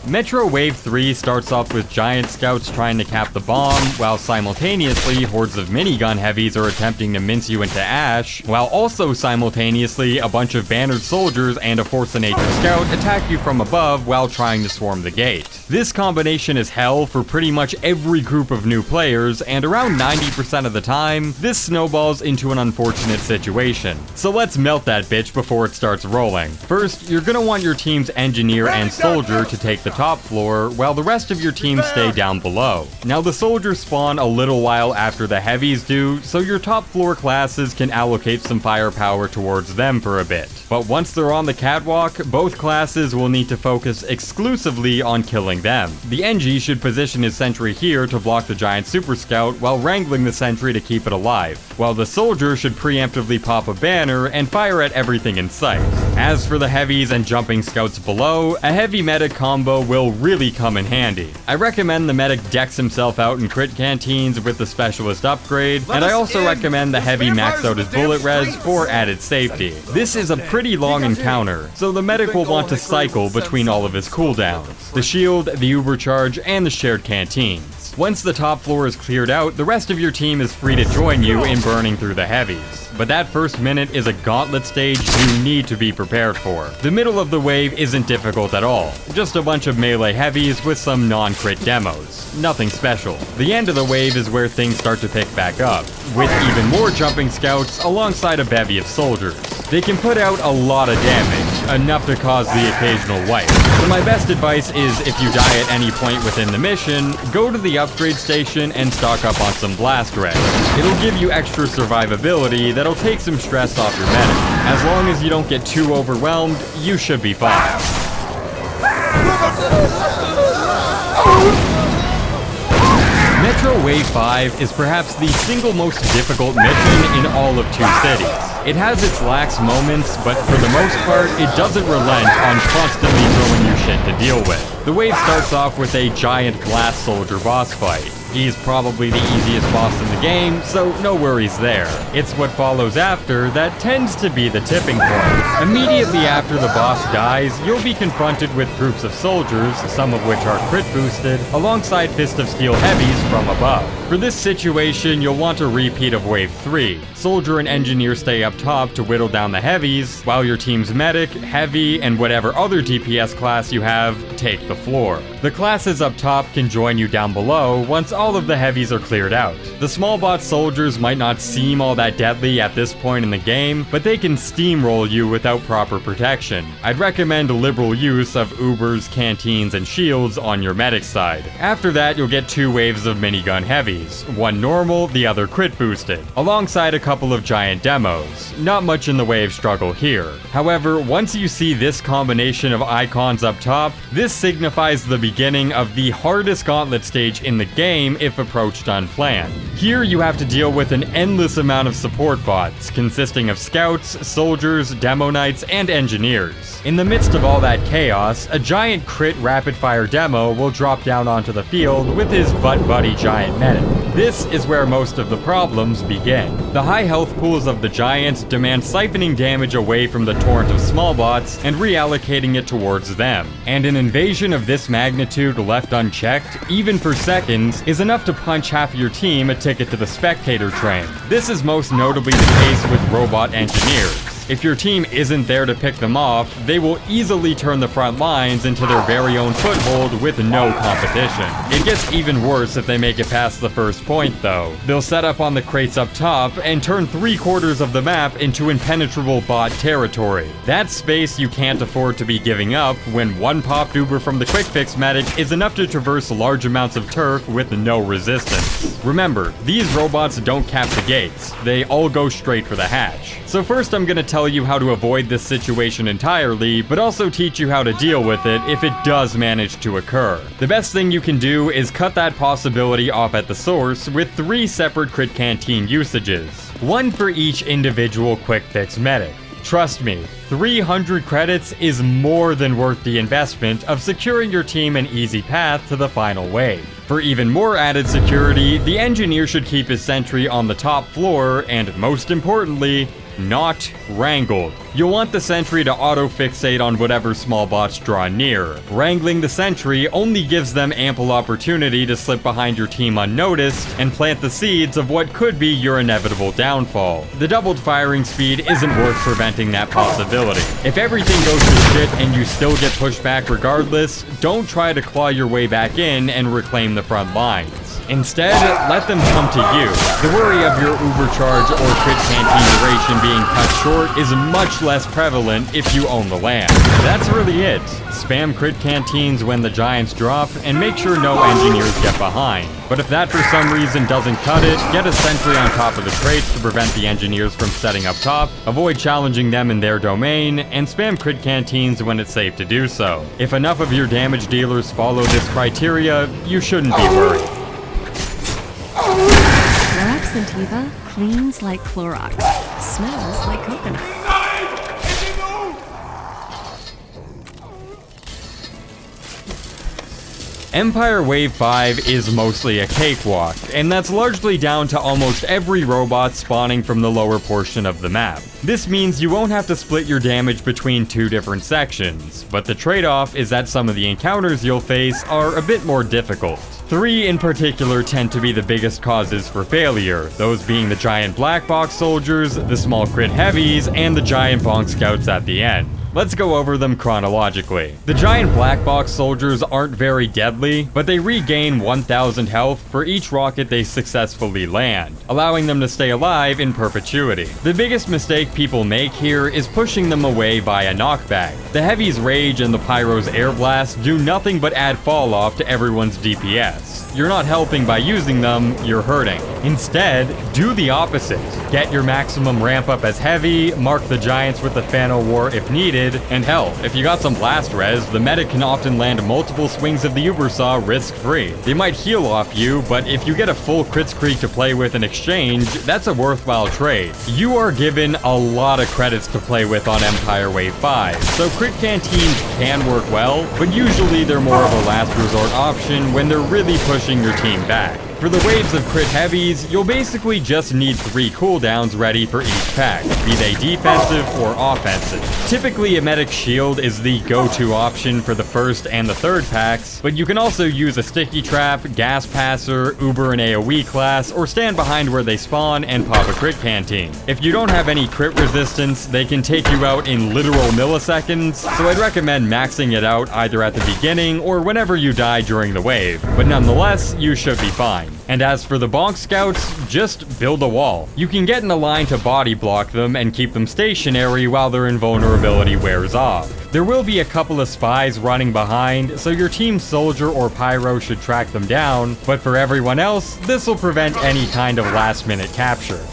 Metro Wave 3 starts off with giant scouts trying to cap the bomb, while simultaneously hordes of minigun heavies are attempting to mince you into ash, while also simultaneously a bunch of bannered soldiers and a Force of Nature scout attack you from above while trying to swarm the gate. This combination is hell for pretty much every group of new players, and around 90% of the time, this snowballs into an unfortunate situation. So let's melt that bitch before it starts rolling. First, you're gonna want your team's engineer and soldier to take the top floor, while the rest of your team stay down below. Now the soldiers spawn a little while after the heavies do, so your top floor classes can allocate some firepower towards them for a bit. But once they're on the catwalk, both classes will need to focus exclusively on killing them. The NG should position his sentry here to block the giant super scout while wrangling the sentry to keep it alive, while the soldier should preemptively pop a banner and fire at everything in sight. As for the heavies and jumping scouts below, a heavy medic combo will really come in handy. I recommend the medic decks himself out in crit canteens with the specialist upgrade, and I also recommend the heavy max out his bullet res for added safety. This is a pretty long encounter, so the medic will want to cycle between all of his cooldowns: the shield, the uber charge, and the shared canteens. Once the top floor is cleared out, the rest of your team is free to join you in burning through the heavies. But that first minute is a gauntlet stage you need to be prepared for. The middle of the wave isn't difficult at all, just a bunch of melee heavies with some non-crit demos. Nothing special. The end of the wave is where things start to pick back up, with even more jumping scouts alongside a bevy of soldiers. They can put out a lot of damage, enough to cause the occasional wipe. So my best advice is, if you die at any point within the mission, go to the upgrade station and stock up on some blast res. It'll give you extra survivability that'll take some stress off your medic. As long as you don't get too overwhelmed, you should be fine. Metro Wave 5 is perhaps the single most difficult mission in all of Two Cities. It has its lax moments, but for the most part, it doesn't relent on constantly throwing you shit to deal with. The wave starts off with a giant blast soldier boss fight. He's probably the easiest boss in the game, so no worries there. It's what follows after that tends to be the tipping point. Immediately after the boss dies, you'll be confronted with groups of soldiers, some of which are crit boosted, alongside Fist of Steel heavies from above. For this situation, you'll want a repeat of Wave 3. Soldier and engineer stay up top to whittle down the heavies, while your team's medic, heavy, and whatever other DPS class you have take the floor. The classes up top can join you down below once all of the heavies are cleared out. The small bot soldiers might not seem all that deadly at this point in the game, but they can steamroll you without proper protection. I'd recommend liberal use of Ubers, canteens, and shields on your medic side. After that, you'll get 2 waves of minigun heavies. heavies, one normal, the other crit boosted, alongside a couple of giant demos. Not much in the way of struggle here. However, once you see this combination of icons up top, this signifies the beginning of the hardest gauntlet stage in the game if approached unplanned. Here you have to deal with an endless amount of support bots, consisting of scouts, soldiers, demo knights, and engineers. In the midst of all that chaos, a giant crit rapid-fire demo will drop down onto the field with his butt-buddy giant medic. This is where most of the problems begin. The high health pools of the giants demand siphoning damage away from the torrent of small bots and reallocating it towards them. And an invasion of this magnitude left unchecked, even for seconds, is enough to punch half of your team a ticket to the spectator train. This is most notably the case with robot engineers. If your team isn't there to pick them off, they will easily turn the front lines into their very own foothold with no competition. It gets even worse if they make it past the first point though. They'll set up on the crates up top and turn 3/4 of the map into impenetrable bot territory. That's space you can't afford to be giving up when one pop duber from the quick fix medic is enough to traverse large amounts of turf with no resistance. Remember, these robots don't cap the gates. They all go straight for the hatch. So first I'm gonna tell you how to avoid this situation entirely, but also teach you how to deal with it if it does manage to occur. The best thing you can do is cut that possibility off at the source with 3 separate crit canteen usages, one for each individual quick fix medic. Trust me, 300 credits is more than worth the investment of securing your team an easy path to the final wave. For even more added security, the engineer should keep his sentry on the top floor and, most importantly, not wrangled. You'll want the sentry to auto-fixate on whatever small bots draw near. Wrangling the sentry only gives them ample opportunity to slip behind your team unnoticed and plant the seeds of what could be your inevitable downfall. The doubled firing speed isn't worth preventing that possibility. If everything goes to shit and you still get pushed back regardless, don't try to claw your way back in and reclaim the front lines. Instead, let them come to you. The worry of your overcharge or crit canteen duration being cut short is much less prevalent if you own the land. That's really it. Spam crit canteens when the giants drop, and make sure no engineers get behind. But if that for some reason doesn't cut it, get a sentry on top of the crates to prevent the engineers from setting up top, avoid challenging them in their domain, and spam crit canteens when it's safe to do so. If enough of your damage dealers follow this criteria, you shouldn't be worried. Clorox Sentiva cleans like Clorox, smells like coconut. Empire Wave 5 is mostly a cakewalk, and that's largely down to almost every robot spawning from the lower portion of the map. This means you won't have to split your damage between 2 different sections, but the trade-off is that some of the encounters you'll face are a bit more difficult. 3 in particular tend to be the biggest causes for failure, those being the giant black box soldiers, the small crit heavies, and the giant bonk scouts at the end. Let's go over them chronologically. The giant black box soldiers aren't very deadly, but they regain 1000 health for each rocket they successfully land, allowing them to stay alive in perpetuity. The biggest mistake people make here is pushing them away via knockback. The heavy's rage and the pyro's air blast do nothing but add fall off to everyone's DPS. You're not helping by using them, you're hurting. Instead, do the opposite. Get your maximum ramp up as heavy, mark the giants with the Fano War if needed, and hell, if you got some blast res, the medic can often land multiple swings of the Ubersaw risk-free. They might heal off you, but if you get a full crits creek to play with in exchange, that's a worthwhile trade. You are given a lot of credits to play with on Empire Wave 5, so crit canteens can work well, but usually they're more of a last resort option when they're really pushing your team back. For the waves of crit heavies, you'll basically just need 3 cooldowns ready for each pack, be they defensive or offensive. Typically a medic shield is the go-to option for the first and the third packs, but you can also use a sticky trap, gas passer, Uber and AoE class, or stand behind where they spawn and pop a crit canteen. If you don't have any crit resistance, they can take you out in literal milliseconds, so I'd recommend maxing it out either at the beginning or whenever you die during the wave, but nonetheless, you should be fine. line. And as for the bonk scouts, just build a wall. You can get in a line to body block them and keep them stationary while their invulnerability wears off. There will be a couple of spies running behind, so your team soldier or pyro should track them down, but for everyone else, this will prevent any kind of last-minute capture.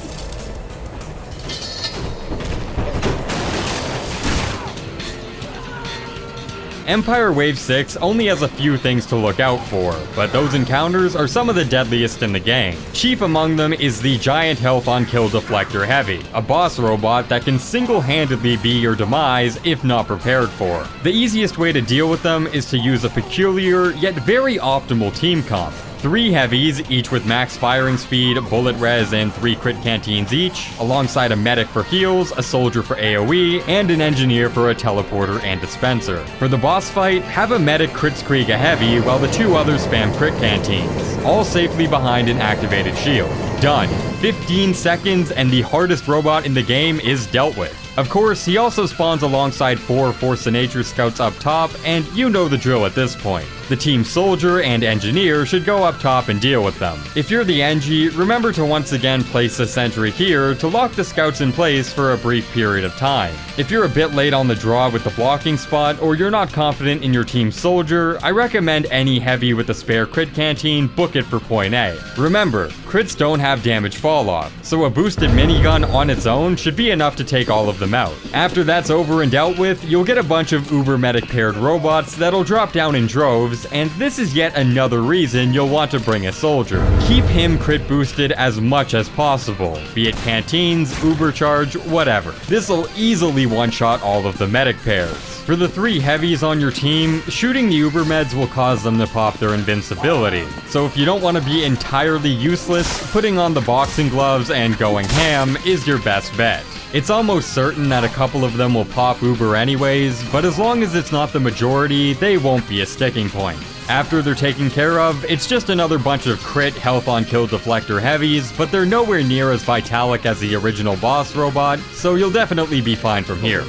Empire Wave 6 only has a few things to look out for, but those encounters are some of the deadliest in the game. Chief among them is the Giant Health on Kill Deflector Heavy, a boss robot that can single-handedly be your demise if not prepared for. The easiest way to deal with them is to use a peculiar yet very optimal team comp. 3 heavies, each with max firing speed, bullet res, and 3 crit canteens each, alongside a medic for heals, a soldier for AoE, and an engineer for a teleporter and dispenser. For the boss fight, have a medic Kritzkrieg a heavy, while the 2 others spam crit canteens, all safely behind an activated shield. Done. 15 seconds and the hardest robot in the game is dealt with. Of course, he also spawns alongside 4 Force of Nature scouts up top, and you know the drill at this point. The team soldier and engineer should go up top and deal with them. If you're the Engie, remember to once again place a sentry here to lock the scouts in place for a brief period of time. If you're a bit late on the draw with the blocking spot, or you're not confident in your team soldier, I recommend any heavy with a spare crit canteen book it for point A. Remember, crits don't have damage fall off, so a boosted minigun on its own should be enough to take all of them out. After that's over and dealt with, you'll get a bunch of uber medic paired robots that'll drop down in droves, and this is yet another reason you'll want to bring a soldier. Keep him crit boosted as much as possible, be it canteens, uber charge, whatever. This'll easily one-shot all of the medic pairs. For the 3 heavies on your team, shooting the uber meds will cause them to pop their invincibility. So if you don't want to be entirely useless, putting on the boxing gloves and going ham is your best bet. It's almost certain that a couple of them will pop uber anyways, but as long as it's not the majority, they won't be a sticking point. After they're taken care of, it's just another bunch of crit health on kill deflector heavies, but they're nowhere near as vitalic as the original boss robot, so you'll definitely be fine from here.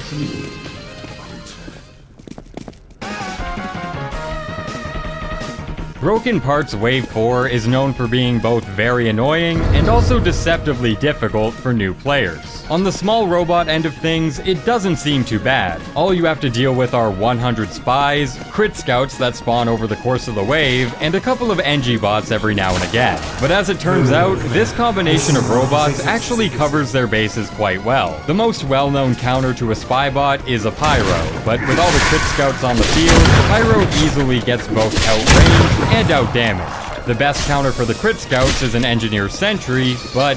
Broken Parts Wave 4 is known for being both very annoying and also deceptively difficult for new players. On the small robot end of things, it doesn't seem too bad. All you have to deal with are 100 spies, crit scouts that spawn over the course of the wave, and a couple of Engie bots every now and again. But as it turns out, this combination of robots actually covers their bases quite well. The most well-known counter to a spy bot is a pyro, but with all the crit scouts on the field, pyro easily gets both outrange and outdamage. The best counter for the crit scouts is an engineer sentry, but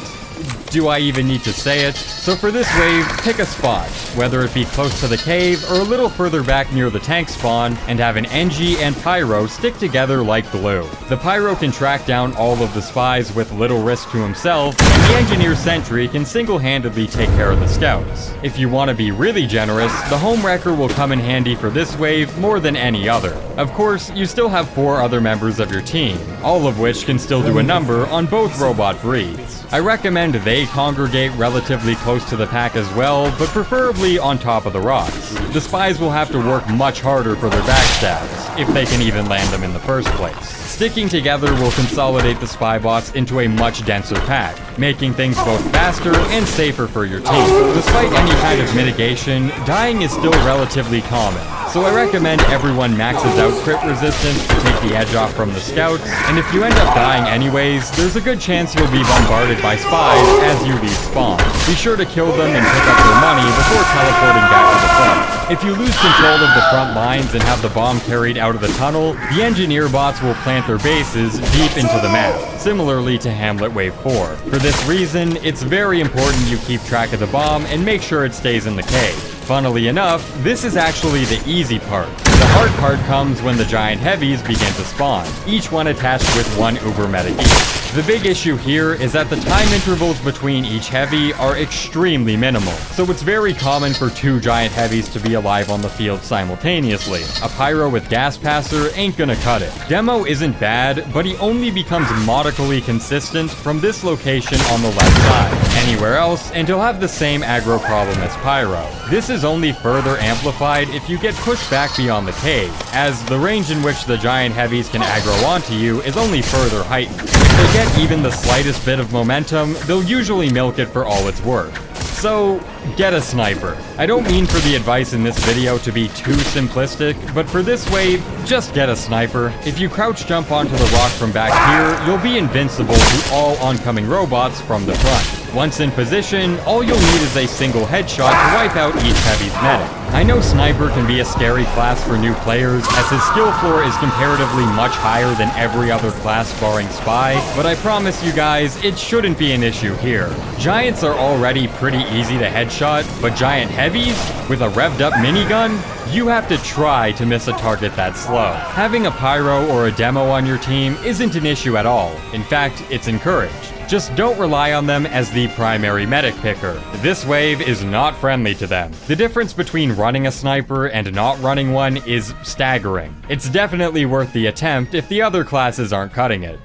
do I even need to say it? So for this wave, pick a spot, whether it be close to the cave or a little further back near the tank spawn, and have an Engie and Pyro stick together like glue. The Pyro can track down all of the spies with little risk to himself, and the Engineer Sentry can single-handedly take care of the scouts. If you want to be really generous, the Home Wrecker will come in handy for this wave more than any other. Of course, you still have 4 other members of your team, all of which can still do a number on both robot breeds. I recommend they congregate relatively close to the pack as well, but preferably on top of the rocks. The spies will have to work much harder for their backstabs, if they can even land them in the first place. Sticking together will consolidate the spy bots into a much denser pack, making things both faster and safer for your team. Despite any kind of mitigation, dying is still relatively common, so I recommend everyone maxes out crit resistance to take the edge off from the scouts, and if you end up dying anyways, there's a good chance you'll be bombarded by spies as you leave spawn. Be sure to kill them and pick up their money before teleporting back to the front. If you lose control of the front lines and have the bomb carried out of the tunnel, the engineer bots will plant their bases deep into the map, similarly to Hamlet Wave 4. For this reason, it's very important you keep track of the bomb and make sure it stays in the cave. Funnily enough, this is actually the easy part. The hard part comes when the giant heavies begin to spawn, each one attached with 1 uber medic each. The big issue here is that the time intervals between each heavy are extremely minimal, so it's very common for 2 giant heavies to be alive on the field simultaneously. A pyro with gas passer ain't gonna cut it. Demo isn't bad, but he only becomes modically consistent from this location on the left side. Anywhere else, and he'll have the same aggro problem as pyro. This is only further amplified if you get pushed back beyond the the cave, as the range in which the giant heavies can aggro onto you is only further heightened. If they get even the slightest bit of momentum, they'll usually milk it for all it's worth. So, get a sniper. I don't mean for the advice in this video to be too simplistic, but for this wave, just get a sniper. If you crouch jump onto the rock from back here, you'll be invincible to all oncoming robots from the front. Once in position, all you'll need is a single headshot to wipe out each heavy's medic. I know Sniper can be a scary class for new players, as his skill floor is comparatively much higher than every other class barring Spy, but I promise you guys, it shouldn't be an issue here. Giants are already pretty easy to headshot, but giant heavies? With a revved up minigun? You have to try to miss a target that slow. Having a pyro or a demo on your team isn't an issue at all. In fact, it's encouraged. Just don't rely on them as the primary medic picker. This wave is not friendly to them. The difference between running a sniper and not running one is staggering. It's definitely worth the attempt if the other classes aren't cutting it.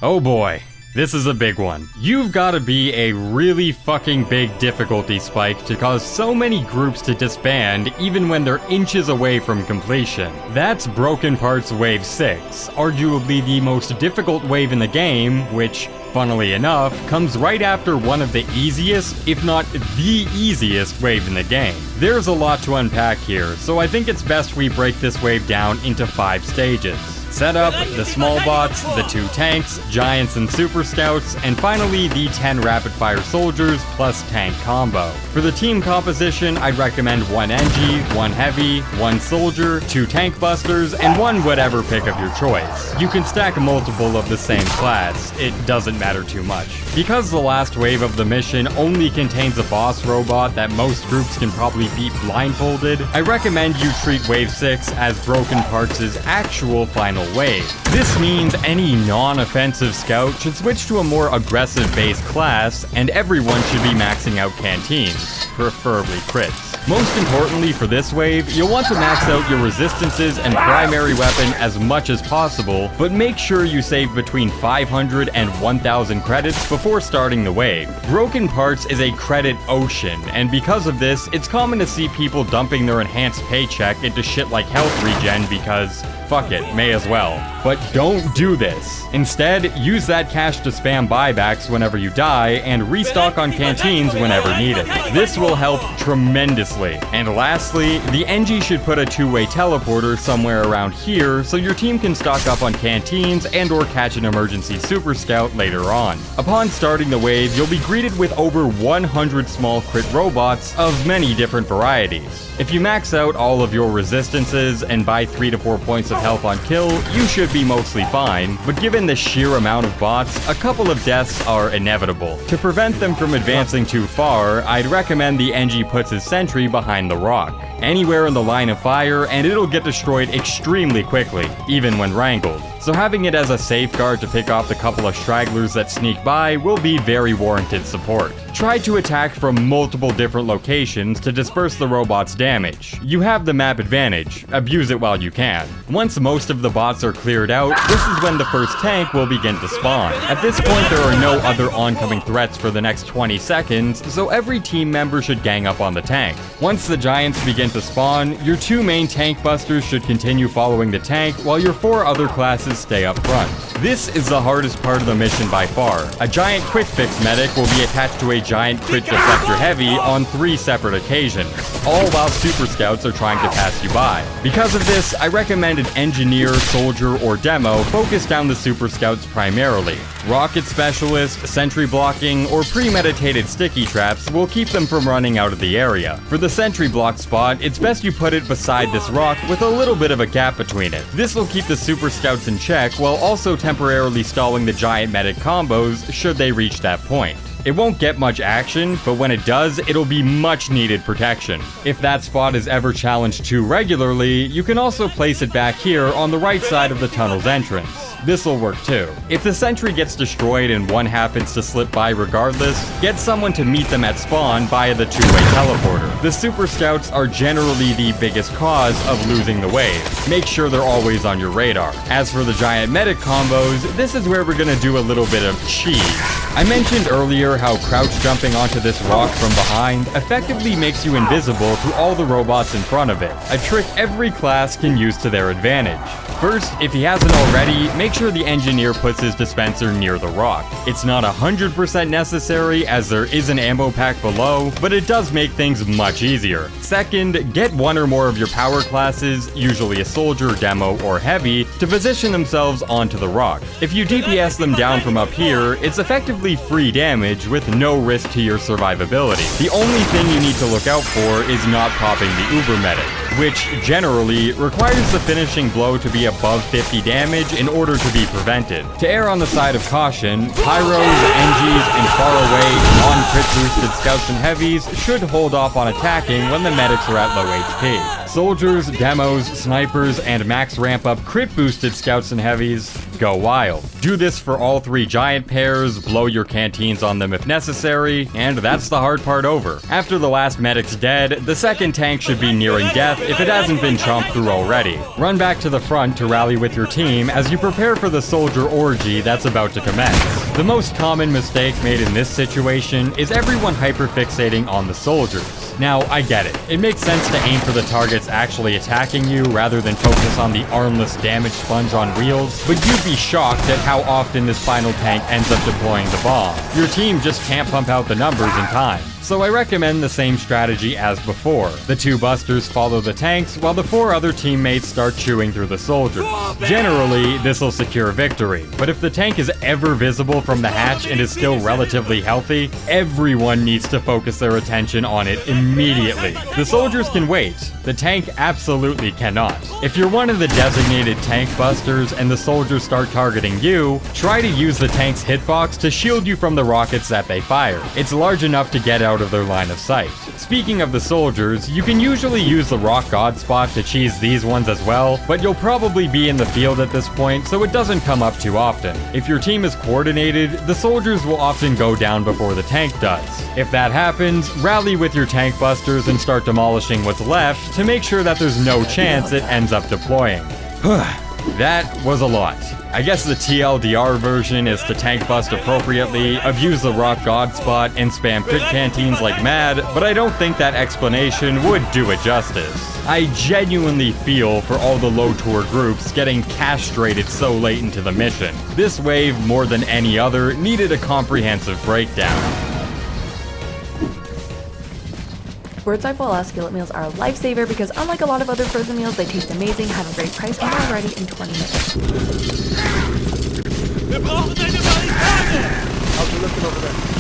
Oh boy, this is a big one. You've got to be a really fucking big difficulty spike to cause so many groups to disband even when they're inches away from completion. That's Broken Parts Wave 6, arguably the most difficult wave in the game, which, funnily enough, comes right after one of the easiest, if not the easiest wave in the game. There's a lot to unpack here, so I think it's best we break this wave down into 5 stages. Setup, the small bots, the 2 tanks, giants and super scouts, and finally the 10 rapid fire soldiers plus tank combo. For the team composition, I'd recommend 1 NG, 1 heavy, 1 soldier, 2 tank busters, and 1 whatever pick of your choice. You can stack multiple of the same class, it doesn't matter too much. Because the last wave of the mission only contains a boss robot that most groups can probably beat blindfolded, I recommend you treat Wave 6 as Broken Parts' actual final wave. This means any non-offensive scout should switch to a more aggressive base class, and everyone should be maxing out canteens, preferably crits. Most importantly for this wave, you'll want to max out your resistances and primary weapon as much as possible, but make sure you save between 500 and 1000 credits before starting the wave. Broken Parts is a credit ocean, and because of this, it's common to see people dumping their enhanced paycheck into shit like health regen because fuck it, may as well. But don't do this. Instead, use that cash to spam buybacks whenever you die and restock on canteens whenever needed. This will help tremendously. And lastly, the NG should put a 2-way teleporter somewhere around here so your team can stock up on canteens and or catch an emergency super scout later on. Upon starting the wave, you'll be greeted with over 100 small crit robots of many different varieties. If you max out all of your resistances and buy 3 to 4 points of health on kill, you should be mostly fine, but given the sheer amount of bots, a couple of deaths are inevitable. To prevent them from advancing too far, I'd recommend the NG puts his sentry behind the rock, anywhere in the line of fire, and it'll get destroyed extremely quickly, even when wrangled. So having it as a safeguard to pick off the couple of stragglers that sneak by will be very warranted support. Try to attack from multiple different locations to disperse the robot's damage. You have the map advantage, abuse it while you can. Once most of the bots are cleared out, this is when the first tank will begin to spawn. At this point there are no other oncoming threats for the next 20 seconds, so every team member should gang up on the tank. Once the giants begin to spawn, your 2 main tank busters should continue following the tank while your 4 other classes stay up front. This is the hardest part of the mission by far. A giant quick fix medic will be attached to a giant crit deflector heavy on 3 separate occasions, all while super scouts are trying to pass you by. Because of this, I recommend an engineer, soldier, or demo focus down the super scouts primarily. Rocket specialist, sentry blocking, or premeditated sticky traps will keep them from running out of the area. For the sentry block spot, it's best you put it beside this rock with a little bit of a gap between it. This will keep the super scouts in check while also temporarily stalling the giant medic combos should they reach that point. It won't get much action, but when it does, it'll be much needed protection. If that spot is ever challenged too regularly, you can also place it back here on the right side of the tunnel's entrance. This'll work too. If the sentry gets destroyed and one happens to slip by regardless, get someone to meet them at spawn via the two-way teleporter. The super scouts are generally the biggest cause of losing the wave. Make sure they're always on your radar. As for the giant medic combos, this is where we're gonna do a little bit of cheese. I mentioned earlier how crouch jumping onto this rock from behind effectively makes you invisible to all the robots in front of it, a trick every class can use to their advantage. First, if he hasn't already, make sure the engineer puts his dispenser near the rock. It's not 100% necessary as there is an ammo pack below, but it does make things much easier. Second, get one or more of your power classes, usually a soldier, demo, or heavy, to position themselves onto the rock. If you DPS them down from up here, it's effectively free damage with no risk to your survivability. The only thing you need to look out for is not popping the Uber medic, which generally requires the finishing blow to be above 50 damage in order to be prevented. To err on the side of caution, pyros, NGs, and far away non-crit boosted scouts and heavies should hold off on attacking when the medics are at low HP. Soldiers, demos, snipers, and max ramp up crit boosted scouts and heavies, go wild. Do this for all three giant pairs, blow your canteens on them if necessary, and that's the hard part over. After the last medic's dead, the second tank should be nearing death if it hasn't been chomped through already. Run back to the front to rally with your team as you prepare for the soldier orgy that's about to commence. The most common mistake made in this situation is everyone hyperfixating on the soldiers. Now, I get it. It makes sense to aim for the targets actually attacking you rather than focus on the armless damage sponge on wheels, but you'd be shocked at how often this final tank ends up deploying the bomb. Your team just can't pump out the numbers in time. So I recommend the same strategy as before. The two busters follow the tanks while the four other teammates start chewing through the soldiers. Generally, this'll secure victory, but if the tank is ever visible from the hatch and is still relatively healthy, everyone needs to focus their attention on it immediately. The soldiers can wait, the tank absolutely cannot. If you're one of the designated tank busters and the soldiers start targeting you, try to use the tank's hitbox to shield you from the rockets that they fire. It's large enough to get out of their line of sight. Speaking of the soldiers, you can usually use the rock god spot to cheese these ones as well, but you'll probably be in the field at this point, so it doesn't come up too often. If your team is coordinated, the soldiers will often go down before the tank does. If that happens, rally with your tank busters and start demolishing what's left to make sure that there's no chance it ends up deploying. That was a lot. I guess the TLDR version is to tank bust appropriately, abuse the rock god spot, and spam crit canteens like mad, but I don't think that explanation would do it justice. I genuinely feel for all the low tour groups getting castrated so late into the mission. This wave, more than any other, needed a comprehensive breakdown. Bird's Eye Voila skillet meals are a lifesaver because unlike a lot of other frozen meals, they taste amazing, have a great price, and are ready in 20 minutes. How's it looking over there?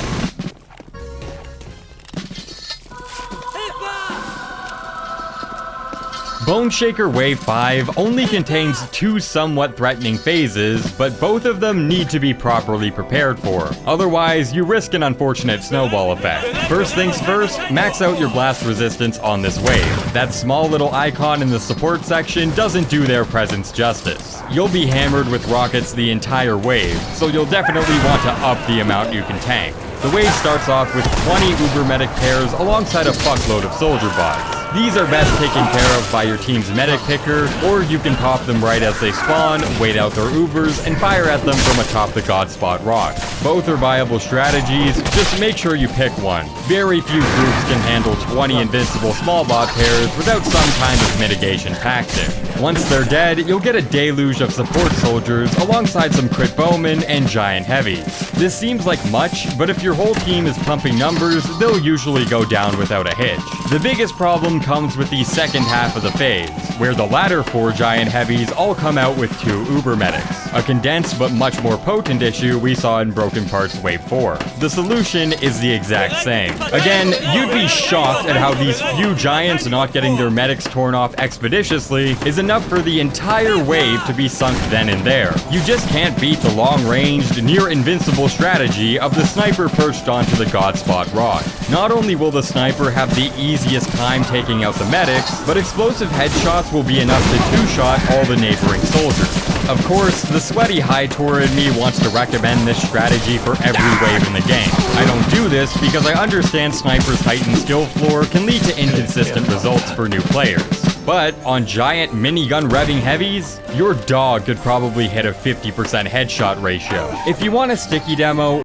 Bone Shaker Wave 5 only contains two somewhat threatening phases, but both of them need to be properly prepared for. Otherwise, you risk an unfortunate snowball effect. First things first, max out your blast resistance on this wave. That small little icon in the support section doesn't do their presence justice. You'll be hammered with rockets the entire wave, so you'll definitely want to up the amount you can tank. The wave starts off with 20 Uber Medic pairs alongside a fuckload of soldier bots. These are best taken care of by your team's medic picker, or you can pop them right as they spawn, wait out their Ubers, and fire at them from atop the God Spot rock. Both are viable strategies, just make sure you pick one. Very few groups can handle 20 invincible small bot pairs without some kind of mitigation tactic. Once they're dead, you'll get a deluge of support soldiers alongside some crit bowmen and giant heavies. This seems like much, but if your whole team is pumping numbers, they'll usually go down without a hitch. The biggest problem comes with the second half of the phase, where the latter four giant heavies all come out with two Uber medics, a condensed but much more potent issue we saw in Broken Parts Wave 4. The solution is the exact same. Again, you'd be shocked at how these few giants not getting their medics torn off expeditiously is enough for the entire wave to be sunk then and there. You just can't beat the long-ranged, near-invincible strategy of the sniper perched onto the God Spot rock. Not only will the sniper have the easiest time taking taking out the medics, but explosive headshots will be enough to two-shot all the neighboring soldiers. Of course, the sweaty high tour in me wants to recommend this strategy for every wave in the game. I don't do this because I understand Sniper's heightened skill floor can lead to inconsistent results for new players. But on giant minigun revving heavies, your dog could probably hit a 50% headshot ratio. If you want a sticky demo,